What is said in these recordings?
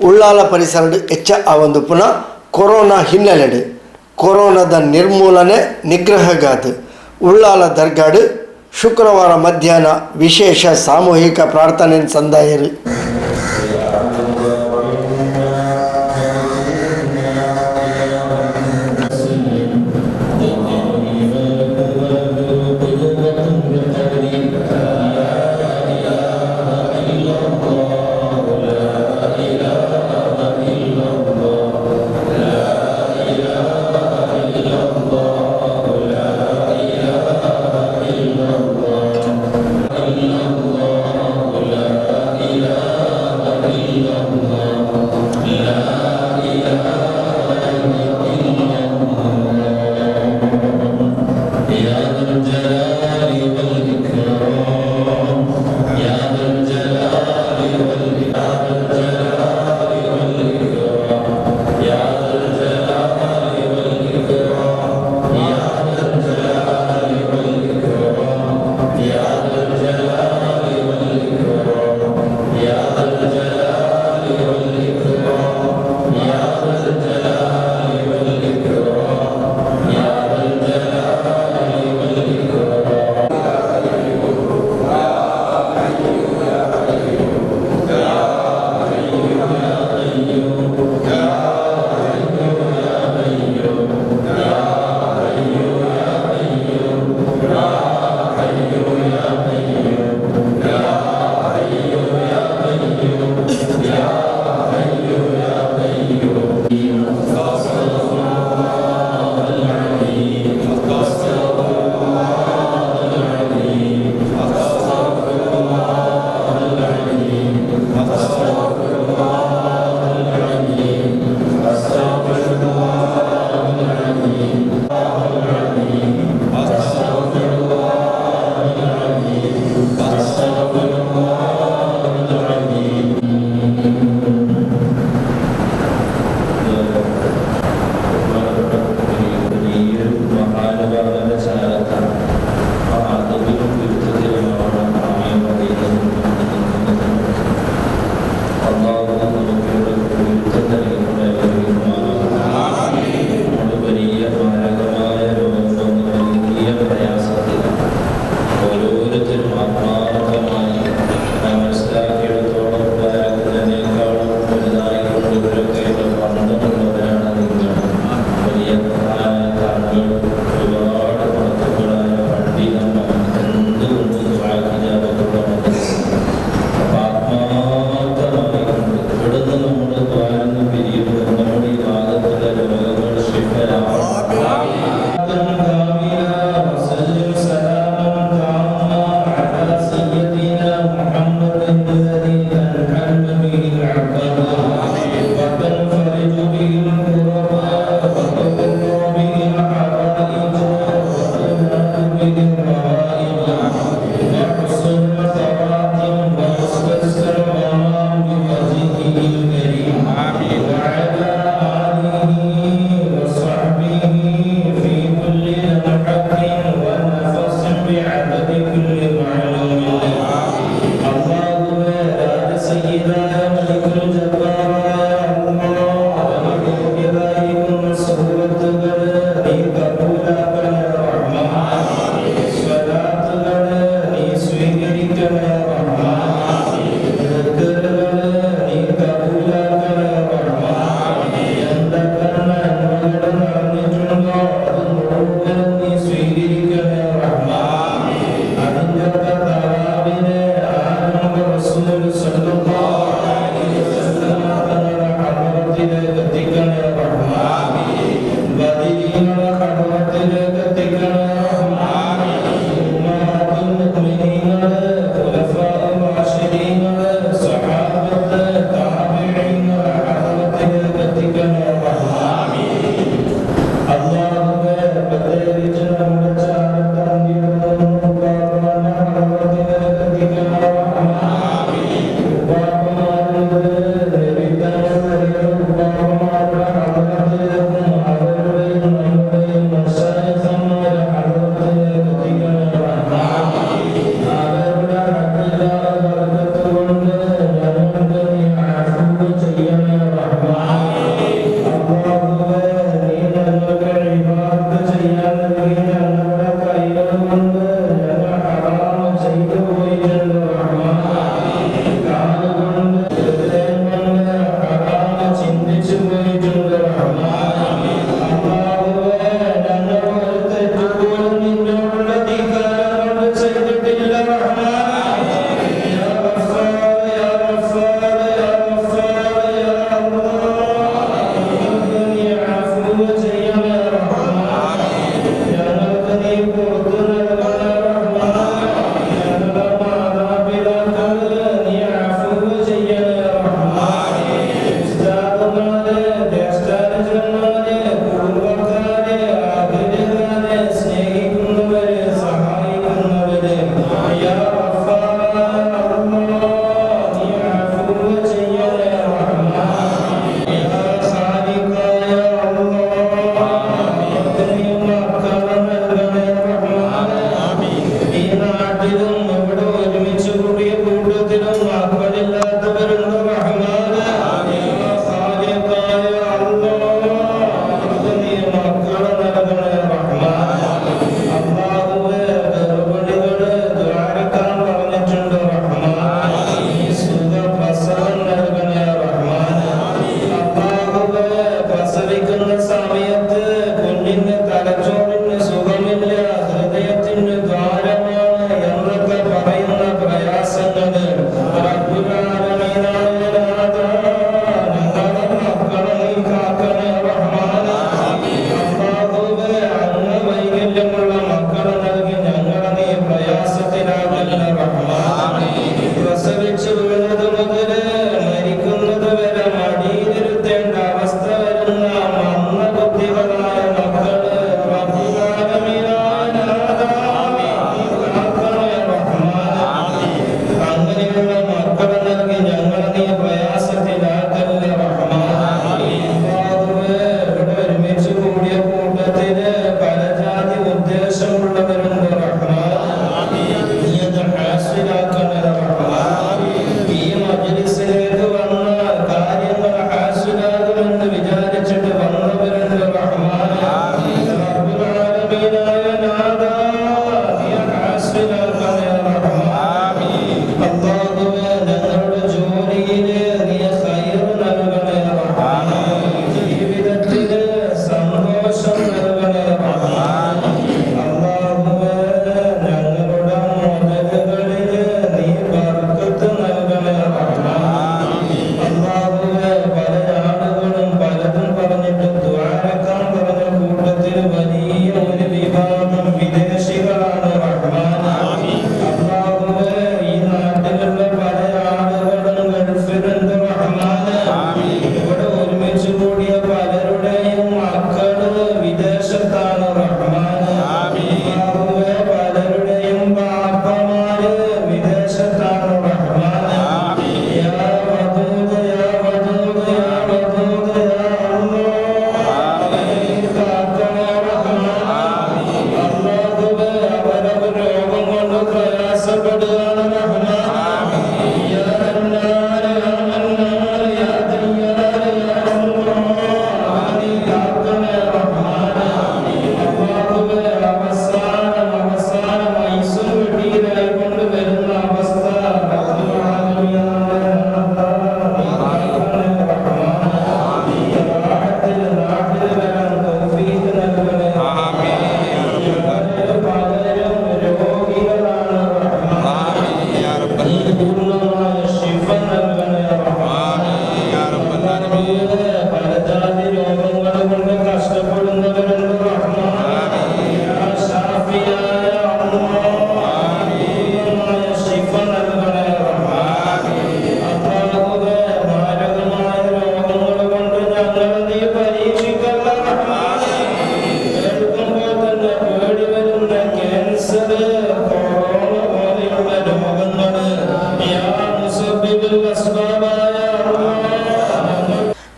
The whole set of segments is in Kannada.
ಉಳ್ಳಾಲ ಪರಿಸರ ಹೆಚ್ಚ ಆ ಒಂದು ಪುನಃ ಕೊರೋನಾ ಹಿನ್ನೆಲೆಡು ಕೊರೋನಾದ ನಿರ್ಮೂಲನೆ ನಿಗ್ರಹಗಾತು ಉಳ್ಳಾಲ ದರ್ಗಾಡು ಶುಕ್ರವಾರ ಮಧ್ಯಾಹ್ನ ವಿಶೇಷ ಸಾಮೂಹಿಕ ಪ್ರಾರ್ಥನೆ ಸಂದಾಯರು إله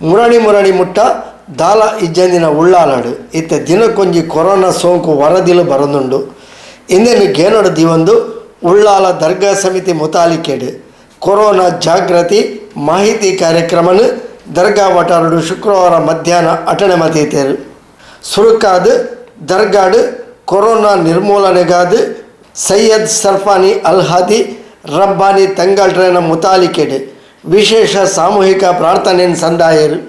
ಮುರಣಿ ಮುಟ್ಟ ದಾಲ ಇಜ್ಜಂದಿನ ಉಳ್ಳಾಲಡು ಇತ್ತ ದಿನಕ್ಕೊಂಜಿ ಕೊರೋನಾ ಸೋಂಕು ವರದಿಲು ಬರದುಂಡು. ಇಂದೆನು ಗೇನೊಡು ದಿವಂದು ಉಳ್ಳಾಲ ದರ್ಗಾ ಸಮಿತಿ ಮುತಾಲಿಕೆಡು ಕೊರೋನಾ ಜಾಗೃತಿ ಮಾಹಿತಿ ಕಾರ್ಯಕ್ರಮನು ದರ್ಗಾ ವಟಾರಡು ಶುಕ್ರವಾರ ಮಧ್ಯಾಹ್ನ ಅಟಣೆ ಮತೀತೇರು. ಸುರುಕಾದು ದರ್ಗಾಡು ಕೊರೋನಾ ನಿರ್ಮೂಲನೆಗಾದು ಸೈಯದ್ ಸರ್ಫಾನಿ ಅಲ್ ಹಾದಿ ರಬ್ಬಾನಿ ತಂಗಳ್ರೇನ ಮುತಾಲಿಕೆಡು ವಿಶೇಷ ಸಾಮೂಹಿಕ ಪ್ರಾರ್ಥನೆಯನ್ನು ಸಂದಾಯರು.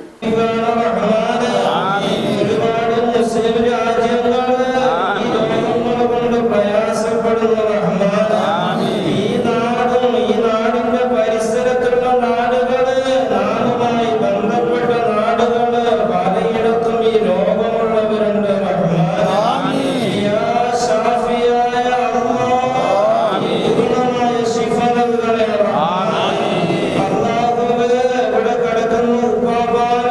Baba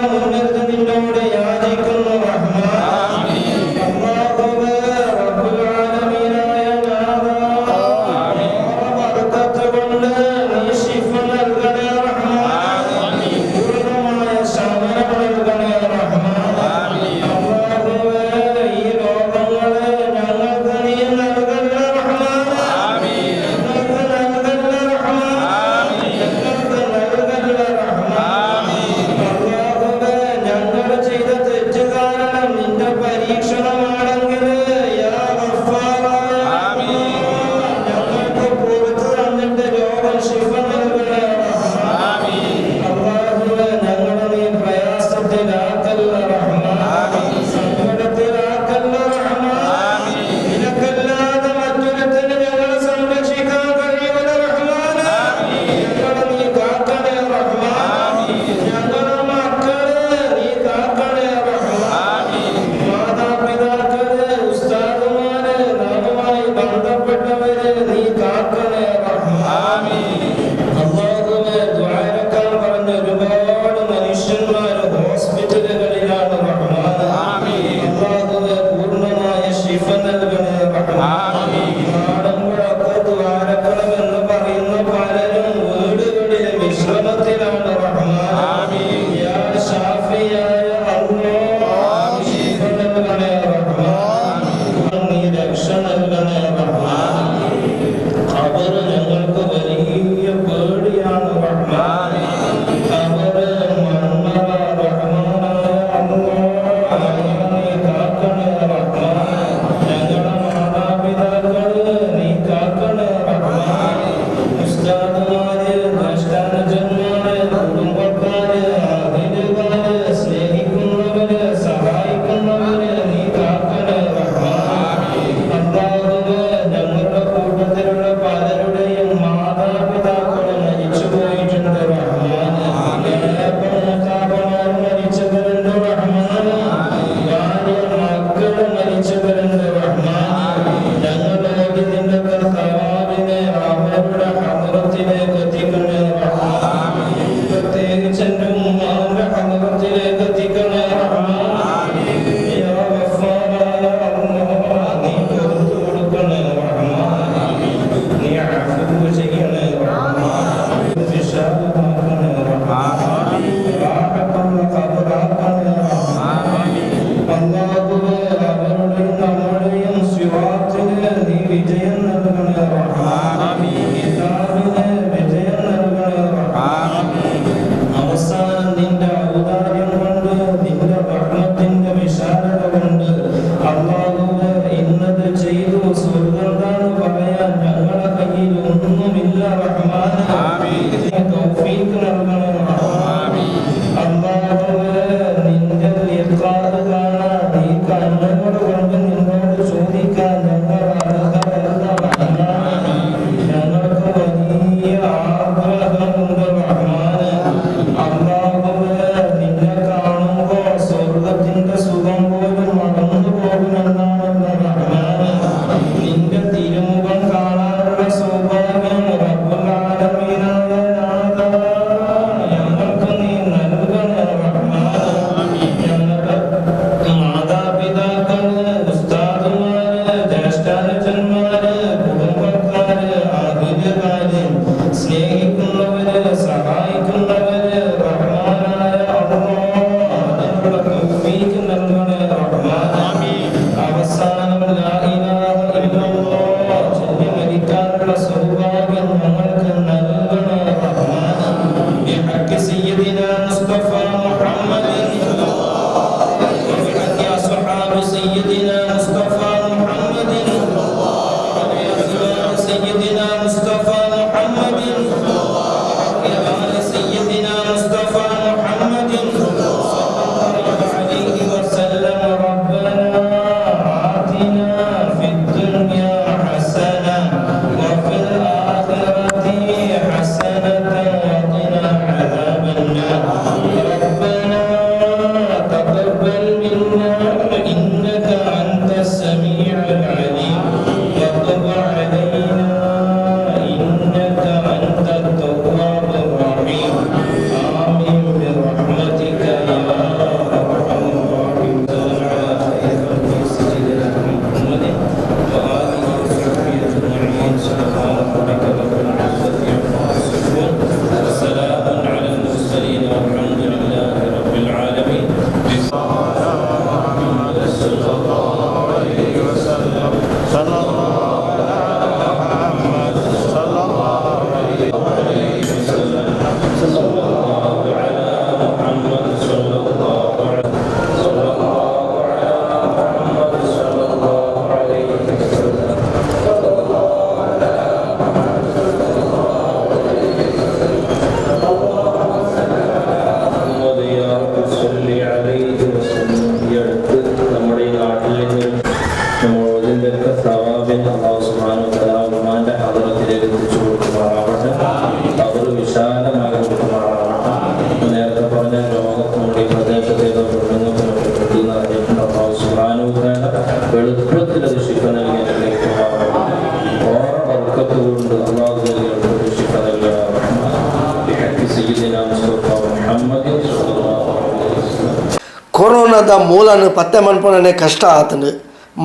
ಕೊರೋನಾದ ಮೂಲನು ಪತ್ತೆ ಮನ್ಪುಣನೆ ಕಷ್ಟ ಆತನು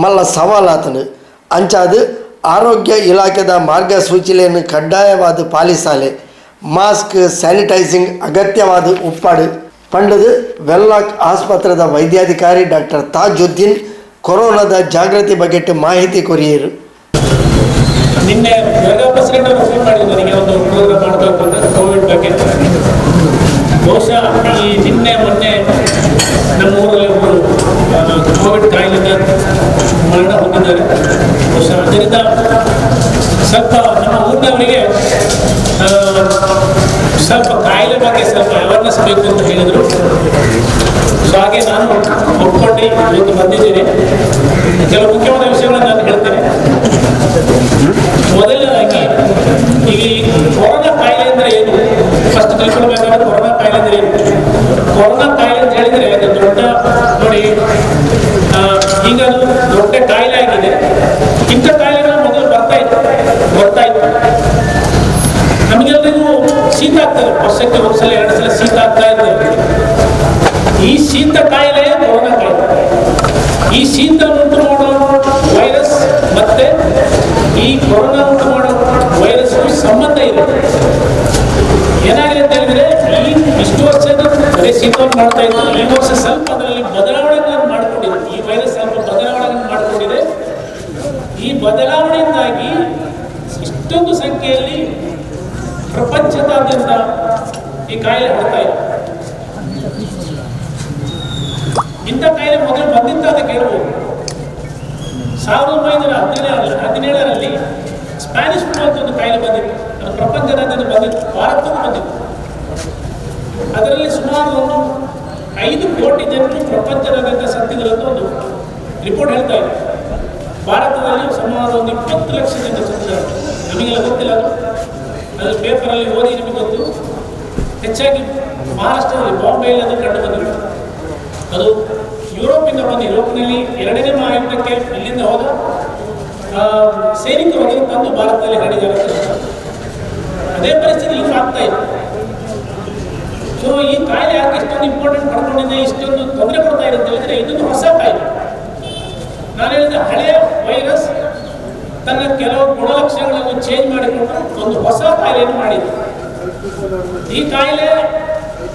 ಮಲ್ಲ ಸವಾಲು ಆತನು ಅಂಚಾದ ಆರೋಗ್ಯ ಇಲಾಖೆದ ಮಾರ್ಗಸೂಚಿಲೆಯನ್ನು ಕಡ್ಡಾಯವಾದ ಪಾಲಿಸಾಲೆ ಮಾಸ್ಕ್ ಸ್ಯಾನಿಟೈಸಿಂಗ್ ಅಗತ್ಯವಾದ ಉಪ್ಪಾಡು ಪಂಡದು ವೆಲ್ಲಾಕ್ ಆಸ್ಪತ್ರೆದ ವೈದ್ಯಾಧಿಕಾರಿ ಡಾಕ್ಟರ್ ತಾಜುದ್ದೀನ್ ಕೊರೋನಾದ ಜಾಗೃತಿ ಬಗ್ಗೆ ಮಾಹಿತಿ ಕೊರಿಯರು. ನಿನ್ನೆ ಬೆಳಗಾವಿ ಪ್ರೆಸಿಡೆಂಟ್ ಅವರು ಫೋನ್ ಮಾಡಿದ್ರು ನನಗೆ ಒಂದು ಪ್ರೋಗ್ರಾಮ್ ಮಾಡಬೇಕು ಅಂತ ಕೋವಿಡ್ ಬಗ್ಗೆ. ಬಹುಶಃ ಈ ನಿನ್ನೆ ಮೊನ್ನೆ ನಮ್ಮ ಊರಲ್ಲಿ ಒಬ್ಬರು ಕೋವಿಡ್ ಕಾಯಿಲೆಯಿಂದ ಮರಣ ಹೊಂದಿದ್ದಾರೆ. ಬಹುಶಃ ಅದರಿಂದ ಸ್ವಲ್ಪ ನಮ್ಮ ಊರಿನವರಿಗೆ ಸ್ವಲ್ಪ ಕಾಯಿಲೆ ಬಗ್ಗೆ ಸ್ವಲ್ಪ ಅವೇರ್ನೆಸ್ ಬೇಕು ಅಂತ ಹೇಳಿದರು. ಸೊ ಹಾಗೆ ನಾನು ಒಪ್ಕೊಂಡು ಇವತ್ತು ಬಂದಿದ್ದೇನೆ. ಕೆಲವು ಮುಖ್ಯವಾದ ವಿಷಯಗಳನ್ನು ನಾನು ಹೇಳ್ತೇನೆ. ಮೊದಲನೇದಾಗಿ ಈ ಕೊರೋನಾ ಕಾಯಿಲೆ ಅಂದರೆ ಏನು ಫಸ್ಟ್ ತಿಳ್ಕೊಳ್ಬೇಕಾದ್ರೆ ಕೊರೋನಾ ಕಾಯಿಲೆ ಅಂದರೆ ಏನು. ಕೊರೋನಾ ಕಾಯಿಲೆ ಅಂತ ಹೇಳಿದರೆ ಅದು ದೊಡ್ಡ ನೋಡಿ ಈಗ ಅದು ದೊಡ್ಡ ಕಾಯಿಲೆ ಆಗಿದೆ. ಇಂಥ ಕಾಯಿಲೆಗಳು ಮೊದಲು ಬರ್ತಾ ಇತ್ತು. ನಮಗೆಲ್ಲರಿಗೂ ಶೀತ ಆಗ್ತದೆ, ವರ್ಷಕ್ಕೆ ಒಂದ್ಸಲ 2 ಸಲ ಶೀತ ಆಗ್ತಾ ಇರ್ತದೆ. ಈ ಶೀತ ಕಾಯಿಲೆ ಕೊರೋನಾ ಕಾಯಿಲೆ. ಈ ಶೀತ ಉಂಟು ಮಾಡೋ ವೈರಸ್ ಮತ್ತೆ ಈ ಕೊರೋನಾ ಉಂಟು ಮಾಡೋ ವೈರಸ್ ಸಂಬಂಧ ಇದೆ. ಏನಾಗಿದೆ ಅಂತ ಹೇಳಿದ್ರೆ ಈ ಇಷ್ಟು ವರ್ಷದ ಬರೀ ಶೀತವನ್ನು ಮಾಡ್ತಾ ಇತ್ತು. ಈ ವರ್ಷ ಸ್ವಲ್ಪ ಅದರಲ್ಲಿ ಬದಲಾವಣೆಗಳನ್ನು ಮಾಡಿಕೊಂಡಿದೆ. ಈ ವೈರಸ್ ಸ್ವಲ್ಪ ಬದಲಾವಣೆಗಳನ್ನು ಮಾಡಿಕೊಂಡಿದೆ. ಈ ಬದಲಾವಣೆಯಿಂದಾಗಿ ಇಷ್ಟೊಂದು ಸಂಖ್ಯೆಯಲ್ಲಿ ಪ್ರಪಂಚದಾದ್ಯಂತ ಈ ಕಾಯಿಲೆ ಹರಡ್ತಾ ಇದೆ. ಇಂಥ ಕಾಯಿಲೆ ಮೊದಲು ಬಂದಿತ್ತ ಅಂತ ಕೇಳಬಹುದು. 1917ರಲ್ಲಿ ಸ್ಪ್ಯಾನಿಷ್ ಫ್ಲೂ ಅಂತ ಒಂದು ಕಾಯಿಲೆ ಬಂದಿತ್ತು. ಅದು ಪ್ರಪಂಚದಾದ್ಯಂತ ಬಂದಿತ್ತು, ಭಾರತಕ್ಕೂ ಬಂದಿತ್ತು. ಅದರಲ್ಲಿ ಸುಮಾರು 5 ಕೋಟಿ ಜನರು ಪ್ರಪಂಚದಾದ್ಯಂತ ಸತ್ತಿದ್ರು ಅಂತ ಒಂದು ರಿಪೋರ್ಟ್ ಹೇಳ್ತಾ ಇದೆ. ಭಾರತದಲ್ಲಿ ಸುಮಾರು 20 ಲಕ್ಷ ಜನ ಸತ್ತಿದ್ದಾರೆ. ನಮಗೆಲ್ಲ ಗೊತ್ತಿಲ್ಲ ಅದು ಪೇಪರಲ್ಲಿ ಓದಿ ನಿಮಗೆ ಗೊತ್ತು. ಹೆಚ್ಚಾಗಿ ಮಹಾರಾಷ್ಟ್ರದಲ್ಲಿ ಬಾಂಬೆಯಲ್ಲಿ ಅದು ಕಂಡು ಬಂದಿದೆ. ಅದು ಯುರೋಪಿಂದ ಬಂದು ಯುರೋಪಿನಲ್ಲಿ 2ನೇ ಮಹಾಯುದ್ಧಕ್ಕೆ ಇಲ್ಲಿಂದ ಹೋದ ಸೈನಿಕರು ತಂದು ಭಾರತದಲ್ಲಿ ಹರಡಿದ್ದಾರೆ. ಅದೇ ಪರಿಸ್ಥಿತಿ ಈಗ ಆಗ್ತಾ ಇದೆ. ಸೊ ಈ ಕಾಯಿಲೆ ಯಾಕೆ ಇಷ್ಟೊಂದು ಇಂಪಾರ್ಟೆಂಟ್ ಪಡ್ಕೊಂಡಿದೆ, ಇಷ್ಟೊಂದು ತೊಂದರೆ ಕೊಡ್ತಾ ಇದೆ ಅಂತ ಹೇಳಿದ್ರೆ ಇದೊಂದು ಹೊಸ ಕಾಯಿಲೆ. ನಾನು ಹೇಳಿದ ಹಳೆಯ ವೈರಸ್ ತನ್ನ ಕೆಲವು ಗುಣಲಕ್ಷಣಗಳನ್ನು ಚೇಂಜ್ ಮಾಡಿಕೊಂಡು ಒಂದು ಹೊಸ ಕಾಯಿಲೆಯನ್ನು ಮಾಡಿದೆ. ಈ ಕಾಯಿಲೆ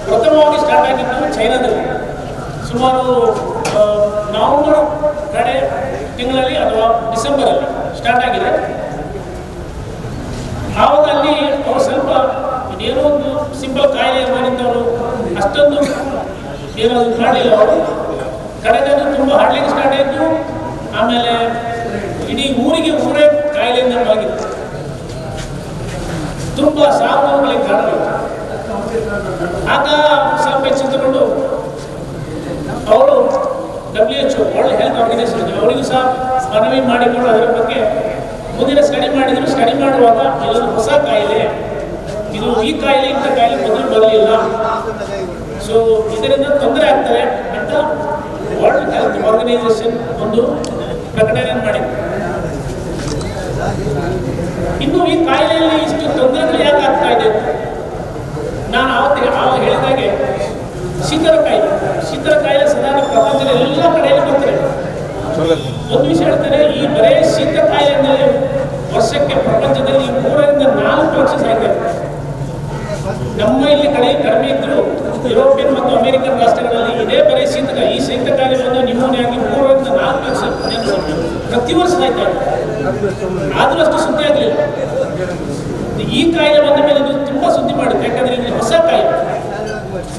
ಪ್ರಥಮವಾಗಿ ಸ್ಟಾರ್ಟ್ ಆಗಿದ್ದು ಚೈನಾದಲ್ಲಿ ಸುಮಾರು ನವೆಂಬರ್ ಕಡೆ ತಿಂಗಳಲ್ಲಿ ಅಥವಾ ಡಿಸೆಂಬರಲ್ಲಿ ಸ್ಟಾರ್ಟ್ ಆಗಿದೆ. ಆವಾಗ ಅಲ್ಲಿ ಅವರು ಸ್ವಲ್ಪ ಏನೋ ಒಂದು ಸಿಂಪಲ್ ಕಾಯಿಲೆ ಇರೋದ್ರಿಂದ ಅವರು ಅಷ್ಟೊಂದು ಏನೋ ಮಾಡಲಿಲ್ಲ. ಅವರು ಕಡೆಗೆ ಅದು ತುಂಬ ಹರಡ್ಲಿಕ್ಕೆ ಸ್ಟಾರ್ಟ್ ಆಯಿತು. ಆಮೇಲೆ ಇಡೀ ಊರೇ ಕಾಯಿಲೆಯಿಂದ ಮಲಗಿತ್ತು. ತುಂಬ ಸಾವುಗಳಿಗೆ ಕಾರಣ. ಆಗ ಸ್ವಲ್ಪ ಎಚ್ಚೆತ್ತುಕೊಂಡು ಅವರು WHO ವರ್ಲ್ಡ್ ಹೆಲ್ತ್ ಆರ್ಗನೈಸೇಷನ್ ಅವರಿಗೂ ಸಹ ಮನವಿ ಮಾಡಿಕೊಂಡು ಅದರ ಬಗ್ಗೆ ಮುಂದಿನ ಸ್ಟಡಿ ಮಾಡಿದ್ರು. ಸ್ಟಡಿ ಮಾಡುವಾಗ ಇದೊಂದು ಹೊಸ ಕಾಯಿಲೆ, ಇದು ಈ ಕಾಯಿಲೆ ಇಂಥ ಕಾಯಿಲೆ ಮೊದಲು ಬರಲಿಲ್ಲ, ಸೊ ಇದರಿಂದ ತೊಂದರೆ ಆಗ್ತದೆ ಅಂತ ವರ್ಲ್ಡ್ ಹೆಲ್ತ್ ಆರ್ಗನೈಸೇಷನ್ ಒಂದು ಪ್ರಕಟಣೆ ಮಾಡಿದೆ. ಇನ್ನು ಈ ಕಾಯಿಲೆಯಲ್ಲಿ ಇಷ್ಟು ತೊಂದರೆಗಳು ಯಾಕೆ ಆಗ್ತಾ ಇದೆ? ನಾನು ಆವಾಗ ಹೇಳಿದಾಗೆ ಶೀತದ ಕಾಯಿಲೆ ಸಾಧಾರಣ ಪ್ರಪಂಚದ ಎಲ್ಲ ಕಡೆಯಲ್ಲಿ ಬರ್ತದೆ. ಒಂದು ವಿಷಯ ಹೇಳ್ತಾರೆ, ಈ ಬರೇ ಶೀತ ಕಾಯಿಲೆ ವರ್ಷಕ್ಕೆ ಪ್ರಪಂಚದಲ್ಲಿ 3 ರಿಂದ 4 ಲಕ್ಷ ಸಾಯ್ತಾರೆ. ನಮ್ಮ ಇಲ್ಲಿ ಕಡಿಮೆ ಇದ್ರು ಯುರೋಪಿಯನ್ ಮತ್ತು ಅಮೆರಿಕನ್ ರಾಷ್ಟ್ರಗಳಲ್ಲಿ ಇದೇ ಬರೀ ಈ ಶೀತ ಕಾಯಿಲೆ ಬಂದು ನ್ಯೂಮೋನಿಯಾಗಿ 3 ರಿಂದ 4 ಲಕ್ಷ ಪ್ರತಿ ವರ್ಷ ಸಾಯ್ತಾರೆ. ಆದರೂ ಅಷ್ಟು ಸುದ್ದಿ ಆಗಲಿಲ್ಲ. ಈ ಕಾಯಿಲೆ ಬಂದ ಮೇಲೆ ಇದು ತುಂಬಾ ಸುದ್ದಿ ಮಾಡುತ್ತೆ. ಯಾಕಂದ್ರೆ ಇದು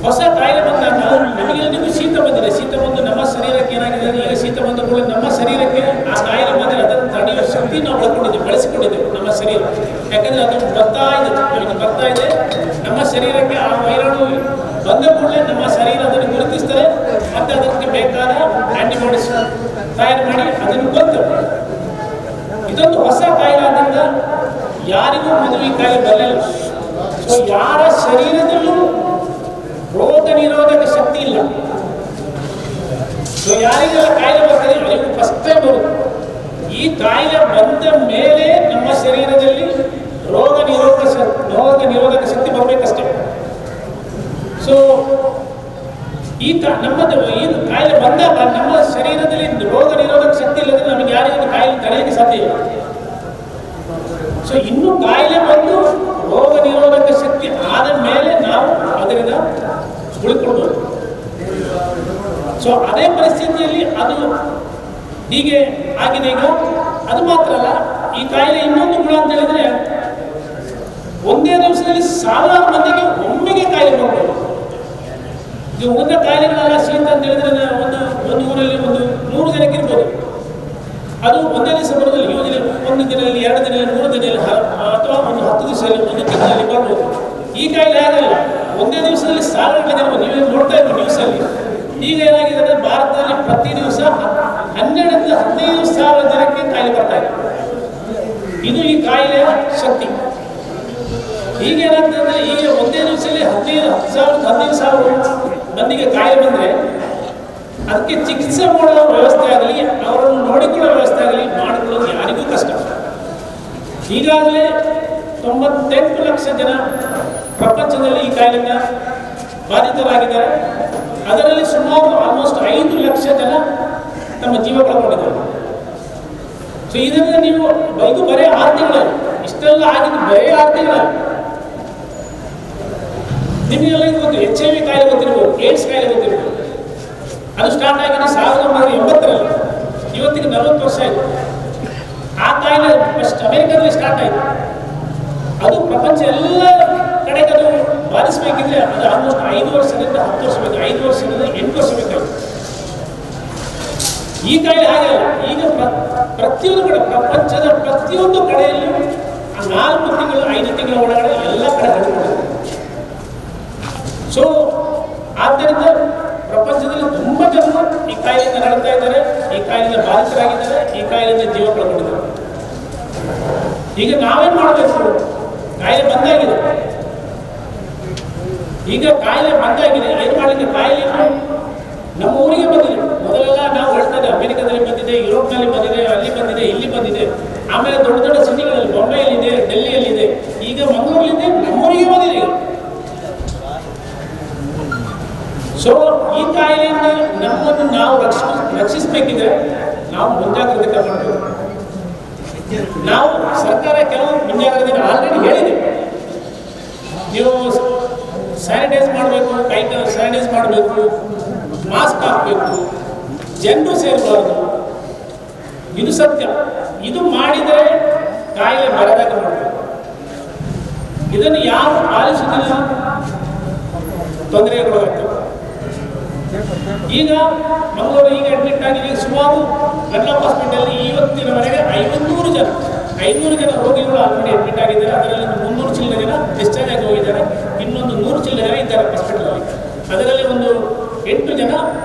ಹೊಸ ಕಾಯಿಲೆ ಬಂದಾಗ ನಮಗೆಲ್ಲರಿಗೂ ಶೀತ ಬಂದಿದೆ. ಶೀತ ಬಂದು ನಮ್ಮ ಶರೀರಕ್ಕೆ ಏನಾಗಿದೆ, ಈಗ ಶೀತ ಬಂದ ಕೂಡ ನಮ್ಮ ಶರೀರಕ್ಕೆ ಆ ಕಾಯಿಲೆ ಬಂದರೆ ಅದನ್ನು ತಡೆಯುವ ಶಕ್ತಿ ನಾವು ಬೆಳೆಸಿಕೊಂಡಿದ್ದೇವೆ ನಮ್ಮ ಶರೀರ. ಯಾಕಂದ್ರೆ ಅದು ಬರ್ತಾ ಇದೆ ನಮ್ಮ ಶರೀರಕ್ಕೆ. ಆ ವೈರಾಣು ಬಂದ ಕೂಡಲೇ ನಮ್ಮ ಶರೀರ ಅದನ್ನು ಗುರುತಿಸ್ತದೆ, ಮತ್ತೆ ಅದಕ್ಕೆ ಬೇಕಾದ ಆಂಟಿಬಾಡೀಸ್ ತಯಾರು ಮಾಡಿ ಅದನ್ನು ಕೊಲ್ತದೆ. ಇದೊಂದು ಹೊಸ ಕಾಯಿಲೆ ಆದ್ದರಿಂದ ಯಾರಿಗೂ ಮೊದಲು ಈ ಕಾಯಿಲೆ ಬರಲಿಲ್ಲ. ಸೊ ಯಾರ ಶರೀರದಲ್ಲೂ ರೋಗ ನಿರೋಧಕ ಶಕ್ತಿ ಇಲ್ಲ. ಸೊ ಯಾರಿಗೆಲ್ಲ ಕಾಯಿಲೆ ಬರ್ತದೆ ಅವರಿಗೂ ಫಸ್ಟ್ ಟೈಮ್ ಬರುತ್ತೆ. ಈ ಕಾಯಿಲೆ ಬಂದ ಮೇಲೆ ನಮ್ಮ ಶರೀರದಲ್ಲಿ ರೋಗ ನಿರೋಧಕ ಶಕ್ತಿ ಬರಬೇಕಷ್ಟೇ. ಸೊ ನಮ್ಮದು ಈ ಕಾಯಿಲೆ ಬಂದಾಗ ನಮ್ಮ ಶರೀರದಲ್ಲಿ ರೋಗ ನಿರೋಧಕ ಶಕ್ತಿ ಇಲ್ಲದ್ರೆ ನಮಗೆ ಯಾರಿಗೂ ಕಾಯಿಲೆ ತಡೆಯಲಿಕ್ಕೆ ಸಾಧ್ಯ ಇಲ್ಲ. ಸೊ ಇನ್ನು ಕಾಯಿಲೆ ಬಂದು ರೋಗ ನಿರೋಧಕ ಶಕ್ತಿ ಆದ ಮೇಲೆ ನಾವು ಅದರಿಂದ ಉಳಿಕೊಳ್ಬೋದು. ಸೊ ಅದೇ ಪರಿಸ್ಥಿತಿಯಲ್ಲಿ ಅದು ಹೀಗೆ ಆಗಿದೆ. ಈಗ ಅದು ಮಾತ್ರ ಅಲ್ಲ, ಈ ಕಾಯಿಲೆ ಇನ್ನೊಂದು ಗುಣ ಅಂತ ಹೇಳಿದ್ರೆ ಒಂದೇ ದಿವಸದಲ್ಲಿ ಸಾವಿರಾರು ಮಂದಿಗೆ ಒಮ್ಮೆಗೆ ಕಾಯಿಲೆ ಬರ್ಬೋದು. ಈಗ ಉಳಿದ ಕಾಯಿಲೆಗಳೆಲ್ಲ ಶೀತ ಅಂತ ಹೇಳಿದ್ರೆ ಒಂದು ಊರಲ್ಲಿ 100 ಜನಕ್ಕೆ ಇರ್ಬೋದು. ಅದು ಒಂದೇ ದಿವಸ ಬರೋದಿಲ್ಲ. ಯೋಜನೆ ಒಂದು ದಿನದಲ್ಲಿ, 2 ದಿನದಲ್ಲಿ, 3 ದಿನದಲ್ಲಿ ಅಥವಾ ಒಂದು 10 ದಿವಸದಲ್ಲಿ, 1 ತಿಂಗಳಲ್ಲಿ ಬರ್ಬೋದು. ಈ ಕಾಯಿಲೆ ಆಗಲ್ಲ, ಒಂದೇ ದಿವಸದಲ್ಲಿ ಸಾವಿರಗಟ್ಟಲೆ ಜನ. ನೀವೇನು ನೋಡ್ತಾ ಇದ್ದೀವಿ ನ್ಯೂಸಲ್ಲಿ. ಈಗ ಏನಾಗಿದೆ ಅಂದರೆ ಭಾರತದಲ್ಲಿ ಪ್ರತಿ ದಿವಸ 12ರಿಂದ 15 ಸಾವಿರ ಜನಕ್ಕೆ ಕಾಯಿಲೆ ಬರ್ತಾ ಇದೆ. ಇದು ಈ ಕಾಯಿಲೆಯ ಶಕ್ತಿ. ಈಗ ಏನಾಗ್ತದೆ ಅಂದರೆ ಈಗ ಒಂದೇ ದಿವಸದಲ್ಲಿ 15 ಸಾವಿರ ಮಂದಿಗೆ ಕಾಯಿಲೆ ಬಂದರೆ ಅದಕ್ಕೆ ಚಿಕಿತ್ಸೆ ಮಾಡೋ ವ್ಯವಸ್ಥೆ ಆಗಲಿ, ಅವರನ್ನು ನೋಡಿಕೊಳ್ಳೋ ವ್ಯವಸ್ಥೆ ಆಗಲಿ ಮಾಡಿಕೊಳ್ಳೋದು ಯಾರಿಗೂ ಕಷ್ಟ. ಈಗಾಗಲೇ 98 ಲಕ್ಷ ಜನ ಪ್ರಪಂಚದಲ್ಲಿ ಈ ಕಾಯಿಲೆಯಿಂದ ಬಾಧಿತರಾಗಿದ್ದಾರೆ. ಅದರಲ್ಲಿ ಸುಮಾರು ಆಲ್ಮೋಸ್ಟ್ 5 ಲಕ್ಷ ಜನ ತಮ್ಮ ಜೀವ ಕಳ್ಕೊಂಡಿದ್ದಾರೆ. ಸೊ ಇದರಿಂದ ನೀವು ಇದು ಬರೀ 6 ತಿಂಗಳು, ಇಷ್ಟೆಲ್ಲ ಆಗಿದ್ದು ಬರೀ 6 ತಿಂಗಳು. ನಿಮಗೆಲ್ಲ ಇದು ಗೊತ್ತು, HIV ಕಾಯಿಲೆ ಗೊತ್ತಿರ್ಬೋದು, ಏಡ್ಸ್ ಕಾಯಿಲೆ ಗೊತ್ತಿರ್ಬೋದು. ಅದು ಸ್ಟಾರ್ಟ್ ಆಗಿದೆ 1980ರಲ್ಲಿ. ಇವತ್ತಿಗೆ 40 ವರ್ಷ ಆಯಿತು. ಆ ಕಾಯಿಲೆ ಫಸ್ಟ್ ಅಮೆರಿಕದಲ್ಲಿ ಸ್ಟಾರ್ಟ್ ಆಯಿತು. ಅದು ಪ್ರಪಂಚ ಎಲ್ಲ ಕಡೆಗೆ ಅದು ಬಾಧಿಸಬೇಕಿದ್ರೆ ಅದು ಆಲ್ಮೋಸ್ಟ್ 5 ವರ್ಷದಿಂದ 10 ವರ್ಷ ಬೇಕು, 5 ವರ್ಷದಿಂದ 8 ವರ್ಷ ಬೇಕಾಗುತ್ತೆ. ಈ ಕಾಯಿಲೆ ಹಾಗೆಲ್ಲ. ಈಗ ಪ್ರತಿಯೊಂದು ಕಡೆ, ಪ್ರಪಂಚದ ಪ್ರತಿಯೊಂದು ಕಡೆಯಲ್ಲೂ 4 ತಿಂಗಳು 5 ತಿಂಗಳ ಒಳಗಡೆ ಎಲ್ಲ ಕಡೆ ಹರಡಿಕೊಂಡಿದೆ. ಸೊ ಆದ್ದರಿಂದ ಪ್ರಪಂಚದಲ್ಲಿ ತುಂಬ ಜನರು ಈ ಕಾಯಿಲೆಯಿಂದ ನರಳ್ತಾ ಇದ್ದಾರೆ, ಈ ಕಾಯಿಲೆಯಿಂದ ಬಾಧಿತರಾಗಿದ್ದಾರೆ, ಈ ಕಾಯಿಲೆಯಿಂದ ಜೀವ ಕಳ್ಕೊಂಡಿದ್ದಾರೆ. ಈಗ ನಾವೇನು ಮಾಡಬೇಕು? ಕಾಯಿಲೆ ಬಂದಾಗಿದೆ. ಈಗ ಕಾಯಿಲೆ ಬಂದಾಗಿದೆ, ಏನು ಮಾಡಲಿಕ್ಕೆ? ಕಾಯಿಲೆ ನಮ್ಮ ಊರಿಗೆ ಬಂದಿದೆ. ಮೊದಲೆಲ್ಲ ನಾವು ಹೇಳ್ತಾ ಇದ್ದೇವೆ ಅಮೆರಿಕದಲ್ಲಿ ಬಂದಿದೆ, ಯುರೋಪ್ನಲ್ಲಿ ಬಂದಿದೆ, ಅಲ್ಲಿ ಬಂದಿದೆ, ಇಲ್ಲಿ ಬಂದಿದೆ. ಆಮೇಲೆ ದೊಡ್ಡ ದೊಡ್ಡ ಸಿಟಿಗಳಲ್ಲಿ ಬೊಂಬೈಯಲ್ಲಿದೆ, ಡೆಲ್ಲಿಯಲ್ಲಿದೆ, ಈಗ ಮಂಗಳೂರಲ್ಲಿದೆ, ನಮ್ಮೂರಿಗೆ ಬಂದಿದೆ. ಸೊ ಈ ಕಾಯಿಲೆಯಿಂದ ನಮ್ಮನ್ನು ನಾವು ರಕ್ಷಿಸಬೇಕಿದ್ರೆ ನಾವು ಮುಂಜಾಗ್ರತೆ ತಗೊಳ್ಬೇಕು. ನಾವು ಸರ್ಕಾರ ಕೆಲವು ಮುಂಜಾಗ್ರತೆ ಆಲ್ರೆಡಿ ಹೇಳಿದೆ. ನೀವು ಸ್ಯಾನಿಟೈಸ್ ಮಾಡಬೇಕು, ಕೈ ಸ್ಯಾನಿಟೈಸ್ ಮಾಡಬೇಕು, ಮಾಸ್ಕ್ ಹಾಕಬೇಕು, ಜನರು ಸೇರಬಾರ್ದು. ಇದು ಸತ್ಯ. ಇದು ಮಾಡಿದರೆ ಕಾಯಿಲೆ ಬರದಾಗ ಮಾಡಬೇಕು. ಇದನ್ನು ಯಾರು ಪಾಲಿಸುವುದಿಲ್ಲ, ತೊಂದರೆಗಳಾಗ್ತವೆ. ಈಗ ಮಂಗಳೂರು ಈಗ ಅಡ್ಮಿಟ್ ಆಗಿದೆ. ಸುಮಾರು ಮೆಡ್ಲಾಕ್ ಹಾಸ್ಪಿಟಲ್ ಇವತ್ತಿನವರೆಗೆ 500 ಜನ ರೋಗಿಗಳು ಆಲ್ರೆಡಿ ಅಡ್ಮಿಟ್ ಆಗಿದ್ದಾರೆ. ಅದರಲ್ಲಿ 300 ಚಿಲ್ಲರೆ ಜನ ಡಿಸ್ಚಾರ್ಜ್ ಆಗಿ ಹೋಗಿದ್ದಾರೆ. ಇನ್ನೊಂದು 100 ಚಿಲ್ಲರೆ ಜನ ಇದ್ದಾರೆ ಹಾಸ್ಪಿಟಲಲ್ಲಿ. ಅದರಲ್ಲಿ ಒಂದು 8 ಜನ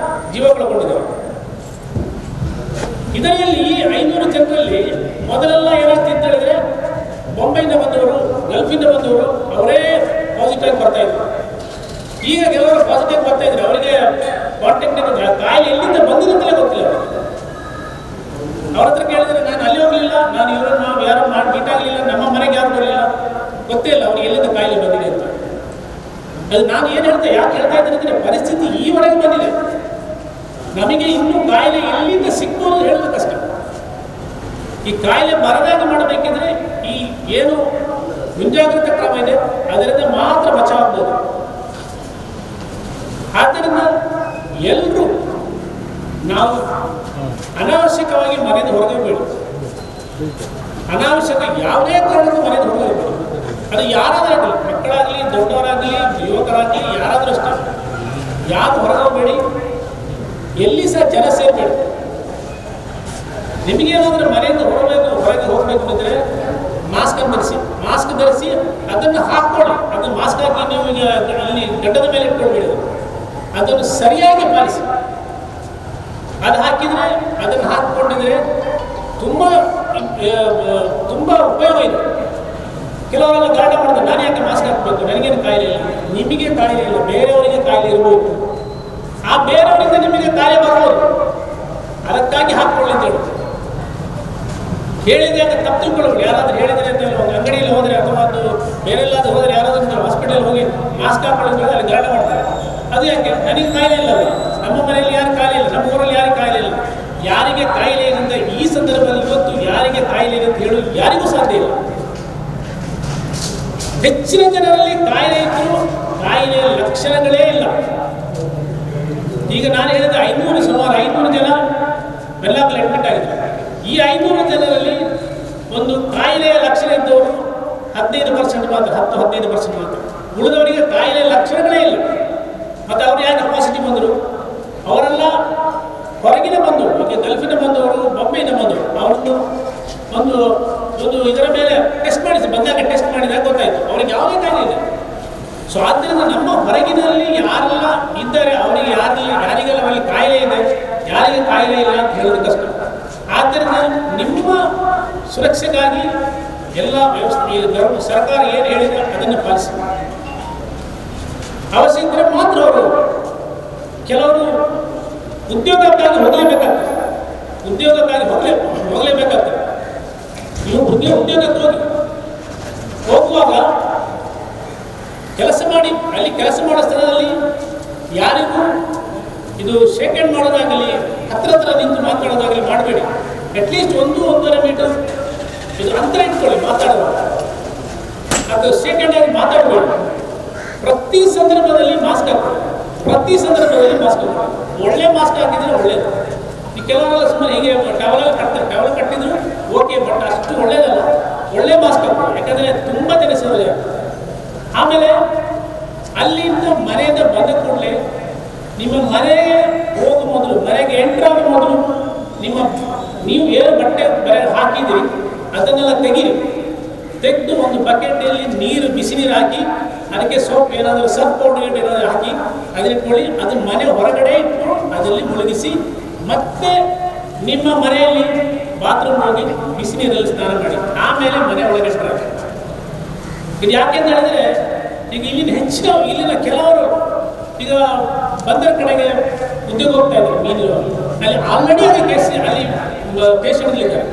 ಜೀವ ಕಳ್ಕೊಂಡಿದ್ದಾರೆ. ಇದರಲ್ಲಿ ಈ 500 ಜನರಲ್ಲಿ ಮೊದಲೆಲ್ಲ ಏನಾಗ್ತಿತ್ತು ಹೇಳಿದ್ರೆ, ಬೊಂಬೈಯಿಂದ ಬಂದವರು, ಗಲ್ಫಿಂದ ಬಂದವರು ಅವರೇ ಪಾಸಿಟಿವ್ ಬರ್ತಾ ಇದ್ರು. ಈಗ ಕೆಲವರು ಪಾಸಿಟಿವ್ ಬರ್ತಾ ಇದ್ರು. ಅವರಿಗೆ ಕಾಂಟ್ಯಾಕ್ಟ್ ಕಾಯಿಲೆ ಎಲ್ಲಿಂದ ಬಂದಿರುತ್ತಲೇ ಗೊತ್ತಿಲ್ಲ. ಅವ್ರ ಹತ್ರ ಕೇಳಿದ್ರೆ ನಾನು ಅಲ್ಲಿ ಹೋಗಲಿಲ್ಲ, ನಾನು ಇವರನ್ನು ಯಾರು ಮೀಟ್ ಆಗಲಿಲ್ಲ, ನಮ್ಮ ಮನೆಗೆ ಯಾರು ಬರಲಿಲ್ಲ, ಗೊತ್ತೇ ಇಲ್ಲ ಅವ್ರಿಗೆ ಎಲ್ಲಿಂದ ಕಾಯಿಲೆ ಬಂದಿದೆ ಅಂತ. ಅದು ನಾನು ಏನು ಯಾಕೆ ಹೇಳ್ತಾ ಇದ್ದೀನಿ ಅಂದರೆ, ಪರಿಸ್ಥಿತಿ ಈವರೆಗೆ ಬಂದಿದೆ. ನಮಗೆ ಇನ್ನೂ ಕಾಯಿಲೆ ಎಲ್ಲಿಂದ ಸಿಕ್ಕೋದು ಹೇಳೋದು ಕಷ್ಟ. ಈ ಕಾಯಿಲೆ ಬರದಾಗ ಮಾಡಬೇಕಿದ್ರೆ ಈ ಏನು ಮುಂಜಾಗ್ರತಾ ಕ್ರಮ ಇದೆ ಅದರಿಂದ ಮಾತ್ರ ಬಚಾವಾಗ್ಬೋದು. ಆದ್ದರಿಂದ ಎಲ್ಲರೂ ನಾವು ಅನಾವಶ್ಯಕವಾಗಿ ಮನೆಯಿಂದ ಹೊರಗಬೇಡ. ಅನಾವಶ್ಯಕ ಯಾವುದೇ ಕಾರಣಕ್ಕೂ ಮನೆಯಿಂದ ಹೊರಗಬೇಡ. ಅದು ಯಾರಾದರೂ ಆಗಲಿ, ಮಕ್ಕಳಾಗಲಿ, ದೊಡ್ಡವರಾಗಲಿ, ಯುವಕರಾಗಲಿ, ಯಾರಾದರೂ ಅಷ್ಟೇ. ಯಾರು ಹೊರಗೋಗಬೇಡಿ, ಎಲ್ಲಿ ಸಹ ಜನ ಸೇರಬೇಡಿ. ನಿಮಗೇನಾದರೂ ಮನೆಯಿಂದ ಹೊರಗೆ ಹೋಗಬೇಕು ಅಂದರೆ ಮಾಸ್ಕ್ ಧರಿಸಿ ಅದನ್ನು ಹಾಕ್ಕೊಳ್ಳಿ. ಅದನ್ನು ಮಾಸ್ಕ್ ಹಾಕಿ ನೀವು ಅಲ್ಲಿ ಗಡ್ಡದ ಮೇಲೆ ಇಟ್ಕೊಳ್ಬೇಡಿ. ಅದನ್ನು ಸರಿಯಾಗಿ ಪಾಲಿಸಿ. ಅದು ಹಾಕಿದರೆ, ಅದನ್ನು ಹಾಕಿಕೊಂಡಿದ್ರೆ ತುಂಬ ಉಪಯೋಗ ಇದೆ. ಕೆಲವರೆಲ್ಲ ಗಲಾಟೆ ಮಾಡ್ತಾರೆ, ನಾನು ಯಾಕೆ ಮಾಸ್ಕ್ ಹಾಕಬೇಕು, ನನಗೇನು ಕಾಯಿಲೆ ಇಲ್ಲ. ನಿಮಗೆ ಕಾಯಿಲೆ ಇಲ್ಲ, ಬೇರೆಯವರಿಗೆ ಕಾಯಿಲೆ ಇರಬಹುದು. ಆ ಬೇರೆಯವರಿಂದ ನಿಮಗೆ ಕಾಯಿಲೆ ಬರ್ಬೋದು. ಅದಕ್ಕಾಗಿ ಹಾಕ್ಕೊಳ್ಳಿ ಅಂತ ಹೇಳಿ ಹೇಳಿದ್ರೆ ಅಂತ ತಪ್ಪು ತಿಳ್ಕೊಳ್ಳೋದು. ಯಾರಾದರೂ ಹೇಳಿದರೆ ಅಂತ ಒಂದು ಅಂಗಡಿಯಲ್ಲಿ ಹೋದರೆ ಅಥವಾ ಒಂದು ಬೇರೆಲ್ಲಾದರೂ ಹೋದರೆ, ಯಾರಾದರೂ ಹಾಸ್ಪಿಟಲ್ ಹೋಗಿ ಮಾಸ್ಕ್ ಹಾಕೊಳ್ಳಿ ಅಂತ ಅಲ್ಲಿ ಗಲಾಟೆ ಮಾಡ್ತಾರೆ. ಅದು ಯಾಕೆ? ನನಗೆ ಕಾಯಿಲೆ ಇಲ್ಲಲ್ಲ, ನಮ್ಮ ಮನೆಯಲ್ಲಿ ಯಾರು ಕಾಯಿಲೆ ಇಲ್ಲ, ನಮ್ಮ ಊರಲ್ಲಿ ಯಾರಿಗೆ ಕಾಯಿಲೆ ಇಲ್ಲ. ಯಾರಿಗೆ ಕಾಯಿಲೆ ಇದೆ ಅಂತ ಈ ಸಂದರ್ಭದಲ್ಲಿ ಇವತ್ತು ಯಾರಿಗೆ ಕಾಯಿಲೆ ಇದೆ ಅಂತ ಹೇಳಲು ಯಾರಿಗೂ ಸಾಧ್ಯ ಇಲ್ಲ. ಹೆಚ್ಚಿನ ಜನರಲ್ಲಿ ಕಾಯಿಲೆ ಇದ್ದರೂ ಕಾಯಿಲೆಯ ಲಕ್ಷಣಗಳೇ ಇಲ್ಲ. ಈಗ ನಾನು ಹೇಳಿದ ಸುಮಾರು 500 ಜನ ವೆಲ್ಲಾಕಲ್ಲಿ ಅಡ್ಮಿಟ್ ಆಗಿದ್ದಾರೆ. ಈ 500 ಜನರಲ್ಲಿ ಒಂದು ಕಾಯಿಲೆಯ ಲಕ್ಷಣ ಇದ್ದವರು 15% ಮಾತ್ರ, 10-15% ಮಾತ್ರ. ಉಳಿದವರಿಗೆ ಕಾಯಿಲೆಯ ಲಕ್ಷಣಗಳೇ ಇಲ್ಲ. ಮತ್ತು ಅವರು ಯಾಕೆ ಪಾಸಿಟಿವ್ ಬಂದರು? ಅವರೆಲ್ಲ ಹೊರಗಿನ ಬಂದವರು, ಈಗ ಗಲ್ಫಿನ ಬಂದವರು, ಬೊಂಬೆಯಿಂದ ಬಂದವರು. ಅವರನ್ನು ಒಂದು ಇದರ ಮೇಲೆ ಟೆಸ್ಟ್ ಮಾಡಿಸಿ, ಬಂದಾಗ ಟೆಸ್ಟ್ ಮಾಡಿದಾಗ ಗೊತ್ತಾಯಿತು ಅವರಿಗೆ ಯಾವುದೇ ಕಾಯಿಲೆ ಇದೆ. ಸೊ ಆದ್ದರಿಂದ ನಮ್ಮ ಹೊರಗಿನಲ್ಲಿ ಯಾರೆಲ್ಲ ಇದ್ದಾರೆ ಅವರಿಗೆ ಯಾರಿಗೆಲ್ಲ ಅವರಿಗೆ ಕಾಯಿಲೆ ಇದೆ, ಯಾರಿಗೆ ಕಾಯಿಲೆ ಇಲ್ಲ ಅಂತ ಹೇಳೋದು ಕಷ್ಟ. ಆದ್ದರಿಂದ ನಿಮ್ಮ ಸುರಕ್ಷೆಗಾಗಿ ಎಲ್ಲ ವ್ಯವಸ್ಥೆ ಸರ್ಕಾರ ಏನು ಹೇಳಿದೆ ಅದನ್ನು ಪಾಲಿಸಿ. ಅವಶ್ಯ ಇದ್ದರೆ ಮಾತ್ರ ಅವರು ಕೆಲವರು ಉದ್ಯೋಗಕ್ಕಾಗಿ ಹೋಗಲೇಬೇಕಾಗ್ತದೆ, ಹೋಗಲೇಬೇಕಾಗ್ತದೆ. ನೀವು ಉದ್ಯೋಗಕ್ಕೆ ಹೋಗುವಾಗ ಕೆಲಸ ಮಾಡಿ, ಅಲ್ಲಿ ಕೆಲಸ ಮಾಡೋ ಸ್ಥಳದಲ್ಲಿ ಯಾರಿಗೂ ಇದು ಶೇಕ್ ಹ್ಯಾಂಡ್ ಮಾಡೋದಾಗಲಿ, ಹತ್ರ ನಿಂತು ಮಾತಾಡೋದಾಗಲಿ ಮಾಡಬೇಡಿ. ಅಟ್ಲೀಸ್ಟ್ 1-1.5 ಮೀಟರ್ ಇದು ಅಂತರ ಇಟ್ಕೊಳ್ಳಿ ಮಾತಾಡುವಾಗ. ಅದು ಶೇಕ್ ಹ್ಯಾಂಡ್ ಆಗಿ ಮಾತಾಡಬೇಡಿ. ಪ್ರತಿ ಸಂದರ್ಭದಲ್ಲಿ ಮಾಸ್ಕ್ ಹಾಕಿ, ಒಳ್ಳೆ ಮಾಸ್ಕ್ ಹಾಕಿದ್ರೆ ಒಳ್ಳೇದು. ಈ ಕೆಲವರೆಲ್ಲ ಸುಮ್ಮನೆ ಹೀಗೆ ಟವಲ್ ಕಟ್ಟಿದ್ರು ಓಕೆ, ಬಟ್ ಅಷ್ಟು ಒಳ್ಳೇದಲ್ಲ. ಒಳ್ಳೆ ಮಾಸ್ಕ್ ಹಾಕಿ, ಯಾಕಂದರೆ ತುಂಬ ಜನ ಸೇವೆ. ಆಮೇಲೆ ಅಲ್ಲಿಂದ ಮನೆಯಿಂದ ಬಂದ ಕೂಡಲೇ ನಿಮ್ಮ ಮನೆಗೆ ಹೋಗೋ ಮೊದಲು, ಮನೆಗೆ ಎಂಟ್ರ್ ಆಗೋ ಮೊದಲು ನೀವು ಏನು ಬಟ್ಟೆ ಹಾಕಿದಿರಿ ಅದನ್ನೆಲ್ಲ ತೆಗೆದು ಒಂದು ಬಕೆಟಲ್ಲಿ ಬಿಸಿ ನೀರು ಹಾಕಿ, ಅದಕ್ಕೆ ಸೋಪ್ ಏನಾದರೂ ಸರ್ಫ್ ಪೌಡರ್ ಏನಾದರೂ ಹಾಕಿ ಅದನ್ನಿಟ್ಕೊಳ್ಳಿ. ಅದು ಮನೆ ಹೊರಗಡೆ ಇಟ್ಟು ಅದರಲ್ಲಿ ಮುಳುಗಿಸಿ, ಮತ್ತೆ ನಿಮ್ಮ ಮನೆಯಲ್ಲಿ ಬಾತ್ರೂಮ್ ಹೋಗಿ ಬಿಸಿ ನೀರಲ್ಲಿ ಸ್ನಾನ ಮಾಡಿ, ಆಮೇಲೆ ಮನೆ ಒಳಗೆ ಬರಬೇಕು. ಇದು ಯಾಕೆಂತ ಹೇಳಿದ್ರೆ, ಈಗ ಇಲ್ಲಿನ ಕೆಲವರು ಈಗ ಬಂದರ ಕಡೆಗೆ ಉದ್ಯೋಗ ಹೋಗ್ತಾ ಇದ್ದಾರೆ ಮೀನು, ಅಲ್ಲಿ ಆಲ್ರೆಡಿ ಅಲ್ಲಿ ಪೇಷಂಟ್ಗಳಿದ್ದಾರೆ,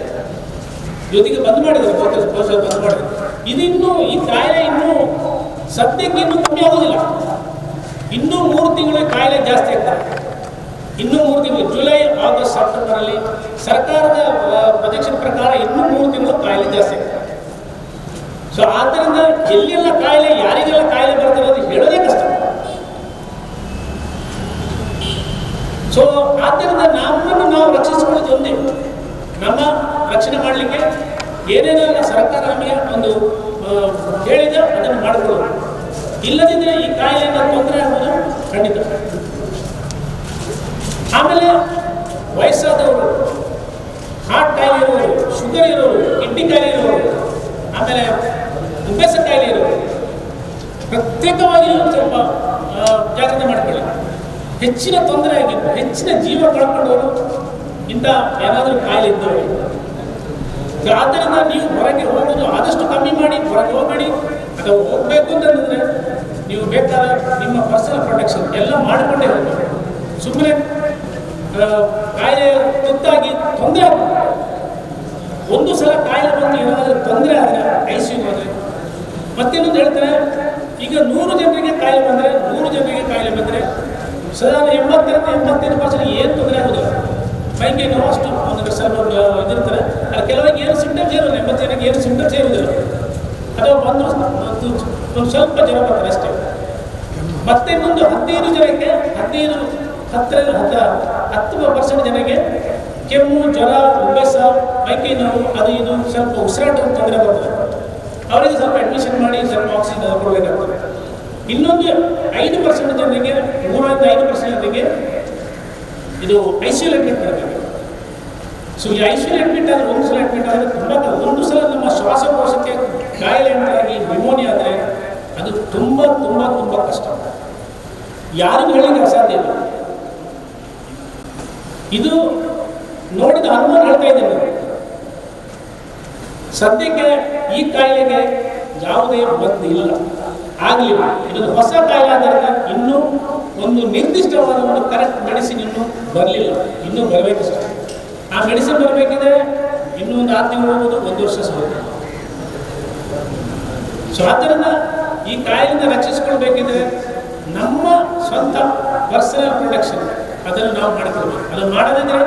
ಜೊತೆಗೆ ಬಂದ್ ಮಾಡಿದ್ದಾರೆ, ಬಂದ್ ಮಾಡಿದ್ದಾರೆ. ಇದಿನ್ನೂ ಈ ಕಾಯಿಲೆ ಇನ್ನೂ ಸದ್ಯಕ್ಕೆ ಇನ್ನೂ ಕಮ್ಮಿ ಆಗೋದಿಲ್ಲ. ಇನ್ನೂ 3 ತಿಂಗಳು ಕಾಯಿಲೆ ಜಾಸ್ತಿ ಆಗ್ತದೆ. ಇನ್ನೂ 3 ತಿಂಗಳು, ಜುಲೈ, ಆಗಸ್ಟ್, ಸೆಪ್ಟೆಂಬರಲ್ಲಿ ಸರ್ಕಾರದ ಪ್ರೊಜೆಕ್ಷನ್ ಪ್ರಕಾರ ಇನ್ನೂ 3 ತಿಂಗಳು ಕಾಯಿಲೆ ಜಾಸ್ತಿ ಆಗ್ತದೆ. ಸೊ ಆದ್ದರಿಂದ ಎಲ್ಲೆಲ್ಲ ಕಾಯಿಲೆ, ಯಾರಿಗೆಲ್ಲ ಕಾಯಿಲೆ ಬರ್ತದೆ ಅದು ಹೇಳೋದೇ ಕಷ್ಟ. ಸೊ ಆದ್ದರಿಂದ ನಮ್ಮನ್ನು ನಾವು ರಕ್ಷಿಸಿಕೊಳ್ಳೋದು ಒಂದೇ. ನಮ್ಮ ರಕ್ಷಣೆ ಮಾಡಲಿಕ್ಕೆ ಏನೇನೆಲ್ಲ ಸರ್ಕಾರ ನಮಗೆ ಒಂದು ಹೇಳಿದ ಅದನ್ನು ಮಾಡಿಕೊಳ್ಳೋದು. ಇಲ್ಲದಿದ್ದರೆ ಈ ಕಾಯಿಲೆಯಿಂದ ತೊಂದರೆ ಆಗೋದು ಖಂಡಿತ. ಆಮೇಲೆ ವಯಸ್ಸಾದವರು, ಹಾರ್ಟ್ ಕಾಯಿಲೆ ಇರೋರು, ಶುಗರ್ ಇರೋರು, ಕಿಡ್ನಿ ಕಾಯಿಲೆ ಇರೋರು, ಆಮೇಲೆ ಉಬ್ಬಸ ಕಾಯಿಲೆ ಇರೋರು ಪ್ರತ್ಯೇಕವಾಗಿ ಸ್ವಲ್ಪ ಜಾಗ್ರತೆ ಮಾಡಿಕೊಳ್ಳಿ. ಹೆಚ್ಚಿನ ತೊಂದರೆ ಆಗಿದ್ದು, ಹೆಚ್ಚಿನ ಜೀವ ಕಳ್ಕೊಂಡವರು ಇಂಥ ಏನಾದರೂ ಕಾಯಿಲೆ ಇದ್ದವರು. ಆದ್ದರಿಂದ ನೀವು ಹೊರಗೆ ಹೋಗೋದು ಆದಷ್ಟು ಕಮ್ಮಿ ಮಾಡಿ, ಹೊರಗೆ ಹೋಗಬೇಡಿ. ಅಥವಾ ಹೋಗಬೇಕು ಅಂತಂದರೆ ನೀವು ಬೇಕಾದ ನಿಮ್ಮ ಪರ್ಸನಲ್ ಪ್ರೊಟೆಕ್ಷನ್ ಎಲ್ಲ ಮಾಡಿಕೊಂಡೇ ಹೋಗಬೇಕು. ಸುಮ್ಮನೆ ಕಾಯಿಲೆ ತುತ್ತಾಗಿ ತೊಂದರೆ ಆಗ್ತದೆ. ಒಂದು ಸಲ ಕಾಯಿಲೆ ಬಂದು ಏನಾದರೂ ತೊಂದರೆ ಆದರೆ ICU ಹೋದರೆ ಮತ್ತೇನೊಂದು ಹೇಳ್ತಾರೆ, ಈಗ 100 ಜನರಿಗೆ ಕಾಯಿಲೆ ಬಂದರೆ ಸಾಧಾರಣ 80-85% ಏನು ತೊಂದರೆ ಆಗೋದಿಲ್ಲ. ಮೈಗೆ ನೋವು ಅಷ್ಟು ಒಂದು ಸ್ವಲ್ಪ ಇದಿರ್ತಾರೆ. ಅದು ಕೆಲವರಿಗೆ ಏನು ಸಿಂಟಮ್ಸ್ ಇರೋದು, 80 ಜನಕ್ಕೆ ಏನು ಸಿಂಟಮ್ಸ್ ಇರೋದಿಲ್ಲ. ಅಥವಾ ಒಂದು ಸ್ವಲ್ಪ ಜನ ಬರ್ತಾರೆ ಅಷ್ಟೇ. ಮತ್ತೆ ಇನ್ನೊಂದು 15 ಜನಕ್ಕೆ 10% ಜನಕ್ಕೆ ಕೆಮ್ಮು, ಜ್ವರ, ಉಬ್ಬಸ, ಮೈಕೈ ನೋವು, ಅದು ಇದು ಸ್ವಲ್ಪ ಉಸಿರಾಟ ತೊಂದರೆ ಬರ್ತದೆ. ಅವರಿಗೆ ಸ್ವಲ್ಪ ಅಡ್ಮಿಷನ್ ಮಾಡಿ ಸ್ವಲ್ಪ ಆಕ್ಸಿಜನ್ ಕೊಡಬೇಕಾಗ್ತದೆ. ಇನ್ನೊಂದು 5% ಜನರಿಗೆ, 3-5% ಜನರಿಗೆ ಇದು ICU ಅಡ್ಮಿಟ್ ಮಾಡಬೇಕು. ಸೊ ಈ ICU ಅಡ್ಮಿಟ್ ಆದರೆ, ಒಂದು ಸಲ ಅಡ್ಮಿಟ್ ಆದರೆ ತುಂಬ, ಒಂದು ಸಲ ನಮ್ಮ ಶ್ವಾಸಕೋಶಕ್ಕೆ ಕಾಯಿಲೆ ಉಂಟಾಗಿ ನ್ಯೂಮೋನಿಯಾ ಆದರೆ ಅದು ತುಂಬ ತುಂಬ ತುಂಬ ಕಷ್ಟ. ಯಾರಿಗೂ ಹೇಳಲಿಕ್ಕೆ ಅಸಾಧ್ಯ ಇಲ್ಲ. ಇದು ನೋಡಿದ ಅನುಮಾನ ಹೇಳ್ತಾ ಇದ್ದೇನೆ. ಸದ್ಯಕ್ಕೆ ಈ ಕಾಯಿಲೆಗೆ ಯಾವುದೇ ಮದ್ದು ಇಲ್ಲ, ಆಗಲಿಲ್ಲ. ಇದೊಂದು ಹೊಸ ಕಾಯಿಲೆ ಆದ್ದರಿಂದ ಇನ್ನೂ ಒಂದು ನಿರ್ದಿಷ್ಟವಾದ ಒಂದು ಕರೆಕ್ಟ್ ಮೆಡಿಸಿನ್ ಇನ್ನೂ ಬರಲಿಲ್ಲ, ಇನ್ನೂ ಬರಬೇಕಷ್ಟೇ. ಆ ಮೆಡಿಸಿನ್ ಬರಬೇಕಿದ್ರೆ ಇನ್ನೂ ಒಂದು 6 ತಿಂಗಳು ಹೋಗೋದು, 1 ವರ್ಷ ಹೋಗೋದು. ಸೊ ಆದ್ದರಿಂದ ಈ ಕಾಯಿಲೆಯಿಂದ ರಕ್ಷಿಸಿಕೊಳ್ಬೇಕಿದ್ರೆ ನಮ್ಮ ಸ್ವಂತ ಪರ್ಸನಲ್ ಪ್ರೊಟೆಕ್ಷನ್ ಅದನ್ನು ನಾವು ಮಾಡ್ಕೊಳ್ಬೇಕು. ಅದು ಮಾಡದಿದ್ರೆ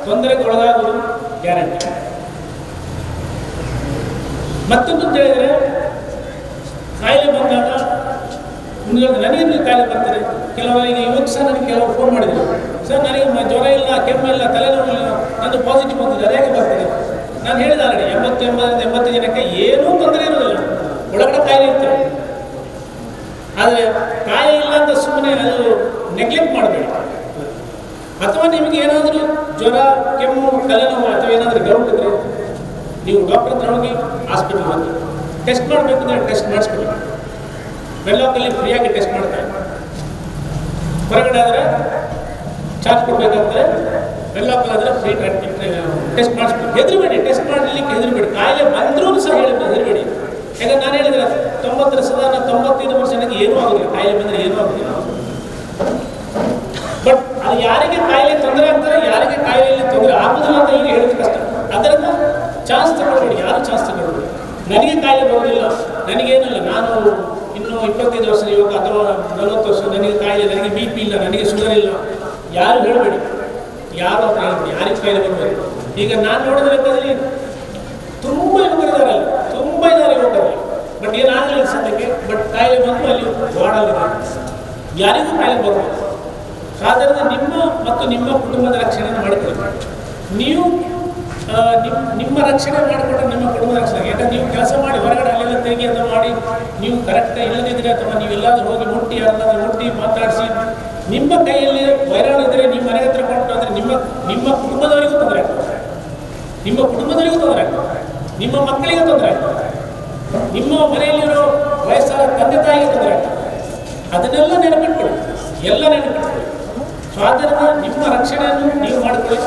ತೊಂದರೆಗೆ ಒಳಗಾಗೋದು ಗ್ಯಾರಂಟಿ. ಮತ್ತೊಂದು ಅಂತ ಹೇಳಿದರೆ, ಕಾಯಿಲೆ ಬಂದಾಗ ನನಗೆ ಕಾಯಿಲೆ ಬರ್ತಾರೆ. ಕೆಲವರಿಗೆ ಇವತ್ತು ಸಹ ನನಗೆ ಕೆಲವರು ಫೋನ್ ಮಾಡಿದ್ರು, ಸರ್ ನನಗೆ ಜ್ವರ ಇಲ್ಲ, ಕೆಮ್ಮು ಇಲ್ಲ, ತಲೆನೋವು ಇಲ್ಲ, ನಂದು ಪಾಸಿಟಿವ್ ಬಂದಿದೆ, ಅದೇ ಬರ್ತದೆ. ನಾನು ಹೇಳಿದೆ ಆಲ್ರೆಡಿ 80 ಜನಕ್ಕೆ ಏನೂ ತೊಂದರೆ ಇರೋದಿಲ್ಲ, ಒಳಗಡೆ ಕಾಯಿಲೆ ಇರ್ತದೆ. ಆದರೆ ಕಾಯಿಲೆ ಇಲ್ಲ ಅಂತ ಸುಮ್ಮನೆ ಅದು ನೆಗ್ಲೆಕ್ಟ್ ಮಾಡಬೇಡಿ. ಅಥವಾ ನಿಮಗೆ ಏನಾದರೂ ಜ್ವರ, ಕೆಮ್ಮು, ತಲೆನೋವು ಅಥವಾ ಏನಾದರೂ ಡೌಟ್ ಇದ್ದರೆ ನೀವು ಡಾಕ್ಟರ್ ಹತ್ರ ಹೋಗಿ ಹಾಸ್ಪಿಟಲ್ ಹೋಗಿ ಟೆಸ್ಟ್ ಮಾಡಬೇಕಂದ್ರೆ ಟೆಸ್ಟ್ ಮಾಡಿಸ್ಕೊಳ್ಳಿ. ವೆನ್ಲಾಕಲ್ಲಿ ಫ್ರೀಯಾಗಿ ಟೆಸ್ಟ್ ಮಾಡ್ತಾರೆ. ಹೊರಗಡೆ ಆದರೆ ಚಾರ್ಜ್ ಕೊಡಬೇಕಾದ್ರೆ ವೆನ್ಲಾಕಲ್ ಆದರೆ ಫ್ರೀ ಟೆಸ್ಟ್ ಮಾಡಿಸ್ಬೇಕು. ಹೆದರಬೇಡಿ, ಟೆಸ್ಟ್ ಮಾಡಲಿಕ್ಕೆ ಹೆದರಬೇಡಿ. ಕಾಯಿಲೆ ಬಂದರೂ ಸಹ ಹೆದರಬೇಡಿ. ಯಾಕಂದ್ರೆ ನಾನು ಹೇಳಿದ್ರೆ 95% ಏನೂ ಆಗೋದಿಲ್ಲ, ಕಾಯಿಲೆ ಬಂದರೆ ಏನೂ ಆಗೋದಿಲ್ಲ. ಬಟ್ ಅದು ಯಾರಿಗೆ ಕಾಯಿಲೆ ತೊಂದರೆ ಆಗ್ತಾರೆ, ಯಾರಿಗೆ ಕಾಯಿಲೆಯಲ್ಲಿ ತೊಂದರೆ ಆಗೋದಿಲ್ಲ ಅಂತ ಈಗ ಹೇಳೋದು ಕಷ್ಟ. ಅದರಿಂದ ಚಾನ್ಸ್ ತಗೊಳ್ಬೇಡಿ, ಯಾರು ಚಾನ್ಸ್ ತಗೊಳ್ಬೇಡಿ. ನನಗೆ ಕಾಯಿಲೆ ಬರೋದಿಲ್ಲ, ನನಗೇನಿಲ್ಲ, ನಾನು ಇನ್ನೂ 25 ವರ್ಷದ ಯುವಕ ಅಥವಾ 40 ವರ್ಷ, ನನಗೆ ಕಾಯಿಲೆ, ನನಗೆ BP ಇಲ್ಲ, ನನಗೆ ಶುಗರ್ ಇಲ್ಲ, ಯಾರು ಹೇಳಬೇಡಿ. ಯಾರು ಅಂತ ಹೇಳ್ಬೇಡಿ, ಯಾರಿಗೆ ಕಾಯಿಲೆ ಬರಬೇಕು. ಈಗ ನಾನು ನೋಡಿದ ಲೆಕ್ಕದಲ್ಲಿ ತುಂಬ ಯುವಕರಿದ್ದಾರೆ, ತುಂಬ ಇದ್ದಾರೆ ಯುವಕರಲ್ಲಿ. ಬಟ್ ಏನಾಗಲಿಲ್ಲ ಸದ್ಯಕ್ಕೆ. ಬಟ್ ಕಾಯಿಲೆ ಬಂದು ಅಲ್ಲಿ ವಾರ್ಡಲ್ಲಿದೆ, ಯಾರಿಗೂ ಕಾಯಿಲೆ ಬರಬೇಕು. ಆದ್ದರಿಂದ ನಿಮ್ಮ ಮತ್ತು ನಿಮ್ಮ ಕುಟುಂಬದ ರಕ್ಷಣೆಯನ್ನು ಮಾಡಿಕೊಳ್ಳಿ. ನೀವು ನಿಮ್ಮ ರಕ್ಷಣೆ ಮಾಡಿಕೊಂಡ್ರೆ ನಿಮ್ಮ ಕುಟುಂಬದ ರಕ್ಷಣೆ. ಯಾಕಂದ್ರೆ ನೀವು ಕೆಲಸ ಮಾಡಿ ಹೊರಗಡೆ ಅಲ್ಲೆಲ್ಲ ತೆರಿಗೆ ಅಂತ ಮಾಡಿ ನೀವು ಕರೆಕ್ಟ್ ಇಲ್ಲದಿದ್ದರೆ ಅಥವಾ ನೀವೆಲ್ಲಾದರೂ ಹೋಗಿ ಮುಟ್ಟಿ ಮಾತಾಡಿಸಿ ನಿಮ್ಮ ಕೈಯಲ್ಲಿ ವೈರಾಣು ಇದ್ದರೆ ನಿಮ್ಮ ಮನೆ ಹತ್ರ ಕೊಟ್ಟು ಅಂದರೆ ನಿಮ್ಮ ಕುಟುಂಬದವರಿಗೂ ತೊಂದರೆ ಆಗ್ತದೆ, ನಿಮ್ಮ ಕುಟುಂಬದವರಿಗೂ ತೊಂದರೆ ಆಗ್ತದೆ, ನಿಮ್ಮ ಮಕ್ಕಳಿಗೆ ತೊಂದರೆ ಆಗ್ತದೆ, ನಿಮ್ಮ ಮನೆಯಲ್ಲಿರೋ ವಯಸ್ಸಾದ ತಂದೆ ತಾಯಿಗೆ ತೊಂದರೆ ಆಗ್ತದೆ. ಅದನ್ನೆಲ್ಲ ನೆನಪಿಟ್ಕೊಳ್ಳಿ, ಎಲ್ಲ ನೆನಪಿಟ್ಕೊಳ್ಳಿ. ಸೊ ಆದ್ದರಿಂದ ನಿಮ್ಮ ರಕ್ಷಣೆಯನ್ನು ನೀವು ಮಾಡಿಕೊಳ್ಳಿ.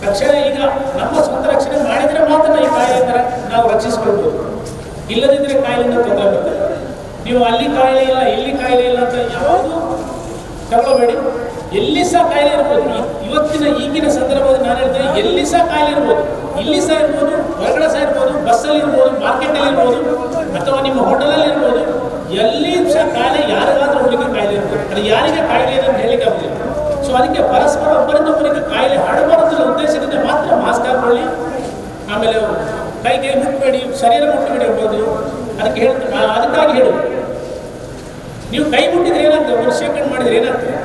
ರಕ್ಷಣೆ ಈಗ ನಮ್ಮ ಸ್ವಂತ ರಕ್ಷಣೆ ಮಾಡಿದರೆ ಮಾತ್ರ ಈ ಕಾಯಿಲೆಯಿಂದ ನಾವು ರಕ್ಷಿಸಿಕೊಳ್ಬೋದು. ಇಲ್ಲದಿದ್ದರೆ ಕಾಯಿಲೆಯಿಂದ ತೊಂದರೆ ಬರ್ತದೆ. ನೀವು ಅಲ್ಲಿ ಕಾಯಿಲೆ ಇಲ್ಲ, ಇಲ್ಲಿ ಕಾಯಿಲೆ ಇಲ್ಲ ಅಂತ ಯಾವುದು ತಗೊಳ್ಬೇಡಿ. ಎಲ್ಲಿ ಸಹ ಕಾಯಿಲೆ ಇರ್ಬೋದು. ಇವತ್ತಿನ ಈಗಿನ ಸಂದರ್ಭದಲ್ಲಿ ನಾನು ಹೇಳ್ತೇನೆ, ಎಲ್ಲಿ ಸಹ ಕಾಯಿಲೆ ಇರ್ಬೋದು. ಇಲ್ಲಿ ಸಹ ಇರ್ಬೋದು, ಹೊರಗಡೆ ಸಹ ಇರ್ಬೋದು, ಬಸ್ಸಲ್ಲಿ ಇರ್ಬೋದು, ಮಾರ್ಕೆಟಲ್ಲಿ ಇರ್ಬೋದು, ಅಥವಾ ನಿಮ್ಮ ಹೋಟೆಲಲ್ಲಿ ಇರ್ಬೋದು. ಎಲ್ಲಿ ಸಹ ಕಾಯಿಲೆ ಯಾರಿಗಾದ್ರೂ ಒಬ್ಬರಿಗೆ ಕಾಯಿಲೆ ಇರ್ಬೋದು. ಅದು ಯಾರಿಗೆ ಕಾಯಿಲೆ ಇದೆ ಅಂತ ಹೇಳಿಕ್ಕೆ ಆಗುದಿಲ್ಲ. ಸೊ ಅದಕ್ಕೆ ಪರಸ್ಪರ ಒಬ್ಬರಿಂದ ಒಬ್ಬರಿಗೆ ಕಾಯಿಲೆ ಹರಡಬಾರದು ಉದ್ದೇಶದಿಂದ ಮಾತ್ರ ಮಾಸ್ಕ್ ಹಾಕೊಳ್ಳಿ. ಆಮೇಲೆ ಕೈಗೆ ಮುಟ್ಟಬೇಡಿ, ಶರೀರ ಮುಟ್ಟಬೇಡಿ ಇರ್ಬೋದು. ಅದಕ್ಕೆ ಅದಕ್ಕಾಗಿ ಹೇಳೋದು, ನೀವು ಕೈ ಮುಟ್ಟಿದ್ರೆ ಏನಾಗ್ತದೆ, ಒಂದು ಶೇಖರಣೆ ಮಾಡಿದ್ರೆ ಏನಾಗ್ತದೆ.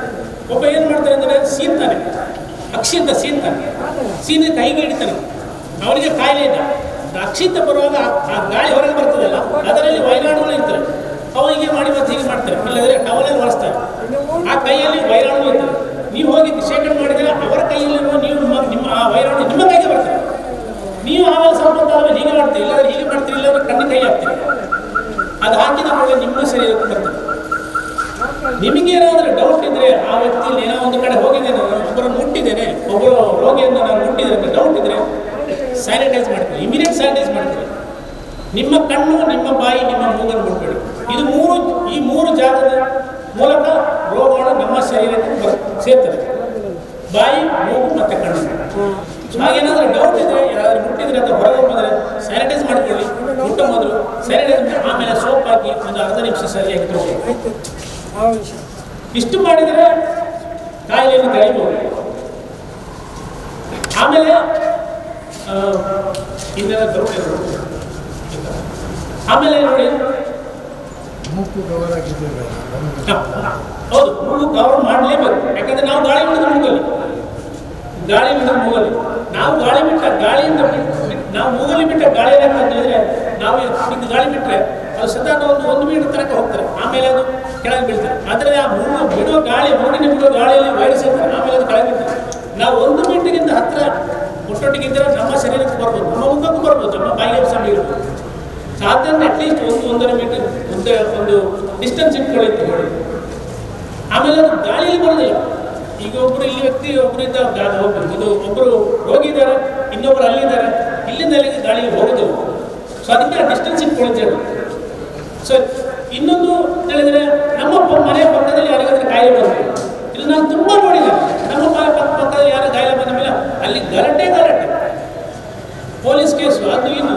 ಒಬ್ಬ ಏನು ಮಾಡ್ತಾರೆ ಅಂದರೆ ಸೀನ್ತಾನೆ, ಅಕ್ಷಿಂತ ಸೀನ ಕೈಗೆ ಹಿಡಿತಾನೆ, ಅವನಿಗೆ ಕಾಯಿಲೆ ಇಲ್ಲ. ಅಕ್ಷಿಂತ ಬರುವಾಗ ಆ ಗಾಳಿ ಹೊರಗೆ ಬರ್ತದಲ್ಲ, ಅದರಲ್ಲಿ ವೈರಾಣುಗಳು ಇರ್ತವೆ. ಅವನಿಗೆ ಮಾಡಿ ಮತ್ತೆ ಹೀಗೆ ಮಾಡ್ತಾರೆ, ಇಲ್ಲದ್ರೆ ಟವಲಲ್ಲಿ ಒರೆಸ್ತಾರೆ. ಆ ಕೈಯಲ್ಲಿ ವೈರಾಣು ಇರ್ತದೆ. ನೀವು ಹೋಗಿ ಶೇಖರಣೆ ಮಾಡಿದರೆ ಅವರ ಕೈಯಲ್ಲಿರುವ ನೀವು ನಿಮ್ಮ ಆ ವೈರಾಣು ನಿಮ್ಮ ಕೈಗೆ ಬರ್ತದೆ. ನೀವು ಆಮೇಲೆ ಸ್ವಲ್ಪ ಆಮೇಲೆ ಹೀಗೆ ಮಾಡ್ತೀರಿ, ಇಲ್ಲಾಂದ್ರೆ ಹೀಗೆ ಮಾಡ್ತೀರಿ, ಇಲ್ಲಾಂದ್ರೆ ಕಣ್ಣು ಕೈ ಹಾಕ್ತೀರಿ. ಅದು ಹಾಕಿದ ಕೂಡಲೇ ನಿಮ್ಮ ಶರೀರಕ್ಕೆ ಬರ್ತದೆ. ನಿಮಗೇನಾದರೂ ಡೌಟ್ ಇದ್ದರೆ, ಆ ವ್ಯಕ್ತಿಯಲ್ಲಿ ಏನೋ ಒಂದು ಕಡೆ ಹೋಗಿದ್ದೇನೆ, ಒಬ್ಬರನ್ನು ಮುಟ್ಟಿದ್ದೇನೆ, ಒಬ್ಬರು ರೋಗಿಯನ್ನು ನಾನು ಮುಟ್ಟಿದ್ದೇನೆ ಡೌಟ್ ಇದ್ದರೆ ಸ್ಯಾನಿಟೈಸ್ ಮಾಡ್ತೀವಿ, ಇಮಿಡಿಯೇಟ್ ಸ್ಯಾನಿಟೈಸ್ ಮಾಡ್ತೀವಿ. ನಿಮ್ಮ ಕಣ್ಣು, ನಿಮ್ಮ ಬಾಯಿ, ನಿಮ್ಮ ಮೂಗನ್ನು ಮುಟ್ಟಬೇಡಿ. ಈ ಮೂರು ಜಾಗದ ಮೂಲಕ ರೋಗಗಳು ನಮ್ಮ ಶರೀರಕ್ಕೆ ಸೇರ್ತದೆ. ಬಾಯಿ, ಮೂಗು ಮತ್ತು ಕಣ್ಣು. ಹಾಗೇನಾದರೂ ಡೌಟ್ ಇದ್ದರೆ, ಯಾರಾದರೂ ಮುಟ್ಟಿದ್ರೆ ಅಥವಾ ಹೊರಗೆ ಬಂದರೆ ಸ್ಯಾನಿಟೈಸ್ ಮಾಡಿಕೊಳ್ಳಿ. ಮುಟ್ಟ ಮೊದಲು ಸ್ಯಾನಿಟೈಸ್, ಆಮೇಲೆ ಸೋಪ್ ಹಾಕಿ ಒಂದು ಅರ್ಧ ನಿಮಿಷ ಸರಿಯಾಗಿ ತೊಗೊಳ್ಳಿ. ಇಷ್ಟು ಮಾಡಿದರೆ ಕಾಯಿಲೆಯನ್ನು ತಡೆಯಬಹುದು. ಆಮೇಲೆ ಇನ್ನೆಲ್ಲ ಡೌಟ್ ಇರಬಹುದು. ಆಮೇಲೆ ನೋಡಿ, ಹೌದು, ಮೂಗು ಕವರ್ ಮಾಡಲೇಬೇಕು. ಯಾಕಂದ್ರೆ ನಾವು ಗಾಳಿ ಬಿಡೋದು ಮೂಗಲ್ಲಿ, ನಾವು ಗಾಳಿ ಬಿಟ್ಟ ಗಾಳಿಯಿಂದ ನಾವು ಮೂಗಲ್ಲಿ ಬಿಟ್ಟ ಗಾಳಿ ಏನಾಗ್ತಂದ್ರೆ, ನಾವು ಇದು ಗಾಳಿ ಬಿಟ್ಟರೆ ಅದು ಸದಾ ಒಂದು ಮೀಟರ್ ತನಕ ಹೋಗ್ತಾರೆ, ಆಮೇಲೆ ಅದು ಕೆಳಗೆ ಬೀಳ್ತಾರೆ. ಆದರೆ ಆ ಮೂಗು ಬಿಡೋ ಗಾಳಿ, ಮೂಗಿನ ಬಿಡೋ ಗಾಳಿಯಲ್ಲಿ ವೈರಸ್ ಇರ್ತಾರೆ, ಆಮೇಲೆ ಅದು ಕೆಳಗೆ ಬೀಳ್ತಾರೆ. ನಾವು 1 ಮೀಟರ್ಗಿಂತ ಹತ್ತಿರ ಒಟ್ಟೊಟ್ಟಿಗಿದ್ದರೆ ನಮ್ಮ ಶರೀರಕ್ಕೆ ಬರ್ಬೋದು, ನಮ್ಮ ಮುಖಕ್ಕೂ ಬರ್ಬೋದು, ನಮ್ಮ ಬಾಯಿಗೆ ಸಹ ಇರ್ಬೋದು. ಸಾಧಾರಣ ಅಟ್ಲೀಸ್ಟ್ 1-1.5 ಮೀಟರ್ ಒಂದು ಡಿಸ್ಟೆನ್ಸ್ ಇಟ್ಕೊಳ್ಳಿ ಅಂತ ಹೇಳಿ. ಆಮೇಲೆ ಅದು ಗಾಳಿಯಲ್ಲಿ ಬರೋದಿಲ್ಲ. ಈಗ ಒಬ್ಬರು ಇಲ್ಲಿ ವ್ಯಕ್ತಿ ಒಬ್ಬರಿಂದ ಹೋಗ್ಬೇಕು, ಇದು ಒಬ್ಬರು ರೋಗಿ ಇದ್ದಾರೆ, ಇನ್ನೊಬ್ಬರು ಅಲ್ಲಿದ್ದಾರೆ, ಇಲ್ಲಿಂದ ಅಲ್ಲಿಗೆ ಗಾಳಿಗೆ ಹೋಗೋದಿಲ್ಲ. ಸೊ ಅದಕ್ಕೆ ಡಿಸ್ಟೆನ್ಸ್ ಇಟ್ಕೊಳ್ಳಿ. ಸೊ ಇನ್ನೊಂದು ಹೇಳಿದರೆ, ನಮ್ಮ ಮನೆಯ ಪಕ್ಕದಲ್ಲಿ ಯಾರಿಗಾದ್ರೆ ಕಾಯಿಲೆ ಬರಬೇಕು. ಇಲ್ಲಿ ನಾನು ತುಂಬ ನೋಡಿದ್ದೇನೆ, ನಮ್ಮ ಪಕ್ಕದಲ್ಲಿ ಯಾರು ಕಾಯಿಲೆ ಬಂದ ಮೇಲೆ ಅಲ್ಲಿ ಗಲಾಟೆ ಪೊಲೀಸ್ ಕೇಸು, ಅದು ಇದು.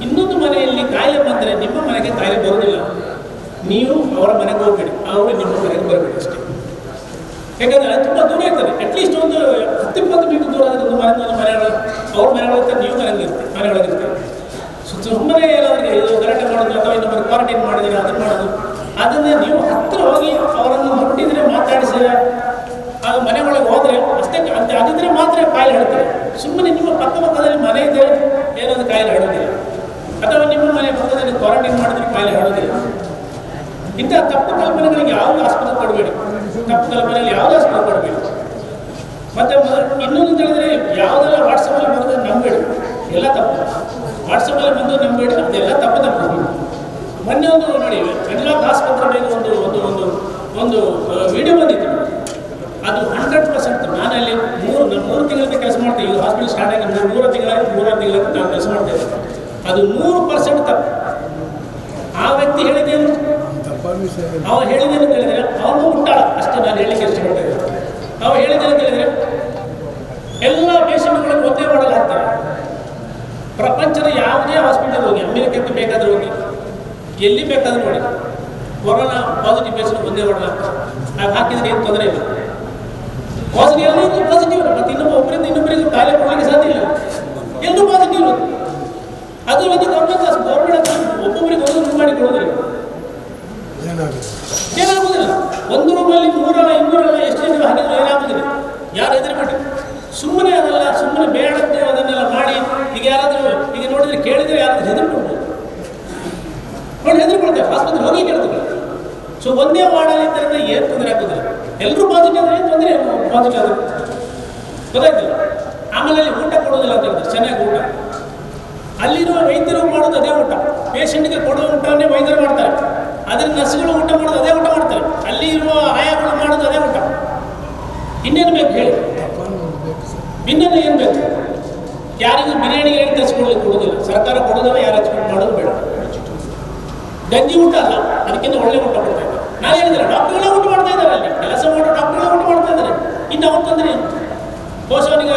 ಇನ್ನೊಂದು ಮನೆಯಲ್ಲಿ ಕಾಯಿಲೆ ಬಂದರೆ ನಿಮ್ಮ ಮನೆಗೆ ಕಾಯಿಲೆ ಬರುವುದಿಲ್ಲ, ನೀವು ಅವರ ಮನೆಗೆ ಹೋಗಬೇಡಿ, ಅವರು ನಿಮ್ಮ ಮನೆಗೆ ಬರಬೇಡಿ ಅಷ್ಟೇ. ಸುಮ್ಮನೆ ಏನಾದರೂ ಗಲಾಟೆ ಮಾಡೋದು ಅಥವಾ ಇನ್ನೊಬ್ಬರು ಕ್ವಾರಂಟೈನ್ ಮಾಡಿದರೆ ಅದನ್ನು ಮಾಡೋದು, ಅದನ್ನೇ ನೀವು ಹತ್ತಿರ ಹೋಗಿ ಅವರನ್ನು ಮುಟ್ಟಿದ್ರೆ ಮಾತಾಡಿಸಿದ್ರೆ ಆಗ ಮನೆ ಒಳಗೆ ಹೋದರೆ ಅಷ್ಟೇ ಅಂತ ಆಗಿದ್ರೆ ಮಾತ್ರ ಕಾಯಿಲೆ ಹರಡ್ತಾರೆ. ಸುಮ್ಮನೆ ನಿಮ್ಮ ಪಕ್ಕದಲ್ಲಿ ಮನೆ ಇದ್ದರೆ ಏನಾದರೂ ಕಾಯಿಲೆ ಹರಡೋದಿಲ್ಲ, ಅಥವಾ ನಿಮ್ಮ ಮನೆ ಪಕ್ಕದಲ್ಲಿ ಕ್ವಾರಂಟೈನ್ ಮಾಡಿದ್ರೆ ಕಾಯಿಲೆ ಹರಡೋದಿಲ್ಲ. ಇಂಥ ತಪ್ಪು ಕಲ್ಪನೆಗಳಿಗೆ ಯಾವುದೇ ಆಸ್ಪತ್ರೆ ಕೊಡಬೇಡಿ, ತಪ್ಪು ಕಲ್ಪನೆಯಲ್ಲಿ ಯಾವುದೇ ಆಸ್ಪತ್ರೆ ಕೊಡಬೇಡಿ. ಮತ್ತು ಇನ್ನೊಂದು ಹೇಳಿದರೆ ಯಾವುದೆಲ್ಲ ವಾಟ್ಸಪ್ಪಲ್ಲಿ ಬರೋದು ನಂಬೇಡಿ, ಎಲ್ಲ ತಪ್ಪು. ವಾಟ್ಸಪ್ಪಲ್ಲಿ ಬಂದು ನಂಬೇಡಿ, ಅದೆಲ್ಲ ತಪ್ಪು. ಮೊನ್ನೆ ಒಂದು ನೋಡಿ ವೆನ್ಲಾಕ್ ಆಸ್ಪತ್ರೆ ಮೇಲೆ ಒಂದು ವಿಡಿಯೋ ಬಂದಿತ್ತು. ಅದು 100%. ನಾನು ಅಲ್ಲಿ ಮೂರು ತಿಂಗಳಿಂದ ಕೆಲಸ ಮಾಡ್ತೇವೆ. ಈಗ ಹಾಸ್ಪಿಟಲ್ ಸ್ಟಾರ್ಟ್ ಆಗಿ 3 ತಿಂಗಳ ನಾವು ಕೆಲಸ ಮಾಡ್ತೇವೆ. ಅದು 100% ತಪ್ಪು. ಆ ವ್ಯಕ್ತಿ ಹೇಳಿದ್ದೇನು, ಅವ್ರು ಹೇಳಿದ್ದೇನು ಕೇಳಿದರೆ ಅವನು ಉಂಟಾಳ ಅಷ್ಟೇ. ನಾನು ಹೇಳಲಿಕ್ಕೆ ಇಷ್ಟಪಡ್ತೇನೆ. ಅವ್ರು ಹೇಳಿದ್ದೇನು ಕೇಳಿದರೆ ಎಲ್ಲ ಪೇಷಂಟ್ಗಳನ್ನು ಒಂದೇ ಮಾಡಲಾಗ್ತಾರೆ. ಪ್ರಪಂಚದ ಯಾವುದೇ ಹಾಸ್ಪಿಟಲ್ ಹೋಗಿ, ಅಮೆರಿಕಕ್ಕೆ ಬೇಕಾದರೂ ಹೋಗಿ, ಎಲ್ಲಿ ಬೇಕಾದರೂ ನೋಡಿ, ಕೊರೋನಾ ಪಾಸಿಟಿವ್ ಪೇಷಂಟ್ ಒಂದೇ ಮಾಡಲಾಗ್ತಾರೆ. ನಾವು ಹಾಕಿದರೆ ಏನು ತೊಂದರೆ ಇಲ್ಲ. ಪಾಸಿಟಿವ್ ಪಾಸಿಟಿವ್ ಮತ್ತು ಇನ್ನೊಬ್ಬರಿಗೆ ಕಾಯಿಲೆ ಕೊಡಲಿಕ್ಕೆ ಸಾಧ್ಯ ಇಲ್ಲ. ಎಲ್ಲೂ ಪಾಸಿಟಿವ್ ಅದು ಒಂದು ಗೌರ್ಮೆಂಟ್ ಒಬ್ಬೊಬ್ಬರಿಗೆ ಒಂದು ರೂಮ್ ಮಾಡಿ ಕೊಡೋದಿಲ್ಲ, ಏನಾಗುವುದಿಲ್ಲ. ಒಂದು ರೂಮಲ್ಲಿ 100 200 ಎಷ್ಟು ಜನ ಹಾಕಿದ್ರು ಏನಾಗುವುದಿಲ್ಲ. ಯಾರು ಹೆದರಿಬಿಟ್ಟು ಸುಮ್ಮನೆ ಅದಲ್ಲ, ಸುಮ್ಮನೆ ಬೇಡದ್ದು ಅದನ್ನೆಲ್ಲ ಮಾಡಿ. ಈಗ ಯಾರಾದರೂ ಈಗ ನೋಡಿದ್ರೆ ಕೇಳಿದರೆ ಯಾರಾದರೂ ಹೆದರ್ಕೊಳ್ಬೋದು, ನೋಡಿ ಹೆದರ್ಕೊಳ್ತೇವೆ. ಆಸ್ಪತ್ರೆ ಹೋಗಿ ಕೇಳ್ತೇವೆ. ಸೊ ಒಂದೇ ವಾರ್ಡಲ್ಲಿ ಇದ್ದರಿಂದ ಏನು ತೊಂದರೆ ಆಗೋದಿಲ್ಲ. ಎಲ್ಲರೂ ಪಾಸಿಟಿವ್ ಆದರೆ ಏನು ತೊಂದರೆ, ಪಾಸಿಟಿವ್ ಆದರೆ ಗೊತ್ತಾಯ್ತಿಲ್ಲ. ಆಮೇಲೆ ಅಲ್ಲಿ ಊಟ ಕೊಡೋದಿಲ್ಲ ಅಂತ ಹೇಳ್ತಾರೆ, ಚೆನ್ನಾಗಿ ಊಟ. ಅಲ್ಲಿರುವ ವೈದ್ಯರು ಮಾಡೋದು ಅದೇ ಊಟ, ಪೇಷಂಟ್ಗೆ ಕೊಡೋ ಊಟವನ್ನೇ ವೈದ್ಯರು ಮಾಡ್ತಾರೆ. ಅದ್ರ ನರ್ಸ್ಗಳು ಊಟ ಮಾಡೋದು ಅದೇ ಊಟ ಮಾಡ್ತಾರೆ. ಅಲ್ಲಿ ಇರುವ ಆಯಾಗಳು ಮಾಡೋದು ಅದೇ ಊಟ. ಇನ್ನೇನು ಬೇಕು ಹೇಳಿ, ಇನ್ನೇನು ಏನು ಬೇಕು? ಯಾರಿಗೂ ಬಿರಿಯಾನಿಗೆ ಏನು ತರಿಸ್ಕೊಳ್ಳಿಕ್ಕೆ ಕೊಡೋದಿಲ್ಲ, ಸರ್ಕಾರ ಕೊಡೋದಲ್ಲ. ಯಾರು ಎಕ್ಸ್ಪೆಕ್ಟ್ ಮಾಡೋದು ಬೇಡ. ಗಂಜಿ ಊಟ ಅಲ್ಲ, ಅದಕ್ಕಿಂತ ಒಳ್ಳೆ ಊಟ ಕೊಡ್ತಾ ಇದ್ದಾರೆ. ನಾನು ಹೇಳಿದ್ರೆ ಡಾಕ್ಟರ್ಗಳೇ ಊಟ ಮಾಡ್ತಾ ಇದ್ದಾರೆ, ಅಲ್ಲಿ ಕೆಲಸ ಮಾಡೋ ಡಾಕ್ಟರ್ಗಳೇ ಊಟ ಮಾಡ್ತಾ ಇದ್ದಾರೆ. ಇನ್ನು ಅವ್ರು ತಂದರೆ ಅವನಿಗೆ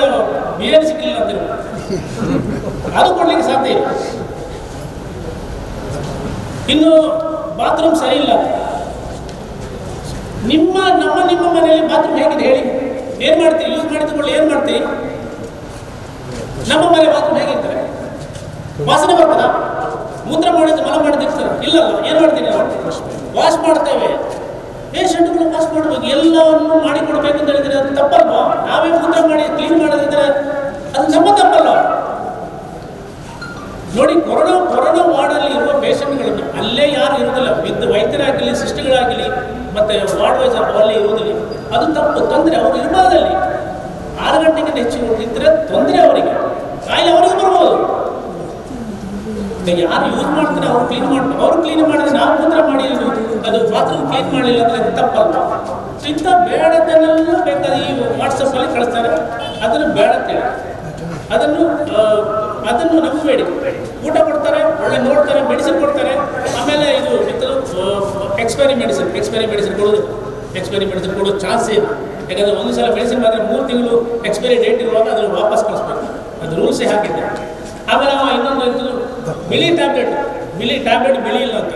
ಬಿರಿಯಾನಿ ಸಿಗಲಿಲ್ಲ ಅಂತಾರೆ, ಅದು ಕೊಡ್ಲಿಕ್ಕೆ ಸಾಧ್ಯ ಇಲ್ಲ. ಇನ್ನು ಬಾತ್ರೂಮ್ ಸರಿ ಇಲ್ಲ. ನಿಮ್ಮ ಮನೆಯಲ್ಲಿ ಬಾತ್ರೂಮ್ ಹೇಗಿದೆ ಹೇಳಿ? ಏನು ಮಾಡ್ತೀರಿ? ಯೂಸ್ ಮಾಡಿದ್ಕೊಳ್ಳಿ, ಏನು ಮಾಡ್ತೀರಿ? ನಮ್ಮ ಮನೆ ಬಾತ್ರೂಮ್ ಹೇಗಿರ್ತಾರೆ? ವಾಸನೆ ಬರ್ತದ? ಮೂತ್ರ ಮಾಡಿದ್ದು ಮಲ ಮಾಡಿದಿರ್ತಾರೆ? ಇಲ್ಲಲ್ಲ. ಏನು ಮಾಡ್ತೀನಿ ನಾವು? ವಾಶ್ ಮಾಡ್ತೇವೆ. ಪೇಷಂಟ್ಗಳು ವಾಶ್ ಮಾಡಬೇಕು, ಎಲ್ಲವನ್ನು ಮಾಡಿಕೊಡ್ಬೇಕು ಅಂತ ಹೇಳಿದರೆ ಅದು ತಪ್ಪಲ್ವಾ? ನಾವೇ ಮೂತ್ರ ಮಾಡಿ ಕ್ಲೀನ್ ಮಾಡೋದಿದ್ರೆ ಅದು ನಮ್ಮ ತಪ್ಪಲ್ಲ. ನೋಡಿ, ಕೊರೋನಾ ವಾರ್ಡಲ್ಲಿ ಇರುವ ಪೇಷಂಟ್ಗಳನ್ನು ಅಲ್ಲೇ ಯಾರು ಇರುವುದಿಲ್ಲ, ವೈದ್ಯರಾಗಲಿ ಸಿಸ್ಟರ್ಗಳಾಗಲಿ ಮತ್ತು ವಾರ್ಡ್ ವೈಸ್ ಅವಲ್ಲಿ ಇರುವುದಿಲ್ಲ. ಅದು ತಪ್ಪು, ತೊಂದರೆ. ಅವರು ಇರಬಾರ್ದಲ್ಲಿ 6 ಗಂಟೆಗಿಂತ ಹೆಚ್ಚು ಇದ್ದರೆ ತೊಂದರೆ ಅವರಿಗೆ, ಕಾಯಿಲೆ ಅವರಿಗೆ ಬರ್ಬೋದು. ಯಾರು ಯೂಸ್ ಮಾಡ್ತಾರೆ ಅವ್ರು ಕ್ಲೀನ್ ಮಾಡ್ತಾರೆ. ಅವರು ಕ್ಲೀನ್ ಮಾಡಿದ್ರೆ ನಾವು ಮೂತ್ರ ಮಾಡಿ ಅದು ಬಾತ್ರೂಮ್ ಕ್ಲೀನ್ ಮಾಡಲಿಲ್ಲ ಅಂದರೆ ಅದು ತಪ್ಪಲ್ಲ. ಇಂಥ ಬೇಡದನ್ನೆಲ್ಲ ಬೇಕಾದ ಈ ವಾಟ್ಸಪ್ಪಲ್ಲಿ ಕಳಿಸ್ತಾರೆ. ಅದನ್ನು ಬೇಡ ಅಂತೇಳಿ ಅದನ್ನು ನಂಬಬೇಡಿ. ಊಟ ಕೊಡ್ತಾರೆ, ಒಳ್ಳೆ ನೋಡ್ತಾರೆ, ಮೆಡಿಸಿನ್ ಕೊಡ್ತಾರೆ. ಆಮೇಲೆ ಇದು ಎಕ್ಸ್ಪೈರಿ ಮೆಡಿಸಿನ್ ಕೊಡೋದು ಚಾನ್ಸ್ ಇದೆ. ಯಾಕಂದರೆ ಒಂದು ಸಲ ಮೆಡಿಸಿನ್ ಮಾತ್ರ 3 ತಿಂಗಳು ಎಕ್ಸ್ಪೈರಿ ಡೇಟ್ ಇರುವಾಗ ಅದನ್ನು ವಾಪಸ್ ಕಳಿಸ್ಬೇಕು, ಅದು ರೂಲ್ಸೇ ಹಾಕಿದ್ದೆ. ಆಮೇಲೆ ಇನ್ನೊಂದು ಬಿಳಿ ಟ್ಯಾಬ್ಲೆಟ್ ಬಿಳಿ ಇಲ್ಲ ಅಂತ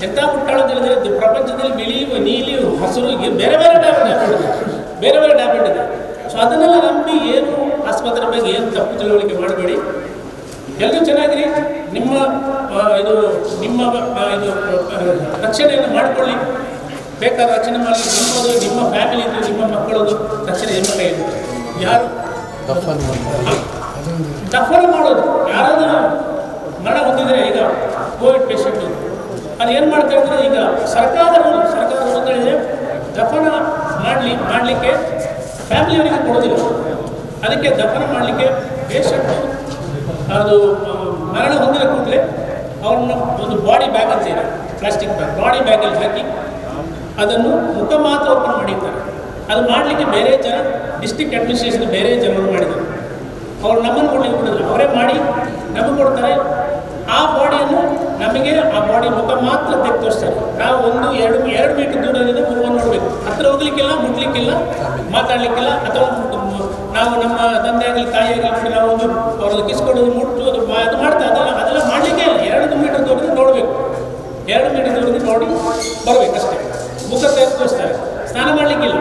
ಎಂಥ ಮುಟ್ಟಾಳು ಅಂತ ಹೇಳಿದ್ರೆ ಪ್ರಪಂಚದಲ್ಲಿ ಬಿಳಿ, ನೀಲಿ, ಹಸಿರು ಬೇರೆ ಬೇರೆ ಟ್ಯಾಬ್ಲೆಟ್ ಇದೆ. ಸೊ ಅದನ್ನೆಲ್ಲ ನಂಬಿ ಏನು ಆಸ್ಪತ್ರೆ ಬಗ್ಗೆ ಏನು ತಪ್ಪು ತಿಳುವಳಿಕೆ ಮಾಡಬೇಡಿ. ಎಲ್ಲರೂ ಚೆನ್ನಾಗಿರಿ. ನಿಮ್ಮ ರಕ್ಷಣೆಯನ್ನು ಮಾಡಿಕೊಳ್ಳಿ. ಬೇಕಾದ ರಕ್ಷಣೆ ಮಾಡಿ. ನಿಮ್ಮ ಫ್ಯಾಮಿಲಿದು, ನಿಮ್ಮ ಮಕ್ಕಳದು ರಕ್ಷಣೆ ನಿಮ್ಮ ಕೈಯಲ್ಲಿ. ಯಾರು ದಫನ ಮಾಡೋದು, ಯಾರಾದರೂ ಮರಣ ಹೊಂದಿದರೆ, ಈಗ ಕೋವಿಡ್ ಪೇಷಂಟು ಅದು ಏನು ಮಾಡ್ತಾ ಇದ್ದಾರೆ, ಈಗ ಸರ್ಕಾರ ಅಂತ ಹೇಳಿದರೆ ದಫನ ಮಾಡಲಿಕ್ಕೆ ಫ್ಯಾಮಿಲಿಯವರಿಗೆ ಕೊಡೋದಿಲ್ಲ. ಅದಕ್ಕೆ ದಫನ ಮಾಡಲಿಕ್ಕೆ ಪೇಷಂಟು ಅದು ಮರಣ ಹೊಂದಿದ ಕೂಡಲೇ ಅವ್ರನ್ನ ಒಂದು ಬಾಡಿ ಬ್ಯಾಗ್ ಅಂತ ಇದೆ, ಪ್ಲಾಸ್ಟಿಕ್ ಬ್ಯಾಗ್, ಬಾಡಿ ಬ್ಯಾಗಲ್ಲಿ ಹಾಕಿ ಅದನ್ನು ಮುಖ ಮಾತ್ರ ಓಪನ್ ಮಾಡಿರ್ತಾರೆ. ಅದು ಮಾಡಲಿಕ್ಕೆ ಬೇರೆ ಜನ, ಡಿಸ್ಟ್ರಿಕ್ಟ್ ಅಡ್ಮಿನಿಸ್ಟ್ರೇಷನ್ ಬೇರೆ ಜನರು ಮಾಡಿದರು. ಅವ್ರು ನಮ್ಮನ್ನು ಕೊಡಲಿಕ್ಕೆ ಕೊಡೋದಿಲ್ಲ, ಅವರೇ ಮಾಡಿ ನಮಗೆ ಕೊಡ್ತಾರೆ. ಆ ಬಾಡಿಯನ್ನು ನಮಗೆ ಆ ಬಾಡಿ ಮುಖ ಮಾತ್ರ ತೆಗೆದು ತೋರಿಸ್ತಾರೆ. ನಾವು 1-2 ಮೀಟರ್ ದೂರದಿಂದ ಮುಖವನ್ನು ನೋಡಬೇಕು. ಹತ್ತಿರ ಹೋಗ್ಲಿಕ್ಕಿಲ್ಲ, ಮುಟ್ಲಿಕ್ಕಿಲ್ಲ, ಮಾತಾಡಲಿಕ್ಕಿಲ್ಲ. ಅಥವಾ ನಾವು ನಮ್ಮ ತಂದೆ ಆಗಲಿ ತಾಯಿ ಆಗಲಿ ನಾವು ಅವ್ರದ್ದು ಕಿಸ್ಕೊಡೋದು, ಮುಟ್ಟೋದು, ಅದು ಮಾಡ್ತಾರೆ. ಅದೆಲ್ಲ ಮಾಡಲಿಕ್ಕೆ ಇಲ್ಲ. 2 ಮೀಟರ್ ದೂರದಿಂದ ನೋಡಬೇಕು. 2 ಮೀಟರ್ ದೂರದಿಂದ ನೋಡಿ ಬರಬೇಕಷ್ಟೇ. ಮುಖ ತೆಗೆದು ತೋರಿಸ್ತಾರೆ. ಸ್ನಾನ ಮಾಡಲಿಕ್ಕಿಲ್ಲ,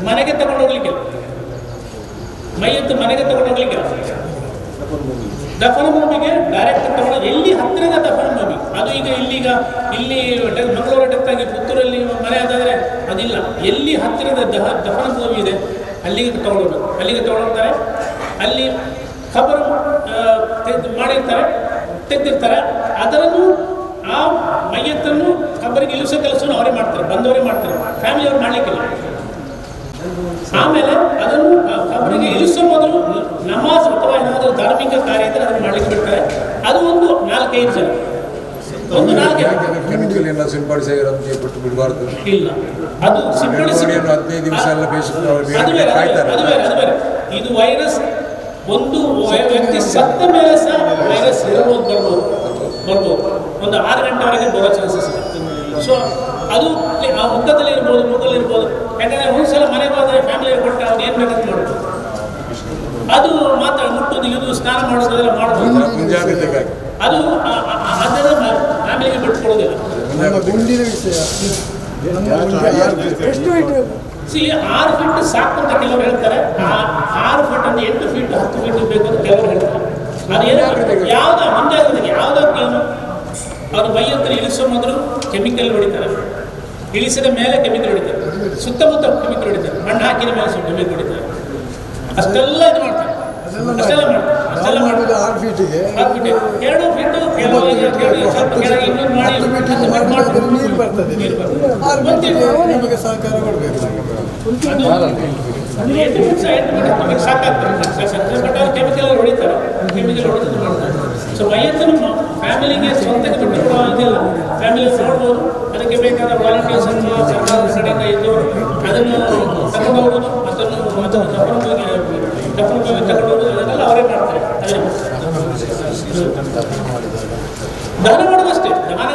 ಮನೆಗೆ ತಗೊಂಡು ಹೋಗ್ಲಿಕ್ಕಿಲ್ಲ, ಮೈಯತ್ತು ಮನೆಗೆ ತಗೊಂಡು ಹೋಗ್ಲಿಕ್ಕಿಲ್ಲ. ದಫನ ಭೂಮಿಗೆ ಡೈರೆಕ್ಟ್ ತಗೊಂಡು ಎಲ್ಲಿ ಹತ್ತಿರದ ದಫನ ಭೂಮಿ ಅದು ಈಗ ಇಲ್ಲಿ ಮಂಗಳೂರು ಅಡ್ಡಕ್ಕಾಗಿ ಪುತ್ತೂರಲ್ಲಿ ಮನೆ ಆದಾದರೆ ಅದಿಲ್ಲ, ಎಲ್ಲಿ ಹತ್ತಿರದ ದಫನ ಭೂಮಿ ಇದೆ ಅಲ್ಲಿಗೆ ತಗೊಂಡೋಗ್ತಾರೆ. ಅಲ್ಲಿ ಖಬರ್ ಮಾಡಿರ್ತಾರೆ, ತೆಗೆದಿರ್ತಾರೆ. ಅದರನ್ನು ಆ ಮೈಯತ್ತನ್ನು ಖಬರಿಗೆ ಇಳಿಸೋ ಕೆಲಸವನ್ನು ಅವರೇ ಮಾಡ್ತಾರೆ, ಬಂದವರೇ ಮಾಡ್ತಾರೆ, ಫ್ಯಾಮಿಲಿಯವ್ರು ಮಾಡಲಿಕ್ಕಿಲ್ಲ. ಆಮೇಲೆ ಅದನ್ನು ಖಬರಿಗೆ ಇಳಿಸೋ ಮೊದಲು ನಮಾಜ್ ಅಥವಾ ಏನಾದರೂ ಧಾರ್ಮಿಕ ಕಾರ್ಯ ಇದ್ದರೆ ಅದನ್ನು ಮಾಡಲಿಕ್ಕೆ ಬಿಡ್ತಾರೆ. ಅದು ಒಂದು 4-5 ಜನ, ಒಂದು 4 ಸಿಂಪಡಿಸಿ ಬಿಟ್ಟು ಬಿಡಬಾರ್ದು. ಇಲ್ಲ, ಅದು ಸಿಂಪಡಿಸಿ 15 ದಿವಸ ಎಲ್ಲ ಇದು ವೈರಸ್ ಒಂದು ವ್ಯಕ್ತಿ ಸತ್ತ ಮೇಲೆ ಸಹ ವೈರಸ್ ಬರ್ಬೋದು. ಒಂದು 6 ಗಂಟೆವರೆಗೆ ಬರೋ ಚಾನ್ಸಸ್ ಇದೆ. ಸೊ ಅದು ಆ ಮುಖದಲ್ಲಿ ಇರ್ಬೋದು. ಯಾಕಂದರೆ ಒಂದ್ಸಲ ಮನೆಗೆ ಹೋದರೆ ಫ್ಯಾಮಿಲಿಗೆ ಕೊಟ್ಟು ಅವ್ರು ಏನು ಬೇಕಂತ ಮಾಡ್ಬೋದು. ಅದು ಮಾತ್ರ ಮುಟ್ಟೋದು, ಇದು ಸ್ನಾನ ಮಾಡೋದೆಲ್ಲ ಮಾಡ್ಬೋದು. ಅದು ಅದರ ಫ್ಯಾಮಿಲಿಗೆ ಬಿಟ್ಕೊಡೋದಿಲ್ಲ. 6 ಫೀಟ್ ಸಾಕು ಅಂತ ಕೆಲವರು ಹೇಳ್ತಾರೆ. 6 ಫೀಟ್ ಅಂದ್ರೆ 8 ಫೀಟ್ 10 ಫೀಟ್ ಬೇಕು ಅಂತ ಕೆಲವರು ಹೇಳ್ತಾರೆ. ಅದು ಯಾವುದೋ ಮುಂಜಾಗ್ರತೆಗೆ ಯಾವುದೋ ಅವರು ಮೈಯಂತ್ರ ಇಳಿಸೋ ಮೊದಲು ಕೆಮಿಕಲ್ ಹೊಡಿತಾರೆ, ಇಳಿಸಿದ ಮೇಲೆ ಕೆಮಿಕಲ್ ಹೊಡಿತಾರೆ, ಸುತ್ತಮುತ್ತ ಕೆಮಿಕಲ್ ಹೊಡಿತಾರೆ, ಮಣ್ಣು ಹಾಕಿದ ಮೇಲೆ ಕೆಮಿಕಲ್ ಹೊಡಿತಾರೆ. ಅಷ್ಟೆಲ್ಲ ಇದು ಮಾಡ್ತಾರೆ. ಅಷ್ಟೆಲ್ಲ ಮಾಡೋದು 6 ಫೀಟಿಗೆ 2 ಫೀಟ್ ಸ್ವಲ್ಪ ಕೆಳಗೆ ಇನ್ನೊಂದು ಮಾಡಿ ನೀರು ಬರ್ತದೆ. ನಿಮಗೆ ಸಹಕಾರ ಕೊಡಬೇಕು. ಸಾಕಾಗ್ತದೆ. ಕೆಮಿಕಲ್ ಹೊಡಿತಾರೆ, ಕೆಮಿಕಲ್ ಹೊಡೆದು ಮಾಡ್ತಾರೆ. ಸೊ ಮೈಯತ್ತನ್ನು ಫ್ಯಾಮಿಲಿಗೆ ಸ್ವಂತಕ್ಕೆ ಬಿಟ್ಟು ಕೊಡೋದಿಲ್ಲ. ಫ್ಯಾಮಿಲಿ ನೋಡ್ಬೋದು, ಅದಕ್ಕೆ ಬೇಕಾದ ವಾಲಂಟಿಯರ್ಸ್ ಅಥವಾ ಸರ್ಕಾರದ ಕಡೆಯಿಂದ ಇದ್ದವರು ಅದನ್ನು ತಗೊಂಡು ಹೋಗೋದು, ಅದನ್ನು ತಗೊಂಡು ಹೋಗೋದು, ಅದನ್ನೆಲ್ಲ ಅವರೇ ಮಾಡ್ತಾರೆ. ದಹನ ಮಾಡೋದಷ್ಟೇ, ದಹನ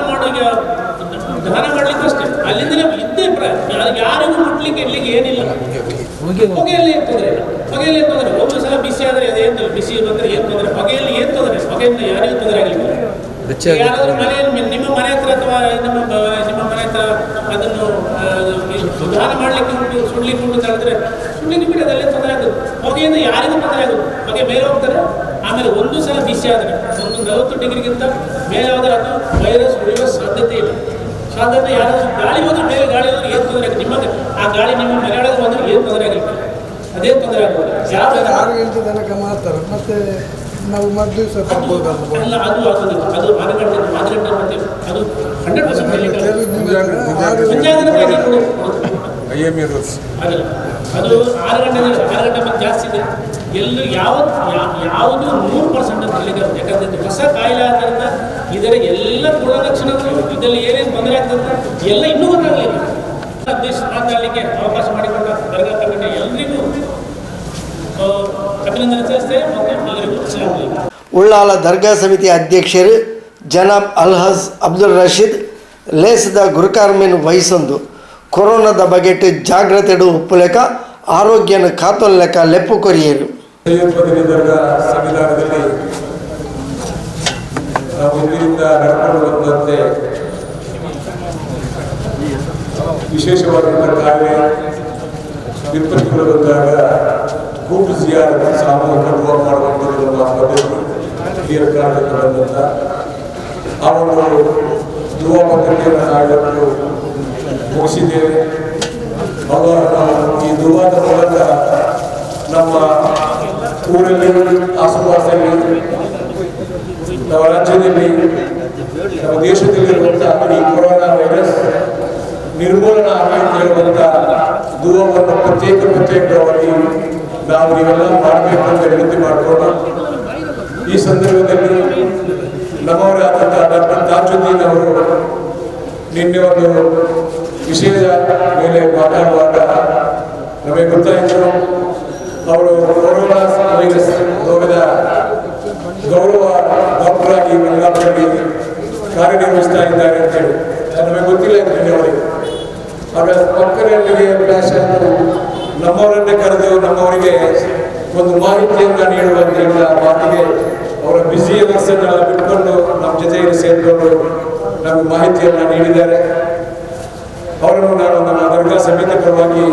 ಮಾಡಲಿಕ್ಕಷ್ಟೇ. ಅಲ್ಲಿಂದಲೇ ಇದ್ದೇ ಯಾರಿಗೂ ಮುಟ್ಲಿಕ್ಕೆ ಇರ್ಲಿಕ್ಕೆ ಏನಿಲ್ಲ. ಹೊಗೆಯಲ್ಲಿ ಏನು ತೊಂದರೆ ಇಲ್ಲ, ಹೊಗೆಯಲ್ಲಿ ಏನು ತೊಂದರೆ. ಒಂದು ಸಲ ಬಿಸಿ ಆದರೆ ಅದೇನು ಬಿಸಿ ಬಂದರೆ ಏನು ತೊಂದರೆ, ಹೊಗೆಯಲ್ಲಿ ಏನು ತೊಂದರೆ, ಹೊಗೆಯಿಂದ ಯಾರಿಗೂ ತೊಂದರೆ ಆಗಲಿಲ್ಲ. ಯಾರಾದರೂ ಮನೆಯಲ್ಲಿ ನಿಮ್ಮ ಮನೆ ಹತ್ರ ಅಥವಾ ನಿಮ್ಮ ಮನೆ ಹತ್ರ ಅದನ್ನು ದಹನ ಮಾಡಲಿಕ್ಕೆ ಉಂಟು, ಸುಡ್ಲಿಕ್ಕೆ ಉಂಟು ತಳಿದ್ರೆ ಸುಡ್ಲಿಕ್ಕೆ ಬಿಡಿ, ಅದಲ್ಲೇ ತೊಂದರೆ ಆಗೋದು. ಹೊಗೆಯಿಂದ ಯಾರಿಗೂ ತೊಂದರೆ ಆಗೋದು. ಹೊಗೆ ಮೇಲೆ ಹೋಗ್ತಾರೆ. ಆಮೇಲೆ ಒಂದು ಸಲ ಬಿಸಿ ಆದರೆ ಒಂದು 40 ಡಿಗ್ರಿಗಿಂತ ಮೇಲೆ ಹೋದರೆ ಅದು ವೈರಸ್ ಉಳಿಯುವ ಸಾಧ್ಯತೆ ಇಲ್ಲ. ಸಾಧ್ಯತೆ ಯಾರಾದರೂ ಗಾಳಿ ಹೋದ್ರೆ ಮೇಲೆ ಗಾಳಿ ಹೋದ್ರೆ ಏನು ತೊಂದರೆ ಆಗುತ್ತೆ. ನಿಮಗೆ ಆ ಗಾಳಿ ನಿಮ್ಮ ಮನೆಯೊಳಗೆ ಹೋದ್ರೆ ಏನು ತೊಂದರೆ ಆಗಿಲ್ಲ, ಅದೇ ತೊಂದರೆ ಆಗ್ಬೋದು. 6 ಗಂಟೆ ತನಕ ಮಾಡ್ತಾರೆ, ಮತ್ತೆ ನಾವು ಮರುದಿವಸ ಅಲ್ಲ, ಅದು ಆಗೋದಿಲ್ಲ. ಅದು 6 ಗಂಟೆ ಮತ್ತೆ ಅದು 100% ಮುಂಜಾಗ್ರತೆ ಅದು 6 ಗಂಟೆ ಮತ್ತೆ ಜಾಸ್ತಿ ಇದೆ. ಎಲ್ಲೂ ಯಾವುದು 100% ಅಂತ ಹೇಳಿದ್ದಾರೆ. ಯಾಕಂದರೆ ಹೊಸ ಕಾಯಿಲೆ ಆದ್ದರಿಂದ ಇದರ ಎಲ್ಲ ಗುಣಲಕ್ಷಣಗಳು ಇದರಲ್ಲಿ ಏನೇನು ತೊಂದರೆ ಆಗ್ತದೆ ಎಲ್ಲ ಇನ್ನೂ ಗೊತ್ತಾಗಲಿಲ್ಲ. ದೇಶ ಮಾತಾಡಲಿಕ್ಕೆ ಅವಕಾಶ ಮಾಡಿಕೊಂಡ ದರ್ಗಾ ಕಮಿಟಿ ಎಲ್ಲರಿಗೂ ಅಭಿನಂದನೆ ಸಲ್ಲಿಸ್ತೇವೆ ಮತ್ತು ಎಲ್ಲರಿಗೂ ಸಲಾಂ. ಉಳ್ಳಾಲ ದರ್ಗಾ ಸಮಿತಿ ಅಧ್ಯಕ್ಷರು ಜನಾಬ್ ಅಲ್ಹಜ್ ಅಬ್ದುಲ್ ರಶೀದ್ ಲೇಸದ ಗುರುಕಾರ್ಮೆನ್ ವಹಿಸೊಂದು ಕೊರೋನಾದ ಬಗೆಟ್ ಜಾಗ್ರತೆಡು ಉಪ್ಪುಲೆಕ ಆರೋಗ್ಯನ ಕಾತೊಲ್ಲೆಕ ಲೆಪ್ಪು ಕೊರಿಯರು. ದರ್ಗಾ ಸಂವಿಧಾನದಲ್ಲಿ ನಾವು ಹಿಂದಿನಿಂದ ನಡ್ಕೊಂಡು ಬಂದಂತೆ ವಿಶೇಷವಾದಂಥ ಕಾರ್ಯ ವಿಪತ್ತುಗಳು ಬಂದಾಗ ಗುಂಪು ಜಿಯಾರತ್ ಸಾಮೂಹಿಕ ದುವಾ ಮಾಡುವಂಥದ್ದು ನಮ್ಮ ಪದ್ಧತಿ ಹಿರಿಯರ ಕಾಲದಿಂದ ಬಂದಂಥ ಆ ಒಂದು ದುವಾ ಪದ್ಧತಿಯನ್ನು ನಾವಿವತ್ತು ಮುಗಿಸಿದ್ದೇವೆ. ಈ ದುವಾದ ಮೂಲಕ ನಮ್ಮ ಊರಲ್ಲಿ, ಆಸುಪಾಸಲ್ಲಿ, ನಮ್ಮ ರಾಜ್ಯದಲ್ಲಿ, ನಮ್ಮ ದೇಶದಲ್ಲಿರುವಂಥ ಈ ಕೊರೋನಾ ವೈರಸ್ ನಿರ್ಮೂಲನ ಆಗಲಿ ಹೇಳುವಂಥ ದುವಾವನ್ನು ಪ್ರತ್ಯೇಕವಾಗಿ ನಾವು ನೀವೆಲ್ಲ ಮಾಡಬೇಕು ಅಂತ ವಿನಂತಿ ಮಾಡಿಕೊಂಡು, ಈ ಸಂದರ್ಭದಲ್ಲಿ ನಮ್ಮವರಾದಂಥ ಡಾಕ್ಟರ್ ತಾಜುದ್ದೀನ್ ಅವರು ನಿನ್ನೆ ಒಂದು ವಿಷಯದ ಮೇಲೆ ಮಾತಾಡುವಾಗ ನಮಗೆ ಗೊತ್ತಾಯಿತು, ಅವರು ಕೊರೋನಾ ವೈರಸ್ ರೋಗದ ಗೌರವ ಡಾಕ್ಟರ್ ಆಗಿ ಬೆಳಗಾವಿಯಲ್ಲಿ ಕಾರ್ಯನಿರ್ವಹಿಸ್ತಾ ಇದ್ದಾರೆ ಅಂತೇಳಿ ನಮಗೆ ಗೊತ್ತಿಲ್ಲ ಇದ್ದೀನಿ ಅವರಿಗೆ. ಆಮೇಲೆ ಪಕ್ಕದಲ್ಲಿಗೆ ಅವಕಾಶ ನಮ್ಮವರನ್ನೇ ಕರೆದು ನಮ್ಮವರಿಗೆ ಒಂದು ಮಾಹಿತಿಯನ್ನು ನೀಡುವಂತ ಹೇಳಿದ ಮಾತಿಗೆ ಅವರ ಬ್ಯುಸಿ ಅವರ್ಸನ್ನೆಲ್ಲ ಬಿಟ್ಕೊಂಡು ನಮ್ಮ ಜೊತೆಯಲ್ಲಿ ಸೇರಿಕೊಂಡು ನಮಗೆ ಮಾಹಿತಿಯನ್ನು ನೀಡಿದ್ದಾರೆ. ಅವರನ್ನು ನಾನು ನನ್ನ ದರ್ಗಾ ಸಮಿತಿ ಪರವಾಗಿ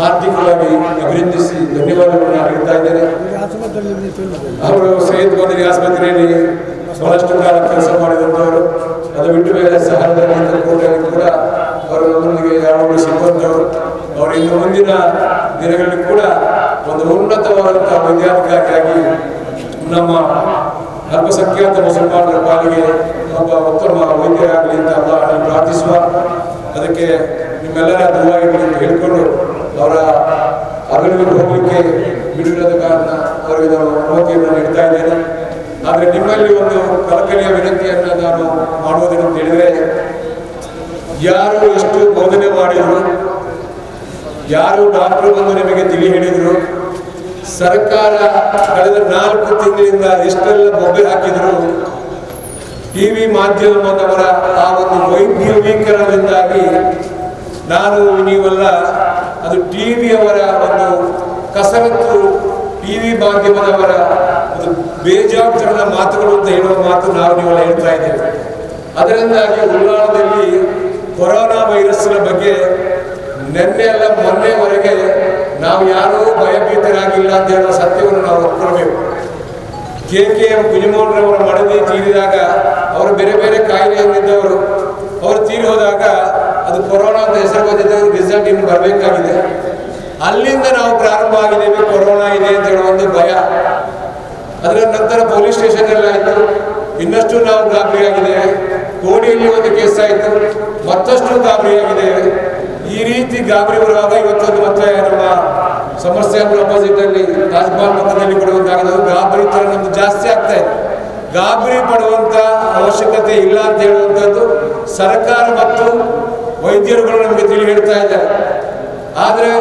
ಹಾರ್ದಿಕವಾಗಿ ಅಭಿನಂದಿಸಿ ಧನ್ಯವಾದಗಳನ್ನು ಅರ್ಪಿಸ್ತಾ ಇದ್ದೇನೆ. ಆಸ್ಪತ್ರೆಯಲ್ಲಿ ನೀವು ತಿಳಿದಿದೆ. ಅವರು ಸೈಯದ್ ಗೋದರಿ ಆಸ್ಪತ್ರೆಯಲ್ಲಿ ಬಹಳಷ್ಟು ಕಾಲ ಕೆಲಸ ಮಾಡಿದಂಥವರು. ಅದು ಬಿಟ್ಟು ಬೇರೆ ಸಹನದಲ್ಲಿ ಕೋಟೆಯಲ್ಲಿ ಕೂಡ ಅವರು ನಮ್ಮೊಂದಿಗೆ ಯಾವಾಗಲೂ ಸಿಕ್ಕಂಥವರು. ಅವರು ಇನ್ನು ಮುಂದಿನ ದಿನಗಳಲ್ಲಿ ಕೂಡ ಒಂದು ಉನ್ನತವಾದಂತಹ ವೈದ್ಯಾಧಿಕಾರಿಯಾಗಿ ನಮ್ಮ ಅಲ್ಪಸಂಖ್ಯಾತ ಮುಸಲ್ಮಾನರ ಪಾಲಿಗೆ ಒಬ್ಬ ಉತ್ತಮ ವೈದ್ಯರಾಗಲಿ ಅಂತ ಅಲ್ಲಾಹನಲ್ಲಿ ಪ್ರಾರ್ಥಿಸುವ. ಅದಕ್ಕೆ ನಿಮ್ಮೆಲ್ಲರ ದುಆಗಳು ಅಂತ ಹೇಳಿಕೊಂಡು ಅವರ ಅಗಲಿಗೆ ಹೋಗಲಿಕ್ಕೆ ಬಿಡುವಿಲ್ಲದ ಕಾರಣ ಅವರಿಗೆ ನಾನು ಅನುಮತಿಯನ್ನು ನೀಡ್ತಾ ಇದ್ದೇನೆ. ಆದರೆ ನಿಮ್ಮಲ್ಲಿ ಒಂದು ಕಳಕಳಿಯ ವಿನಂತಿಯನ್ನು ನಾನು ಮಾಡುವುದೇನಂತ ಹೇಳಿದರೆ, ಯಾರು ಎಷ್ಟು ಬೋಧನೆ ಮಾಡಿದರು, ಯಾರು ಡಾಕ್ಟರ್ ಬಂದು ನಿಮಗೆ ತಿಳಿ ಹೇಳಿದರು, ಸರ್ಕಾರ ಕಳೆದ 4 ತಿಂಗಳಿಂದ ಎಷ್ಟೆಲ್ಲ ಬೊಬ್ಬೆ ಹಾಕಿದರು, ಟಿವಿ ಮಾಧ್ಯಮದವರ ಆ ಒಂದು ವೈಭವೀಕರಣದಿಂದಾಗಿ ನಾನು ನೀವೆಲ್ಲ ಅದು ಟಿವಿಯವರ ಒಂದು ಕಸರತ್ತು, ಟಿವಿ ಮಾಧ್ಯಮದವರ ಒಂದು ಬೇಜವಾಬ್ದಾರಿನ ಮಾತುಗಳು ಅಂತ ಹೇಳುವ ಮಾತು ನಾವು ನೀವೆಲ್ಲ ಹೇಳ್ತಾ ಇದ್ದೇವೆ. ಅದರಿಂದಾಗಿ ಉಳ್ಳಾಳದಲ್ಲಿ ಕೊರೋನಾ ವೈರಸ್ನ ಬಗ್ಗೆ ನಿನ್ನೆ ಅಲ್ಲ ಮೊನ್ನೆವರೆಗೆ ನಾವು ಯಾರೂ ಭಯಭೀತರಾಗಿಲ್ಲ ಅಂತ ಹೇಳುವ ಸತ್ಯವನ್ನು ನಾವು ಒಪ್ಪಿಕೊಳ್ಬೇಕು. KKM ಕುಜಮೋಹನ್ರವರ ಮಡದಿ ತೀರಿದಾಗ ಅವರು ಬೇರೆ ಬೇರೆ ಕಾಯಿಲೆಯಲ್ಲಿದ್ದವರು, ಅವರು ತೀರಿ ಹೋದಾಗ ಅದು ಕೊರೋನಾ ಅಂತ ಹೆಸರು ಬಂದಿದ್ದವರು ರಿಸಲ್ಟ್ ಇನ್ನು ಬರಬೇಕಾಗಿದೆ. ಅಲ್ಲಿಂದ ನಾವು ಪ್ರಾರಂಭ ಆಗಿದ್ದೇವೆ ಕೊರೋನಾ ಇದೆ ಅಂತ ಹೇಳುವ ಒಂದು ಭಯ. ಅದರ ನಂತರ ಪೊಲೀಸ್ ಸ್ಟೇಷನ್ ಎಲ್ಲ ಆಯಿತು, ಇನ್ನಷ್ಟು ನಾವು ಗಾಬರಿಯಾಗಿದ್ದೇವೆ. ಕೋಡಿಯಲ್ಲಿ ಒಂದು ಕೇಸ್ ಆಯಿತು, ಮತ್ತಷ್ಟು ಗಾಬರಿಯಾಗಿದ್ದೇವೆ. ಈ ರೀತಿ ಗಾಬರಿ ಬರುವಾಗ ಇವತ್ತೊಂದು ಮತ್ತೆ ನಮ್ಮ ಸಮಸ್ಯೆ ಅಪೋಸಿಟ್ ಅಲ್ಲಿ ರಾಜ್ಭವನ್ ಪಕ್ಕದಲ್ಲಿ ಕೊಡುವಂತಾಗದು ಗಾಬರಿ ತರ ನಮ್ದು ಜಾಸ್ತಿ ಆಗ್ತಾ ಇದೆ. ಗಾಬರಿ ಪಡುವಂತ ಅವಶ್ಯಕತೆ ಇಲ್ಲ ಅಂತ ಹೇಳುವಂಥದ್ದು ಸರ್ಕಾರ ಮತ್ತು ವೈದ್ಯರುಗಳು ನಮಗೆ ತಿಳಿ ಹೇಳ್ತಾ ಇದ್ದಾರೆ. ಆದರೆ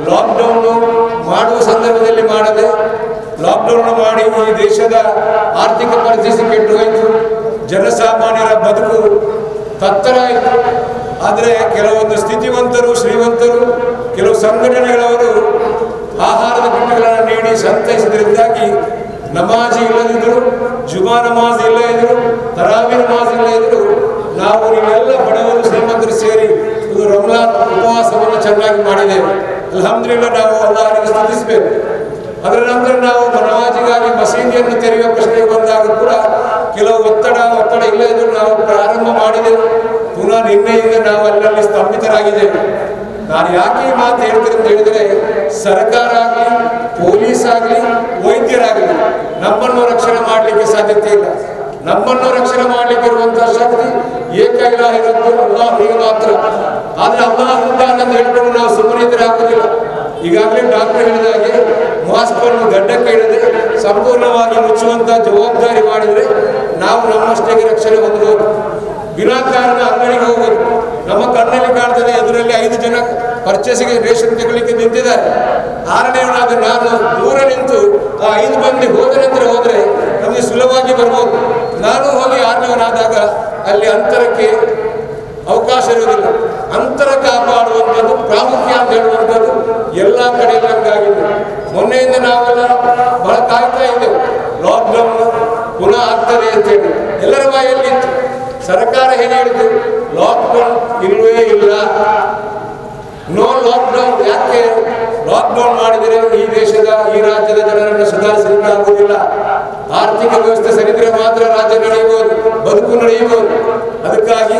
ಲಾಕ್ಡೌನ್ ಮಾಡುವ ಸಂದರ್ಭದಲ್ಲಿ ಮಾಡದೆ ಲಾಕ್ಡೌನ್ ಮಾಡಿ ಈ ದೇಶದ ಆರ್ಥಿಕ ಪರಿಸ್ಥಿತಿ ಕೆಟ್ಟು ಹೋಯಿತು, ಜನಸಾಮಾನ್ಯರ ಬದುಕು ತತ್ತರ ಆಯಿತು. ಆದರೆ ಕೆಲವೊಂದು ಸ್ಥಿತಿವಂತರು, ಶ್ರೀಮಂತರು, ಕೆಲವು ಸಂಘಟನೆಗಳವರು ಆಹಾರದ ಕಿಟ್ಗಳನ್ನು ನೀಡಿ ಸಂತೈಸಿದ್ರಿಂದಾಗಿ ನಮಾಜಿ ಇಲ್ಲದಿದ್ದರು, ಜುಮಾ ನಮಾಜ್ ಇಲ್ಲ ಇದ್ರು, ತರಾವಿ ನಮಾಜ್ ಇಲ್ಲ ಇದ್ರು, ನಾವು ನೀವೆಲ್ಲ ಬಡವರು ಶ್ರೀಮಂತರು ಸೇರಿ ಇದು ರಂಜಾನ್ ಉಪವಾಸವನ್ನು ಚೆನ್ನಾಗಿ ಮಾಡಿದ್ದೇವೆ. ಅಲ್ಹಮ್ದುಲಿಲ್ಲಾಹ್, ನಾವು ಅಲ್ಲಾಹನಿಗೆ ಸ್ತುತಿಸಬೇಕು. ಅದರ ನಂತರ ನಾವು ನಮಾಜಿಗಾಗಿ ಮಸೀದಿಯನ್ನು ತೆರೆಯುವ ಪ್ರಶ್ನೆ ಬಂದಾಗ ಕೂಡ ಕೆಲವು ಒತ್ತಡ ಇಲ್ಲ ಇದ್ರು ನಾವು ಪ್ರಾರಂಭ ಮಾಡಿದೆವು. ಪುನಃ ನಿನ್ನೆಯಿಂದ ನಾವು ಅಲ್ಲಲ್ಲಿ ಸ್ತಂಭಿತರಾಗಿದ್ದೇವೆ. ನಾನು ಯಾಕೆ ಈ ಮಾತು ಹೇಳ್ತೇನೆ ಅಂತ ಹೇಳಿದರೆ, ಸರ್ಕಾರ ಆಗಲಿ, ಪೊಲೀಸ್ ಆಗಲಿ, ವೈದ್ಯರಾಗಲಿ ನಮ್ಮನ್ನು ರಕ್ಷಣೆ ಮಾಡಲಿಕ್ಕೆ ಸಾಧ್ಯತೆ ಇಲ್ಲ. ನಮ್ಮನ್ನು ರಕ್ಷಣೆ ಮಾಡಲಿಕ್ಕೆ ಇರುವಂತಹ ಶಕ್ತಿ ಏಕೈಲಾಹ ಇರೋದು ಅಲ್ಲಾಹನಿಗೆ ಮಾತ್ರ. ಆದರೆ ಅಲ್ಲಾಹ್ ಅಂತ ಹೇಳ್ಕೊಂಡು ನಾವು ಸುಮ್ಮನೆ ಇದ್ರೆ ಆಗುದಿಲ್ಲ. ಈಗಾಗಲೇ ಡಾಕ್ಟರ್ ಹೇಳಿದಾಗೆ ಮಾಸ್ಕ್ ಅನ್ನು ಗಡ್ಡಕ್ಕೆ ಹಿಡಿದು ಸಂಪೂರ್ಣವಾಗಿ ಮುಚ್ಚುವಂತಹ ಜವಾಬ್ದಾರಿ ಮಾಡಿದರೆ ನಾವು ನಮ್ಮಷ್ಟೇ ರಕ್ಷಣೆ ಹೊಂದಬಹುದು. ವಿನಾಕಾರಣ ಅಂಗಡಿಗೆ ಹೋಗೋದು, ನಮ್ಮ ಕಣ್ಣಲ್ಲಿ ಕಾಣ್ತದೆ ಎದುರಲ್ಲಿ 5 ಜನ ಪರ್ಚೇಸಿಗೆ ರೇಷನ್ ತಗೊಳ್ಳಿಕ್ಕೆ ನಿಂತಿದ್ದಾರೆ. 6ನೇವನಾದ ನಾನು ದೂರ ನಿಂತು ಆ 5 ಮಂದಿ ಹೋದ ನಂತರ ಹೋದರೆ ನಮಗೆ ಸುಲಭವಾಗಿ ಬರ್ಬೋದು. ನಾನು ಹೋಗಿ 6ನೇವನಾದಾಗ ಅಲ್ಲಿ ಅಂತರಕ್ಕೆ ಅವಕಾಶ ಇರುವುದಿಲ್ಲ. ಅಂತರ ಕಾಪಾಡುವಂಥದ್ದು ಪ್ರಾಮುಖ್ಯ ಅಂತ ಹೇಳುವಂಥದ್ದು ಎಲ್ಲ ಕಡೆಯಲ್ಲಾಗಿದೆ. ಮೊನ್ನೆಯಿಂದ ನಾವೆಲ್ಲ ಬಹಳ ಕಾಯ್ತಾ ಇದ್ದೆವು, ಲಾಕ್ಡೌನ್ ಪುನಃ ಆಗ್ತದೆ ಅಂತೇಳಿ ಎಲ್ಲರ ಬಾಯಲ್ಲಿ ಇತ್ತು. ಸರ್ಕಾರ ಏನು ಹೇಳಿದ್ದು, ಲಾಕ್ಡೌನ್ ಇಲ್ಲವೇ ಇಲ್ಲ, ನೋ ಲಾಕ್ಡೌನ್. ಯಾಕೆ ಲಾಕ್ಡೌನ್ ಮಾಡಿದರೆ ಈ ದೇಶದ, ಈ ರಾಜ್ಯದ ಜನರನ್ನು ಸುಧಾರಿಸಲಿಕ್ಕೆ ಆಗುವುದಿಲ್ಲ. ಆರ್ಥಿಕ ವ್ಯವಸ್ಥೆ ಸರಿದ್ರೆ ಮಾತ್ರ ರಾಜ್ಯ ನಡೆಯಬಹುದು, ಬದುಕು ನಡೆಯಬಹುದು. ಅದಕ್ಕಾಗಿ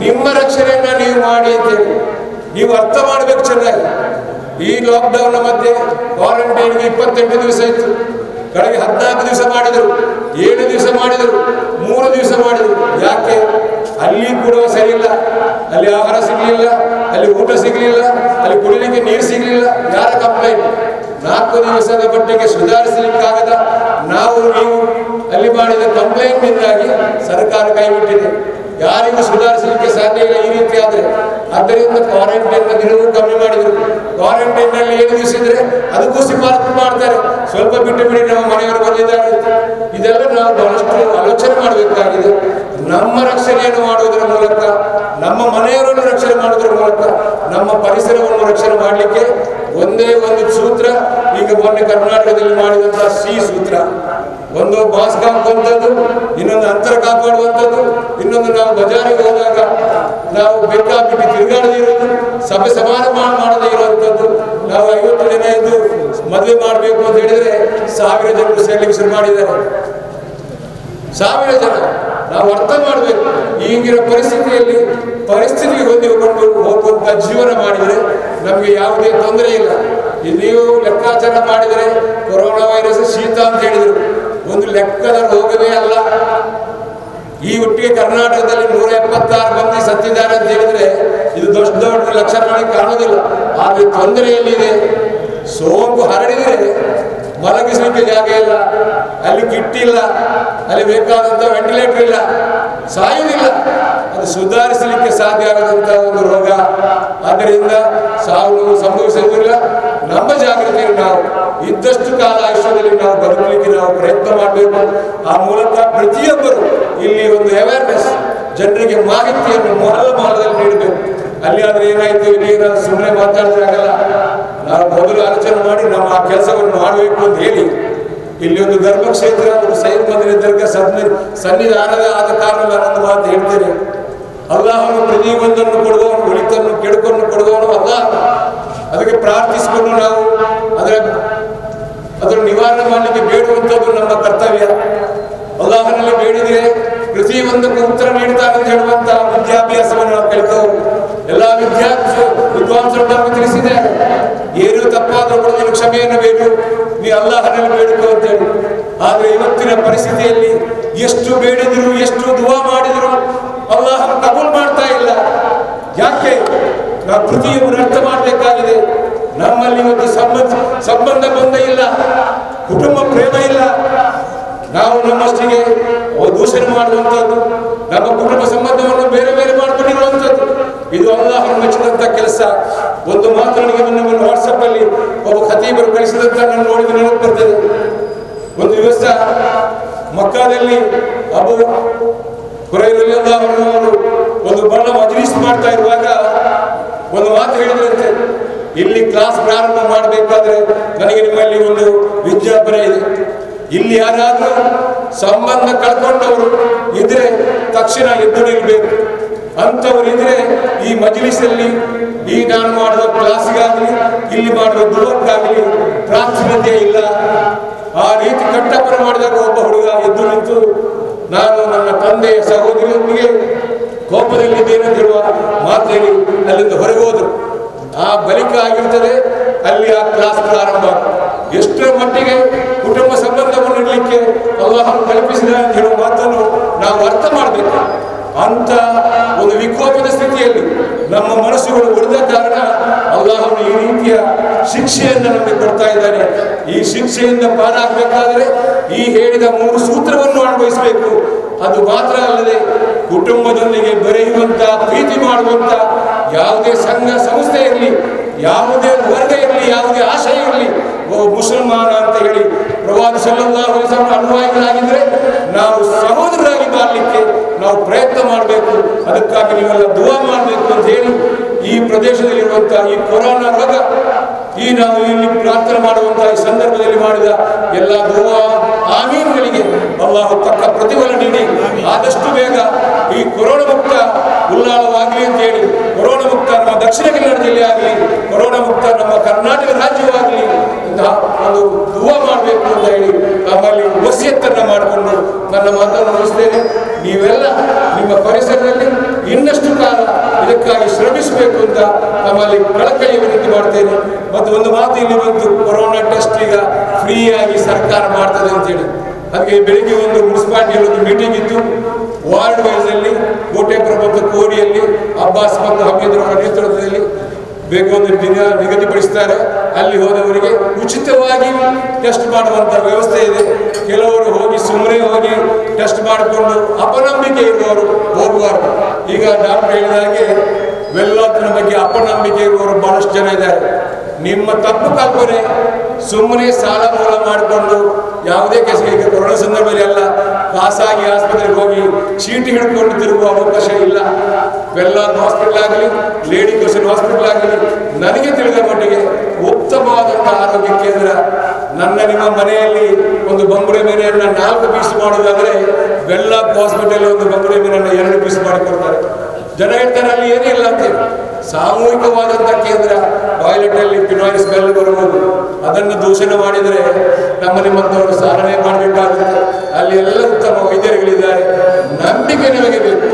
ನಿಮ್ಮ ರಕ್ಷಣೆಯನ್ನ ನೀವು ಮಾಡಿ ಅಂತೇಳಿ ನೀವು ಅರ್ಥ ಮಾಡಬೇಕು ಚೆನ್ನಾಗಿ. ಈ ಲಾಕ್ಡೌನ್ ಮಧ್ಯೆ ಕ್ವಾರಂಟೈನ್ಗೆ 28 ದಿವಸ ಇತ್ತು, ಕಡೆಗೆ 14 ದಿವಸ ಮಾಡಿದರು, 7 ದಿವಸ ಮಾಡಿದರು, 3 ದಿವಸ ಮಾಡಿದರು. ಯಾಕೆ? ಅಲ್ಲಿ ಕೂಡ ಸರಿ ಇಲ್ಲ, ಅಲ್ಲಿ ಆಹಾರ ಸಿಗಲಿಲ್ಲ, ಅಲ್ಲಿ ಊಟ ಸಿಗಲಿಲ್ಲ, ಅಲ್ಲಿ ಕುಡಿಲಿಕ್ಕೆ ನೀರು ಸಿಗಲಿಲ್ಲ. ಯಾರ ಕಂಪ್ಲೇಂಟ್? 4 ದಿವಸದ ಮಟ್ಟಿಗೆ ಸುಧಾರಿಸಲಿಕ್ಕಾಗದ ನಾವು ನೀವು ಅಲ್ಲಿ ಮಾಡಿದ ಕಂಪ್ಲೇಂಟ್ನಿಂದಾಗಿ ಸರ್ಕಾರ ಕೈಬಿಟ್ಟಿದೆ. ಯಾರಿಗೂ ಸುಧಾರಿಸಲಿಕ್ಕೆ ಸಾಧ್ಯ ಇಲ್ಲ ಈ ರೀತಿ ಆದರೆ. ಆದ್ದರಿಂದ ಕ್ವಾರಂಟೈನ್ ದಿನವೂ ಕಮ್ಮಿ ಮಾಡಿದರು. ಕ್ವಾರಂಟೈನ್ನಲ್ಲಿ 7 ದಿವಸ ಇದ್ರೆ ಅದಕ್ಕೂ ಶಿಫಾರಸು ಮಾಡ್ತಾರೆ, ಸ್ವಲ್ಪ ಬಿಟ್ಟು ಬಿಡಿ ನಮ್ಮ ಮನೆಯವರು ಬಂದಿದ್ದಾರೆ. ಇದೆಲ್ಲ ನಾವು ಬಹಳಷ್ಟು ಆಲೋಚನೆ ಮಾಡಬೇಕಾಗಿದೆ. ನಮ್ಮ ರಕ್ಷಣೆಯನ್ನು ಮಾಡುವುದರ ಮೂಲಕ, ನಮ್ಮ ಮನೆಯವರನ್ನು ರಕ್ಷಣೆ ಮಾಡುವುದರ ಮೂಲಕ, ನಮ್ಮ ಪರಿಸರವನ್ನು ರಕ್ಷಣೆ ಮಾಡಲಿಕ್ಕೆ ಒಂದೇ ಒಂದು ಸೂತ್ರ. ಈಗ ಮೊನ್ನೆ ಕರ್ನಾಟಕದಲ್ಲಿ ಮಾಡಿದಂತಹ ಸಿ ಸೂತ್ರ, ಒಂದು ಮಾಸ್ಕ್ ಹಾಕುವಂಥದ್ದು, ಇನ್ನೊಂದು ಅಂತರ ಕಾಪಾಡುವಂಥದ್ದು, ಇನ್ನೊಂದು ನಾವು ಬಜಾರಿಗೆ ಹೋದಾಗ ನಾವು ಬೇಕಾಬಿಟ್ಟು ತಿರುಗಾಡದೇ ಇರೋದು, ಸಭೆ ಸಮಾರಂಭ ಮಾಡದೇ ಇರುವಂಥದ್ದು, ನಾವು 50 ಜನ ಇದ್ದು ಮದುವೆ ಮಾಡಬೇಕು ಅಂತ ಹೇಳಿದ್ರೆ 1000 ಜನರು ಸೇರ್ಲಿಕ್ಕೆ ಶುರು ಮಾಡಿದ್ದಾರೆ. 1000 ಜನ. ನಾವು ಅರ್ಥ ಮಾಡಬೇಕು, ಈಗಿನ ಪರಿಸ್ಥಿತಿಗೆ ಹೊಂದಿಕೊಂಡು ಹೋಗುವಂತ ಜೀವನ ಮಾಡಿದರೆ ನಮಗೆ ಯಾವುದೇ ತೊಂದರೆ ಇಲ್ಲ. ನೀವು ಲೆಕ್ಕಾಚಾರ ಮಾಡಿದರೆ ಕೊರೋನಾ ವೈರಸ್ ಶೀತ ಅಂತ ಹೇಳಿದರು, ಒಂದು ಲೆಕ್ಕದ ರೋಗವೇ ಅಲ್ಲ. ಈ ಒಟ್ಟಿಗೆ ಕರ್ನಾಟಕದಲ್ಲಿ 176 ಮಂದಿ ಸತ್ತಿದ್ದಾರೆ ಅಂತ ಹೇಳಿದ್ರೆ ಇದು ದೊಡ್ಡ ಲಕ್ಷಣಗಳಿಗೆ ಕಾಣೋದಿಲ್ಲ. ಆದರೆ ತೊಂದರೆ ಎಲ್ಲಿದೆ? ಸೋಂಕು ಹರಡಿದರೆ ಮಲಗಿಸಲಿಕ್ಕೆ ಜಾಗ ಇಲ್ಲ, ಅಲ್ಲಿ ಕಿಟ್ ಇಲ್ಲ, ಅಲ್ಲಿ ಬೇಕಾದಂಥ ವೆಂಟಿಲೇಟರ್ ಇಲ್ಲ, ಸಾಯುವುದಿಲ್ಲ. ಅದು ಸುಧಾರಿಸಲಿಕ್ಕೆ ಸಾಧ್ಯ ಆಗದಂಥ ಒಂದು ರೋಗ. ಆದ್ದರಿಂದ ಸಾವು ಸಂಭವಿಸುವುದಿಲ್ಲ. ನಮ್ಮ ಜಾಗೃತಿಯಲ್ಲಿ ನಾವು ಇದ್ದಷ್ಟು ಕಾಲ ಆಯುಷ್ಯದಲ್ಲಿ ನಾವು ಬದುಕಲಿಕ್ಕೆ ನಾವು ಪ್ರಯತ್ನ ಮಾಡಬೇಕು. ಆ ಮೂಲಕ ಪ್ರತಿಯೊಬ್ಬರು ಇಲ್ಲಿ ಒಂದು ಅವೇರ್ನೆಸ್, ಜನರಿಗೆ ಮಾಹಿತಿಯನ್ನು ಮಹಲದಲ್ಲಿ ನೀಡಬೇಕು. ಅಲ್ಲಿ ಆದ್ರೆ ಏನಾಯ್ತು, ಇಲ್ಲಿ ಏನಾದ್ರು ಸುಮ್ಮನೆ ಮಾತಾಡಿದ್ರೆ ಆಗಲ್ಲ. ನಾವು ಮೊದಲು ಆಲೋಚನೆ ಮಾಡಿ ನಮ್ಮ ಆ ಕೆಲಸವನ್ನು ಮಾಡಬೇಕು ಅಂತ ಹೇಳಿ ಇಲ್ಲಿ ಒಂದು ಧರ್ಮಕ್ಷೇತ್ರ, ಒಂದು ಸೈದ್ ಮಂದಿರ ದರ್ಗಾ ಸನ್ನಿಧಾನದ ಆದ ಕಾರಣ ನಾನೊಂದು ಮಾತು ಹೇಳ್ತೇನೆ. ಅಲ್ಲಾಹನು ಪ್ರತಿಯೊಂದನ್ನು ಕೊಡುವವನು, ಒಳಿತನ್ನು ಕೆಡುಕನ್ನು ಕೊಡುವವನು ಅಲ್ಲಾಹ. ಅದಕ್ಕೆ ಪ್ರಾರ್ಥಿಸಿಕೊಂಡು ನಾವು ಅದರ ನಿವಾರಣೆ ಮಾಡಲಿಕ್ಕೆ ಬೇಡುವಂಥದ್ದು ನಮ್ಮ ಕರ್ತವ್ಯ. ಅಲ್ಲಾಹನಲ್ಲಿ ಬೇಡಿದರೆ ಪ್ರತಿಯೊಂದಕ್ಕೂ ಉತ್ತರ ನೀಡುತ್ತಾರೆ ಅಂತ ಹೇಳುವಂತಹ ವಿದ್ಯಾಭ್ಯಾಸವನ್ನು ನಾವು ಕಲಿತವರು. ಎಲ್ಲ ವಿದ್ವಾಂಸರು ನಮಗೆ ತಿಳಿಸಿದ್ದಾರೆ, ಏನು ತಪ್ಪಾದರೂ ಕೂಡ ನೀನು ಕ್ಷಮೆಯನ್ನು ಬೇಕು, ನೀ ಅಲ್ಲಾಹನಲ್ಲಿ ಬೇಡಿಕೋ ಅಂತೇಳಿ. ಆದರೆ ಇವತ್ತಿನ ಪರಿಸ್ಥಿತಿಯಲ್ಲಿ ಎಷ್ಟು ಬೇಡಿದ್ರು, ಎಷ್ಟು ದುವಾ ಮಾಡಿದ್ರು ಅಲ್ಲಾಹ ಕಬೂಲ್ ಮಾಡ್ತಾ ಇಲ್ಲ. ಯಾಕೆ? ನಾವು ಪ್ರತಿಯೊಬ್ಬರು ಅರ್ಥ ಮಾಡಬೇಕಾಗಿದೆ. ನಮ್ಮಲ್ಲಿ ಒಂದು ಸಂಬಂಧ ಬಂಧ ಇಲ್ಲ, ಕುಟುಂಬ ಪ್ರೇಮ ಇಲ್ಲ. ನಾವು ನಮ್ಮಷ್ಟಿಗೆ ದೂಷಣೆ ಮಾಡುವಂಥದ್ದು, ನಮ್ಮ ಕುಟುಂಬ ಸಂಬಂಧವನ್ನು ಬೇರೆ ಬೇರೆ ಮಾಡಿಕೊಂಡಿರುವಂಥದ್ದು, ಇದು ಅಲ್ಲಾಹನು ಮೆಚ್ಚಿದಂಥ ಕೆಲಸ. ಒಂದು ಮಾತು ನನಗೆ ನನ್ನ ವಾಟ್ಸಪ್ ಅಲ್ಲಿ ಒಬ್ಬ ಖತೀಬರು ಕಳಿಸಿದಂತ ನಾನು ನೋಡಿದ ನೆನಪು ಬರ್ತದೆ. ಒಂದು ದಿವಸ ಮಕ್ಕಾದಲ್ಲಿ ಅಬು ಹುರೈರ ಅವರು ಒಂದು ಬಹಳ ಮಜ್ಲಿಸ್ ಮಾಡ್ತಾ ಇರುವಾಗ ಒಂದು ಮಾತು ಹೇಳಿದ್ರಂತೆ, ಇಲ್ಲಿ ಕ್ಲಾಸ್ ಪ್ರಾರಂಭ ಮಾಡಬೇಕಾದ್ರೆ ನನಗೆ ನಿಮ್ಮಲ್ಲಿ ಒಂದು ವಿಜ್ಞಾಪನೆ ಇದೆ. ಇಲ್ಲಿ ಯಾರಾದ್ರೂ ಸಂಬಂಧ ಕಳ್ಕೊಂಡವರು ಇದ್ರೆ ತಕ್ಷಣ ಎದ್ದು ನಿಲ್ಬೇಕು. ಅಂಥವ್ರು ಇದ್ರೆ ಈ ಮಜ್ಲಿಸಲ್ಲಿ ಈ ನಾನು ಮಾಡುವ ಕ್ಲಾಸಿಗಾಗಲಿ ಇಲ್ಲಿ ಮಾಡುವ ದುಃಖಕ್ಕಾಗಲಿ ಪ್ರಾರ್ಥನತೆ ಇಲ್ಲ. ಆ ರೀತಿ ಕಟ್ಟಪ್ಪನ ಮಾಡಿದಾಗ ಒಬ್ಬ ಹುಡುಗ ಎದ್ದು ನಿಂತು ನಾನು ನನ್ನ ತಂದೆಯ ಸಹೋದರಿಯೊಂದಿಗೆ ಕೋಪದಲ್ಲಿದ್ದೇನೆ ಅಂತ ಹೇಳುವ ಮಾತು ಹೇಳಿ ಅಲ್ಲಿಂದ ಹೊರಗೆ ಹೋದ್ರು. ಆ ಬಳಿಕ ಆಗಿರ್ತದೆ ಅಲ್ಲಿ ಆ ಕ್ಲಾಸ್ ಪ್ರಾರಂಭ. ಎಷ್ಟರ ಮಟ್ಟಿಗೆ ಕುಟುಂಬ ಸಂಬಂಧವನ್ನು ಇಡಲಿಕ್ಕೆ ಅಲ್ಲಾಹನು ಕಲ್ಪಿಸಿದ ಅಂತ ಹೇಳುವ ಮಾತನ್ನು ನಾವು ಅರ್ಥ ಮಾಡಬೇಕು. ಅಂತ ಒಂದು ವಿಕೋಪದ ಸ್ಥಿತಿಯಲ್ಲಿ ನಮ್ಮ ಮನಸ್ಸುಗಳು ಉಳಿದ ಕಾರಣ ಅಲ್ಲಾಹನು ಈ ರೀತಿಯ ಶಿಕ್ಷೆಯನ್ನು ನಮಗೆ ಕೊಡ್ತಾ ಇದ್ದಾನೆ. ಈ ಶಿಕ್ಷೆಯಿಂದ ಪಾರಾಗಬೇಕಾದರೆ ಈ ಹೇಳಿದ 3 ಸೂತ್ರವನ್ನು ಅನುಭವಿಸಬೇಕು. ಅದು ಮಾತ್ರ ಅಲ್ಲದೆ ಕುಟುಂಬದೊಂದಿಗೆ ಬೆರೆಯುವಂತ, ಪ್ರೀತಿ ಮಾಡುವಂತ ಯಾವುದೇ ಸಂಘ ಸಂಸ್ಥೆ ಇರಲಿ, ಯಾವುದೇ ವರ್ಗ ಇರಲಿ, ಯಾವುದೇ ಆಶಯ ಇರಲಿ, ಮುಸಲ್ಮಾನ ಅಂತ ಹೇಳಿ ಪ್ರವಾದಿ ಸಲ್ಲಲ್ಲಾಹು ಅಲೈಹಿ ವಸಲ್ಲಂ ಅನುಯಾಯಿಗಳಾಗಿದ್ರೆ ನಾವು ಸಹೋದರರಾಗಿ ಬಾಳಲಿಕ್ಕೆ ನಾವು ಪ್ರಯತ್ನ ಮಾಡಬೇಕು. ಅದಕ್ಕಾಗಿ ನೀವೆಲ್ಲ ದುವಾ ಮಾಡಬೇಕು ಅಂತ ಹೇಳಿ ಈ ಪ್ರದೇಶದಲ್ಲಿರುವಂತಹ ಈ ಕೊರೋನಾ ರೋಗ, ಈ ನಾವು ಇಲ್ಲಿ ಪ್ರಾರ್ಥನೆ ಮಾಡುವಂತಹ ಈ ಸಂದರ್ಭದಲ್ಲಿ ಮಾಡಿದ ಎಲ್ಲ ದುವಾ ಆಮೀನ್ಗಳಿಗೆ ಅಲ್ಲಾಹು ತಕ್ಕ ಪ್ರತಿಫಲ ನೀಡಿ ಆದಷ್ಟು ಬೇಗ ಈ ಕೊರೋನಾ ಮುಕ್ತ ಉಲ್ಲಾಳವಾಗಲಿ ಅಂತ ಹೇಳಿ, ಕೊರೋನಾ ಮುಕ್ತ ನಮ್ಮ ದಕ್ಷಿಣ ಕನ್ನಡ ಜಿಲ್ಲೆ ಆಗಲಿ, ಕೊರೋನಾ ಮುಕ್ತ ನಮ್ಮ ಕರ್ನಾಟಕ ರಾಜ್ಯವಾಗಲಿ ಒಂದು ದುವಾ ಮಾಡಬೇಕು ಅಂತ ಹೇಳಿ ನಮ್ಮಲ್ಲಿ ವಸಿಯತ್ತನ್ನ ಮಾಡಿಕೊಂಡು ನನ್ನ ಮಾತನ್ನು ಮುಗಿಸ್ತೇನೆ. ನೀವೆಲ್ಲ ನಿಮ್ಮ ಪರಿಸರದಲ್ಲಿ ಇನ್ನಷ್ಟು ಕಾಲ ಇದಕ್ಕಾಗಿ ಶ್ರಮಿಸಬೇಕು ಅಂತ ನಮ್ಮಲ್ಲಿ ಕಳಕಳಿಯ ವಿನಂತಿ ಮಾಡ್ತೇನೆ. ಮತ್ತು ಒಂದು ಮಾತು ಇಲ್ಲಿ ಬಂತು, ಕೊರೋನಾ ಟೆಸ್ಟ್ ಈಗ ಫ್ರೀಯಾಗಿ ಸರ್ಕಾರ ಮಾಡ್ತದೆ ಅಂತೇಳಿ. ಅದಕ್ಕೆ ಬೆಳಿಗ್ಗೆ ಒಂದು ಮುನ್ಸಿಪಾಲಿಟಿಯಲ್ಲಿ ಒಂದು ಮೀಟಿಂಗ್ ಇತ್ತು. ವಾರ್ಡ್ ವೈಸ್ ಅಲ್ಲಿ ಕೋಟೆಪುರ ಮತ್ತು ಕೋಡಿಯಲ್ಲಿ ಅಬ್ಬಾಸ್ ಮತ್ತು ಹಮೀದ್ ಅವರ ನೇತೃತ್ವದಲ್ಲಿ ಬೇಕೊಂದು ದಿನ ನಿಗದಿಪಡಿಸ್ತಾರೆ. ಅಲ್ಲಿ ಹೋದವರಿಗೆ ಉಚಿತವಾಗಿ ಟೆಸ್ಟ್ ಮಾಡುವಂತ ವ್ಯವಸ್ಥೆ ಇದೆ. ಕೆಲವರು ಹೋಗಿ ಸುಮ್ಮನೆ ಹೋಗಿ ಟೆಸ್ಟ್ ಮಾಡಿಕೊಂಡು ಅಪನಂಬಿಕೆ ಇರುವವರು ಹೋಗುವರು. ಈಗ ಡಾಕ್ಟರ್ ಹೇಳಿದ ಹಾಗೆ ವೆಲ್ಲತ್ತಿನ ಬಗ್ಗೆ ಅಪನಂಬಿಕೆ ಇರುವವರು ಬಹಳಷ್ಟು ಜನ ಇದ್ದಾರೆ. ನಿಮ್ಮ ತಪ್ಪು ಕಲ್ಪನೆ, ಸುಮ್ಮನೆ ಸಾಲ ಮೂಲ ಮಾಡಿಕೊಂಡು ಯಾವುದೇ ಕೇಸಿಗೆ ಕೊರೋನಾ ಸಂದರ್ಭದಲ್ಲಿ ಎಲ್ಲ ಖಾಸಗಿ ಆಸ್ಪತ್ರೆಗೆ ಹೋಗಿ ಚೀಟಿ ಹಿಡ್ಕೊಂಡು ತಿರುಗುವ ಅವಕಾಶ ಇಲ್ಲ. ವೆಲ್ಲಾತ್ ಹಾಸ್ಪಿಟಲ್ ಆಗಲಿ, ಲೇಡಿ ಕೌಶಲ್ ಹಾಸ್ಪಿಟಲ್ ಆಗಲಿ, ನನಗೆ ತಿಳಿದ ಮಟ್ಟಿಗೆ ಉತ್ತಮವಾದಂತಹ ಆರೋಗ್ಯ ಕೇಂದ್ರ. ನಿಮ್ಮ ಮನೆಯಲ್ಲಿ ಒಂದು ಬಂಗುಡೆ ಮೀನನ್ನು 4 ಪೀಸ್ ಮಾಡೋದಾದ್ರೆ ವೆಲ್ಲಾತ್ ಹಾಸ್ಪಿಟಲ್ ಒಂದು ಬಂಗುಡೆ ಮೀನನ್ನು 2 ಪೀಸ್ ಮಾಡಿಕೊಡ್ತಾರೆ. ಜನ ಹೇಳ್ತಾರೆ ಅಲ್ಲಿ ಏನಿಲ್ಲ ಅಂತೇಳಿ. ಸಾಮೂಹಿಕವಾದಂಥ ಕೇಂದ್ರ, ಟಾಯ್ಲೆಟಲ್ಲಿ ಪಿನಾಯಿಲ್ ಸ್ಮೆಲ್ ಬರುವುದು, ಅದನ್ನು ದೂಷಣೆ ಮಾಡಿದರೆ ನಮ್ಮ ನಿಮ್ಮಂಥವರು ಸಾಧನೆ ಮಾಡಬೇಕಾಗುತ್ತೆ. ಅಲ್ಲಿ ಎಲ್ಲ ಉತ್ತಮ ವೈದ್ಯರುಗಳಿದ್ದಾರೆ. ನಂಬಿಕೆ ನಿಮಗೆ ಬೇಕು.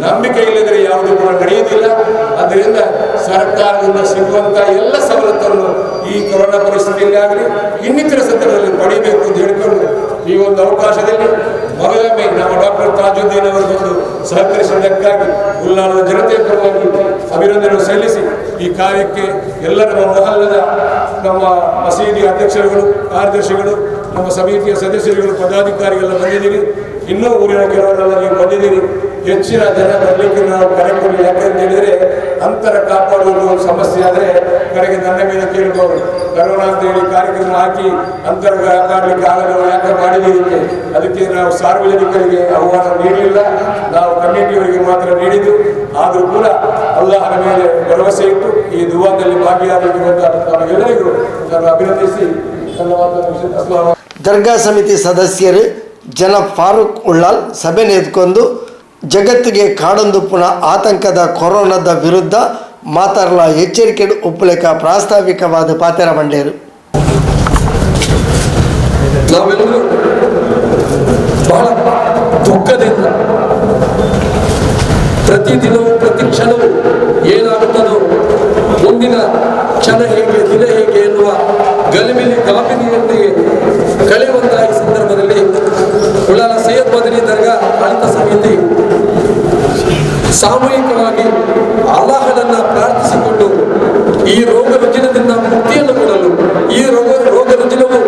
ನಂಬಿಕೆ ಇಲ್ಲದ್ರೆ ಯಾವುದು ಕೂಡ ನಡೆಯುವುದಿಲ್ಲ. ಆದ್ದರಿಂದ ಸರ್ಕಾರದಿಂದ ಸಿಗುವಂಥ ಎಲ್ಲ ಸವಲತ್ತನ್ನು ಈ ಕೊರೋನಾ ಪರಿಸ್ಥಿತಿಯಲ್ಲಿ ಆಗಲಿ ಇನ್ನಿತರ ಸಂದರ್ಭದಲ್ಲಿ ಪಡಿಬೇಕು ಅಂತ ಹೇಳಿಕೊಂಡು ಈ ಒಂದು ಅವಕಾಶದಲ್ಲಿ ಮೊದಲೊಮ್ಮೆ ನಮ್ಮ ಡಾಕ್ಟರ್ ತಾಜುದ್ದೀನ್ ಅವರಿಗೊಂದು ಸಹಕರಿಸಿದ್ದಕ್ಕಾಗಿ ಉಲ್ಲಾಳದ ಜನತೆಯ ಪರವಾಗಿ ಅಭಿನಂದನೆ ಸಲ್ಲಿಸಿ ಈ ಕಾರ್ಯಕ್ಕೆ ಎಲ್ಲ ನಮ್ಮ ಮೊಹಲ್ಲದ, ನಮ್ಮ ಮಸೀದಿ ಅಧ್ಯಕ್ಷರುಗಳು, ಕಾರ್ಯದರ್ಶಿಗಳು, ನಮ್ಮ ಸಮಿತಿಯ ಸದಸ್ಯರುಗಳು, ಪದಾಧಿಕಾರಿಗಳೆಲ್ಲ ಬಂದಿದ್ದೀರಿ. ಇನ್ನೂ ಊರಿನ ಕೆಲವರೆಲ್ಲ ನೀವು ಬಂದಿದ್ದೀರಿ. ಹೆಚ್ಚಿನ ಜನ ಬರಲಿಕ್ಕೆ ನಾವು ಕರೆ ಕೊಡಲಿ. ಯಾಕಂತ ಹೇಳಿದರೆ ಅಂತರ ಕಾಪಾಡುವುದು ಒಂದು ಸಮಸ್ಯೆ ಆದರೆ ಕಡೆಗೆ ನನ್ನ ಮೇಲೆ ಕೇಳ್ಬೋದು, ಕರೋನಾ ಅಂತ ಹೇಳಿ ಕಾರ್ಯಕ್ರಮ ಹಾಕಿ ಅಂತರ ಕಾಪಾಡಲಿಕ್ಕೆ ಆಗಲ್ಲ ಯಾಕೆ ಮಾಡಿದ್ದೀರಿ. ಅದಕ್ಕೆ ನಾವು ಸಾರ್ವಜನಿಕರಿಗೆ ಆಹ್ವಾನ ನೀಡಲಿಲ್ಲ, ನಾವು ಕಮಿಟಿಯವರಿಗೆ ಮಾತ್ರ ನೀಡಿದ್ದು. ಆದರೂ ಕೂಡ ಅಲ್ಲಾಹನ ಮೇಲೆ ಭರವಸೆ ಇಟ್ಟು ಈ ದುವಾದಲ್ಲಿ ಭಾಗಿಯಾಗಿರುವಂಥ ನಮಗೆಲ್ಲರಿಗೂ ನಾನು ಅಭಿನಂದಿಸಿ ನನ್ನ ಮಾತನ್ನು ದರ್ಗಾ ಸಮಿತಿ ಸದಸ್ಯರು ಜನಾಬ್ ಫಾರೂಕ್ ಉಳ್ಳಾಲ್ ಸಭೆ ನೆತ್ಕೊಂಡು ಜಗತ್ತಿಗೆ ಕಾಡೊಂದುಪ್ಪುನ ಆತಂಕದ ಕೊರೋನಾದ ವಿರುದ್ಧ ಮಾತಾಡಲ ಎಚ್ಚರಿಕೆ ಉಪ್ಪಲೇಕ ಪ್ರಾಸ್ತಾವಿಕವಾದ ಪಾತೆರ ಬಂಡೇರು. ನಾವೆಲ್ಲರೂ ಬಹಳ ದುಃಖದಿಂದ ಪ್ರತಿದಿನವೂ ಪ್ರತಿ ಕ್ಷಣವೂ ಏನಾಗುತ್ತದೋ, ಮುಂದಿನ ಕ್ಷಣ ಹೇಗೆ, ದಿನ ಹೇಗೆ ಎನ್ನುವ ಗಲಿಬಿಲಿ ಗಾಬರಿಯೊಂದಿಗೆ ಕಳೆಯುವಂತಹ ಈ ಸಂದರ್ಭದಲ್ಲಿ ಉಳ್ಳಾಲ ಸೈಯದ್ ಮದನಿ ದರ್ಗಾ ಆಡಳಿತ ಸಮಿತಿ ಸಾಮೂಹಿಕವಾಗಿ ಅಲ್ಲಾಹನನ್ನ ಪ್ರಾರ್ಥಿಸಿಕೊಂಡು ಈ ರೋಗ ರುಜಿನದಿಂದ ಮುಕ್ತಿಯನ್ನು ಕೊಡಲು, ಈ ರೋಗ ರುಜಿನವು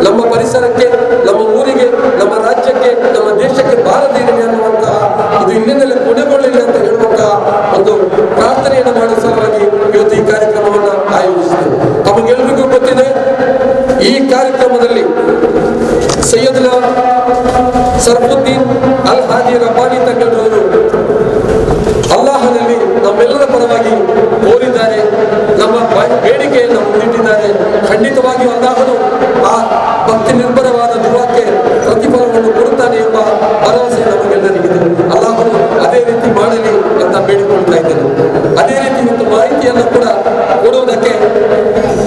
ನಮ್ಮ ಪರಿಸರಕ್ಕೆ, ನಮ್ಮ ಊರಿಗೆ, ನಮ್ಮ ರಾಜ್ಯಕ್ಕೆ, ನಮ್ಮ ದೇಶಕ್ಕೆ ಬಾರದಿರಲಿ ಅನ್ನುವಂತಹ, ಇದು ಇನ್ನೇನೆಲ್ಲ ಕೊನೆಗೊಳ್ಳಲಿ ಅಂತ ಹೇಳುವಂತಹ ಒಂದು ಪ್ರಾರ್ಥನೆಯನ್ನು ಮಾಡುವ ಸಲುವಾಗಿ ಇವತ್ತು ಈ ಕಾರ್ಯಕ್ರಮವನ್ನು ಆಯೋಜಿಸಿದ್ದೇವೆ. ತಮಗೆಲ್ಲರಿಗೂ ಗೊತ್ತಿದೆ, ಈ ಕಾರ್ಯಕ್ರಮದಲ್ಲಿ ಸೈಯದ್ನ ಸರ್ಫುದ್ದೀನ್ ಅಲ್ ಹಾಜಿ ರಬ್ಬಾನಿ ತಂಗಡವರು ಅಲ್ಲಾಹನಲ್ಲಿ ನಮ್ಮೆಲ್ಲರ ಪರವಾಗಿ ಕೋರಿದ್ದಾರೆ, ನಮ್ಮ ಬೇಡಿಕೆಯನ್ನು ಮುಂದಿಟ್ಟಿದ್ದಾರೆ. ಖಂಡಿತವಾಗಿಯೂ ಅಲ್ಲಾಹನು ಆ ಭಕ್ತಿ ನಿರ್ಭರವಾದ ದುವಾಕ್ಕೆ ಪ್ರತಿಫಲವನ್ನು ಕೊಡುತ್ತಾನೆ ಎಂಬ ಭರವಸೆ ನಮಗೆಲ್ಲರಿಗಿದೆ. ಅಲ್ಲಾಹನು ಅದೇ ರೀತಿ ಮಾಡಲಿ ಅಂತ ಬೇಡಿಕೊಳ್ತಾ ಇದ್ದೇನೆ. ಅದೇ ರೀತಿ ಒಂದು ಮಾಹಿತಿಯನ್ನು ಕೂಡ ಕೊಡುವುದಕ್ಕೆ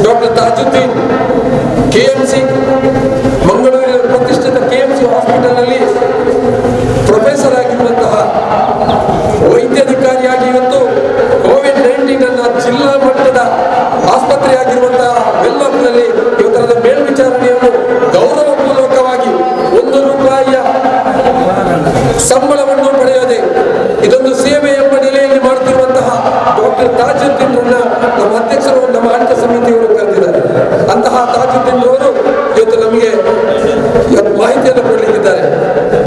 ಡಾಕ್ಟರ್ ತಾಜುದ್ದೀನ್ KMC ಮಂಗಳೂರಿನ ಪ್ರತಿಷ್ಠಿತ KMC ಹಾಸ್ಪಿಟಲ್ನಲ್ಲಿ ಪ್ರೊಫೆಸರ್ ಆಗಿರುವಂತಹ ವೈದ್ಯಾಧಿಕಾರಿಯಾಗಿ ಇವತ್ತು ಕೋವಿಡ್-19 ಅನ್ನ ಜಿಲ್ಲಾ ಮಟ್ಟದ ಆಸ್ಪತ್ರೆಯಾಗಿರುವಂತಹ ವೆಲ್ಲೋಕ್ನಲ್ಲಿ ಇವತ್ತರದ ಮೇಲ್ವಿಚಾರಣೆಯನ್ನು ಗೌರವಪೂರ್ವಕವಾಗಿ ₹1 ಸಂಬಳವನ್ನು ಪಡೆಯದೆ ಇದೊಂದು ಸೇವೆ ಎಂಬ ನೆಲೆಯಲ್ಲಿ ಮಾಡುತ್ತಿರುವಂತಹ ಡಾಕ್ಟರ್ ತಾಜುದ್ದೀನ್ ನಮ್ಮ ಅಧ್ಯಕ್ಷರು, ನಮ್ಮ ಆಡಳಿತ ಸಮಿತಿಯವರು ಕರೆದಿದ್ದಾರೆ. ಅಂತಹ ತಾಜುದ್ದೀನ್ ಅವರು ಇವತ್ತು ನಮಗೆ ಮಾಹಿತಿಯನ್ನು ಕೊಡಲಿಕ್ಕಿದ್ದಾರೆ.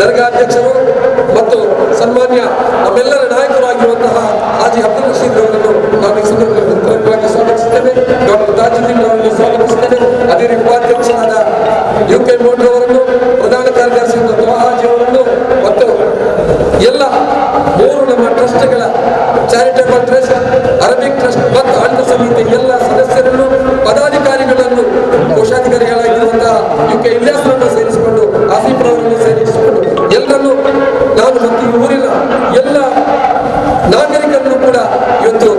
ದರ್ಗಾ ಅಧ್ಯಕ್ಷರು ಮತ್ತು ಸನ್ಮಾನ್ಯ ನಮ್ಮೆಲ್ಲರ ನಾಯಕರಾಗಿರುವಂತಹ ಹಾಜಿ ಅಬ್ದುಲ್ ರಶೀದ್ ಅವರನ್ನು ನಾನು ಈ ಸಂದರ್ಭದಲ್ಲಿ ಸ್ವಾಗತಿಸುತ್ತೇನೆ. ಡಾಕ್ಟರ್ ತಾಜುದ್ದೀನ್ ಅವರನ್ನು ಸ್ವಾಗತಿಸುತ್ತೇನೆ. ಅದೇ ರೀತಿ ಉಪಾಧ್ಯಕ್ಷರಾದ UK ಮೋಟ್ರ್ ಅವರನ್ನು, ಪ್ರಧಾನ ಕಾರ್ಯದರ್ಶಿ ಹಾಜಿ ಅವರನ್ನು ಮತ್ತು ಎಲ್ಲ 3 ನಮ್ಮ ಟ್ರಸ್ಟ್ಗಳ ಚಾರಿಟೇಬಲ್ ಟ್ರಸ್ಟ್, ಅರಬಿಕ್ ಟ್ರಸ್ಟ್ ಮತ್ತು ಆಡಳಿತ ಸಮಿತಿ ಎಲ್ಲ ಸದಸ್ಯರನ್ನು, ಪದಾಧಿಕಾರಿಗಳನ್ನು, ಕೋಶಾಧಿಕಾರಿಗಳಾಗಿರುವಂತಹ UK ಇಲ್ಯಾಸ್ರನ್ನು ಸೇರಿಸಿಕೊಂಡು, ಆಸಿಫ್ ಅವರನ್ನು ಸೇರಿಸಿಕೊಂಡು ಎಲ್ಲರನ್ನು ನಾನು ಮತ್ತು ಈ ಊರಿನ ಎಲ್ಲ ನಾಗರಿಕರನ್ನು ಕೂಡ ಇವತ್ತು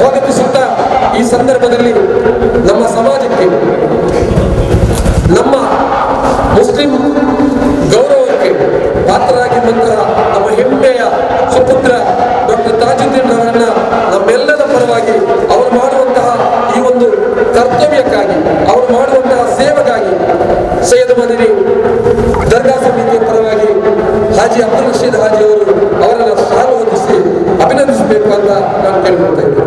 ಸ್ವಾಗತಿಸುತ್ತಾ, ಈ ಸಂದರ್ಭದಲ್ಲಿ ನಮ್ಮ ಸಮಾಜಕ್ಕೆ, ನಮ್ಮ ಮುಸ್ಲಿಂ ಗೌರವಕ್ಕೆ ಪಾತ್ರರಾಗಿರುವಂತಹ ನಮ್ಮ ಹೆಮ್ಮೆಯ ಸುಪುತ್ರ ಡಾಕ್ಟರ್ ತಾಜುದ್ದೀನ್ ಅವರನ್ನ ನಮ್ಮೆಲ್ಲರ ಪರವಾಗಿ ಅವರು ಮಾಡುವಂತಹ ಈ ಒಂದು ಕರ್ತವ್ಯಕ್ಕಾಗಿ, ಅವರು ಮಾಡುವಂತಹ ಸೇವೆಗಾಗಿ ಸೈಯದ್ ಮದನಿ ದರ್ಗಾ ಸಮಿತಿಯ ಪರವಾಗಿ ಹಾಜಿ ಅಬ್ದುಲ್ ರಶೀದ್ ಹಾಜಿ ಅವರು ಅವರನ್ನು ಸಾಲು ಹೊದಿಸಿ ಅಭಿನಂದಿಸಬೇಕು ಅಂತ ನಾನು ಕೇಳ್ಕೊಳ್ತಾ ಇದ್ದೇನೆ.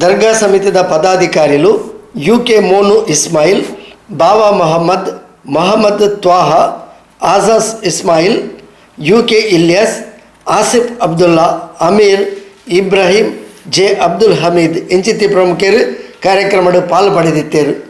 ದರ್ಗಾ ಸಮಿತಿದ ಪದಾಧಿಕಾರಿಗಳು UK ಮೋನು ಇಸ್ಮಾಯಿಲ್, ಬಾವಾ ಮೊಹಮ್ಮದ್ ತ್ವಾಹ, ಆಜಾಸ್ ಇಸ್ಮಾಯಿಲ್, UK ಇಲ್ಯಾಸ್, ಆಸಿಫ್ ಅಬ್ದುಲ್ಲಾ, ಅಮೀರ್, ಇಬ್ರಾಹಿಂ, ಜೆ ಅಬ್ದುಲ್ ಹಮೀದ್ ಇಂಚಿತಿ ಪ್ರಮುಖರು ಕಾರ್ಯಕ್ರಮಡು ಪಾಲ್ಪಡೆದಿತ್ತೇರು.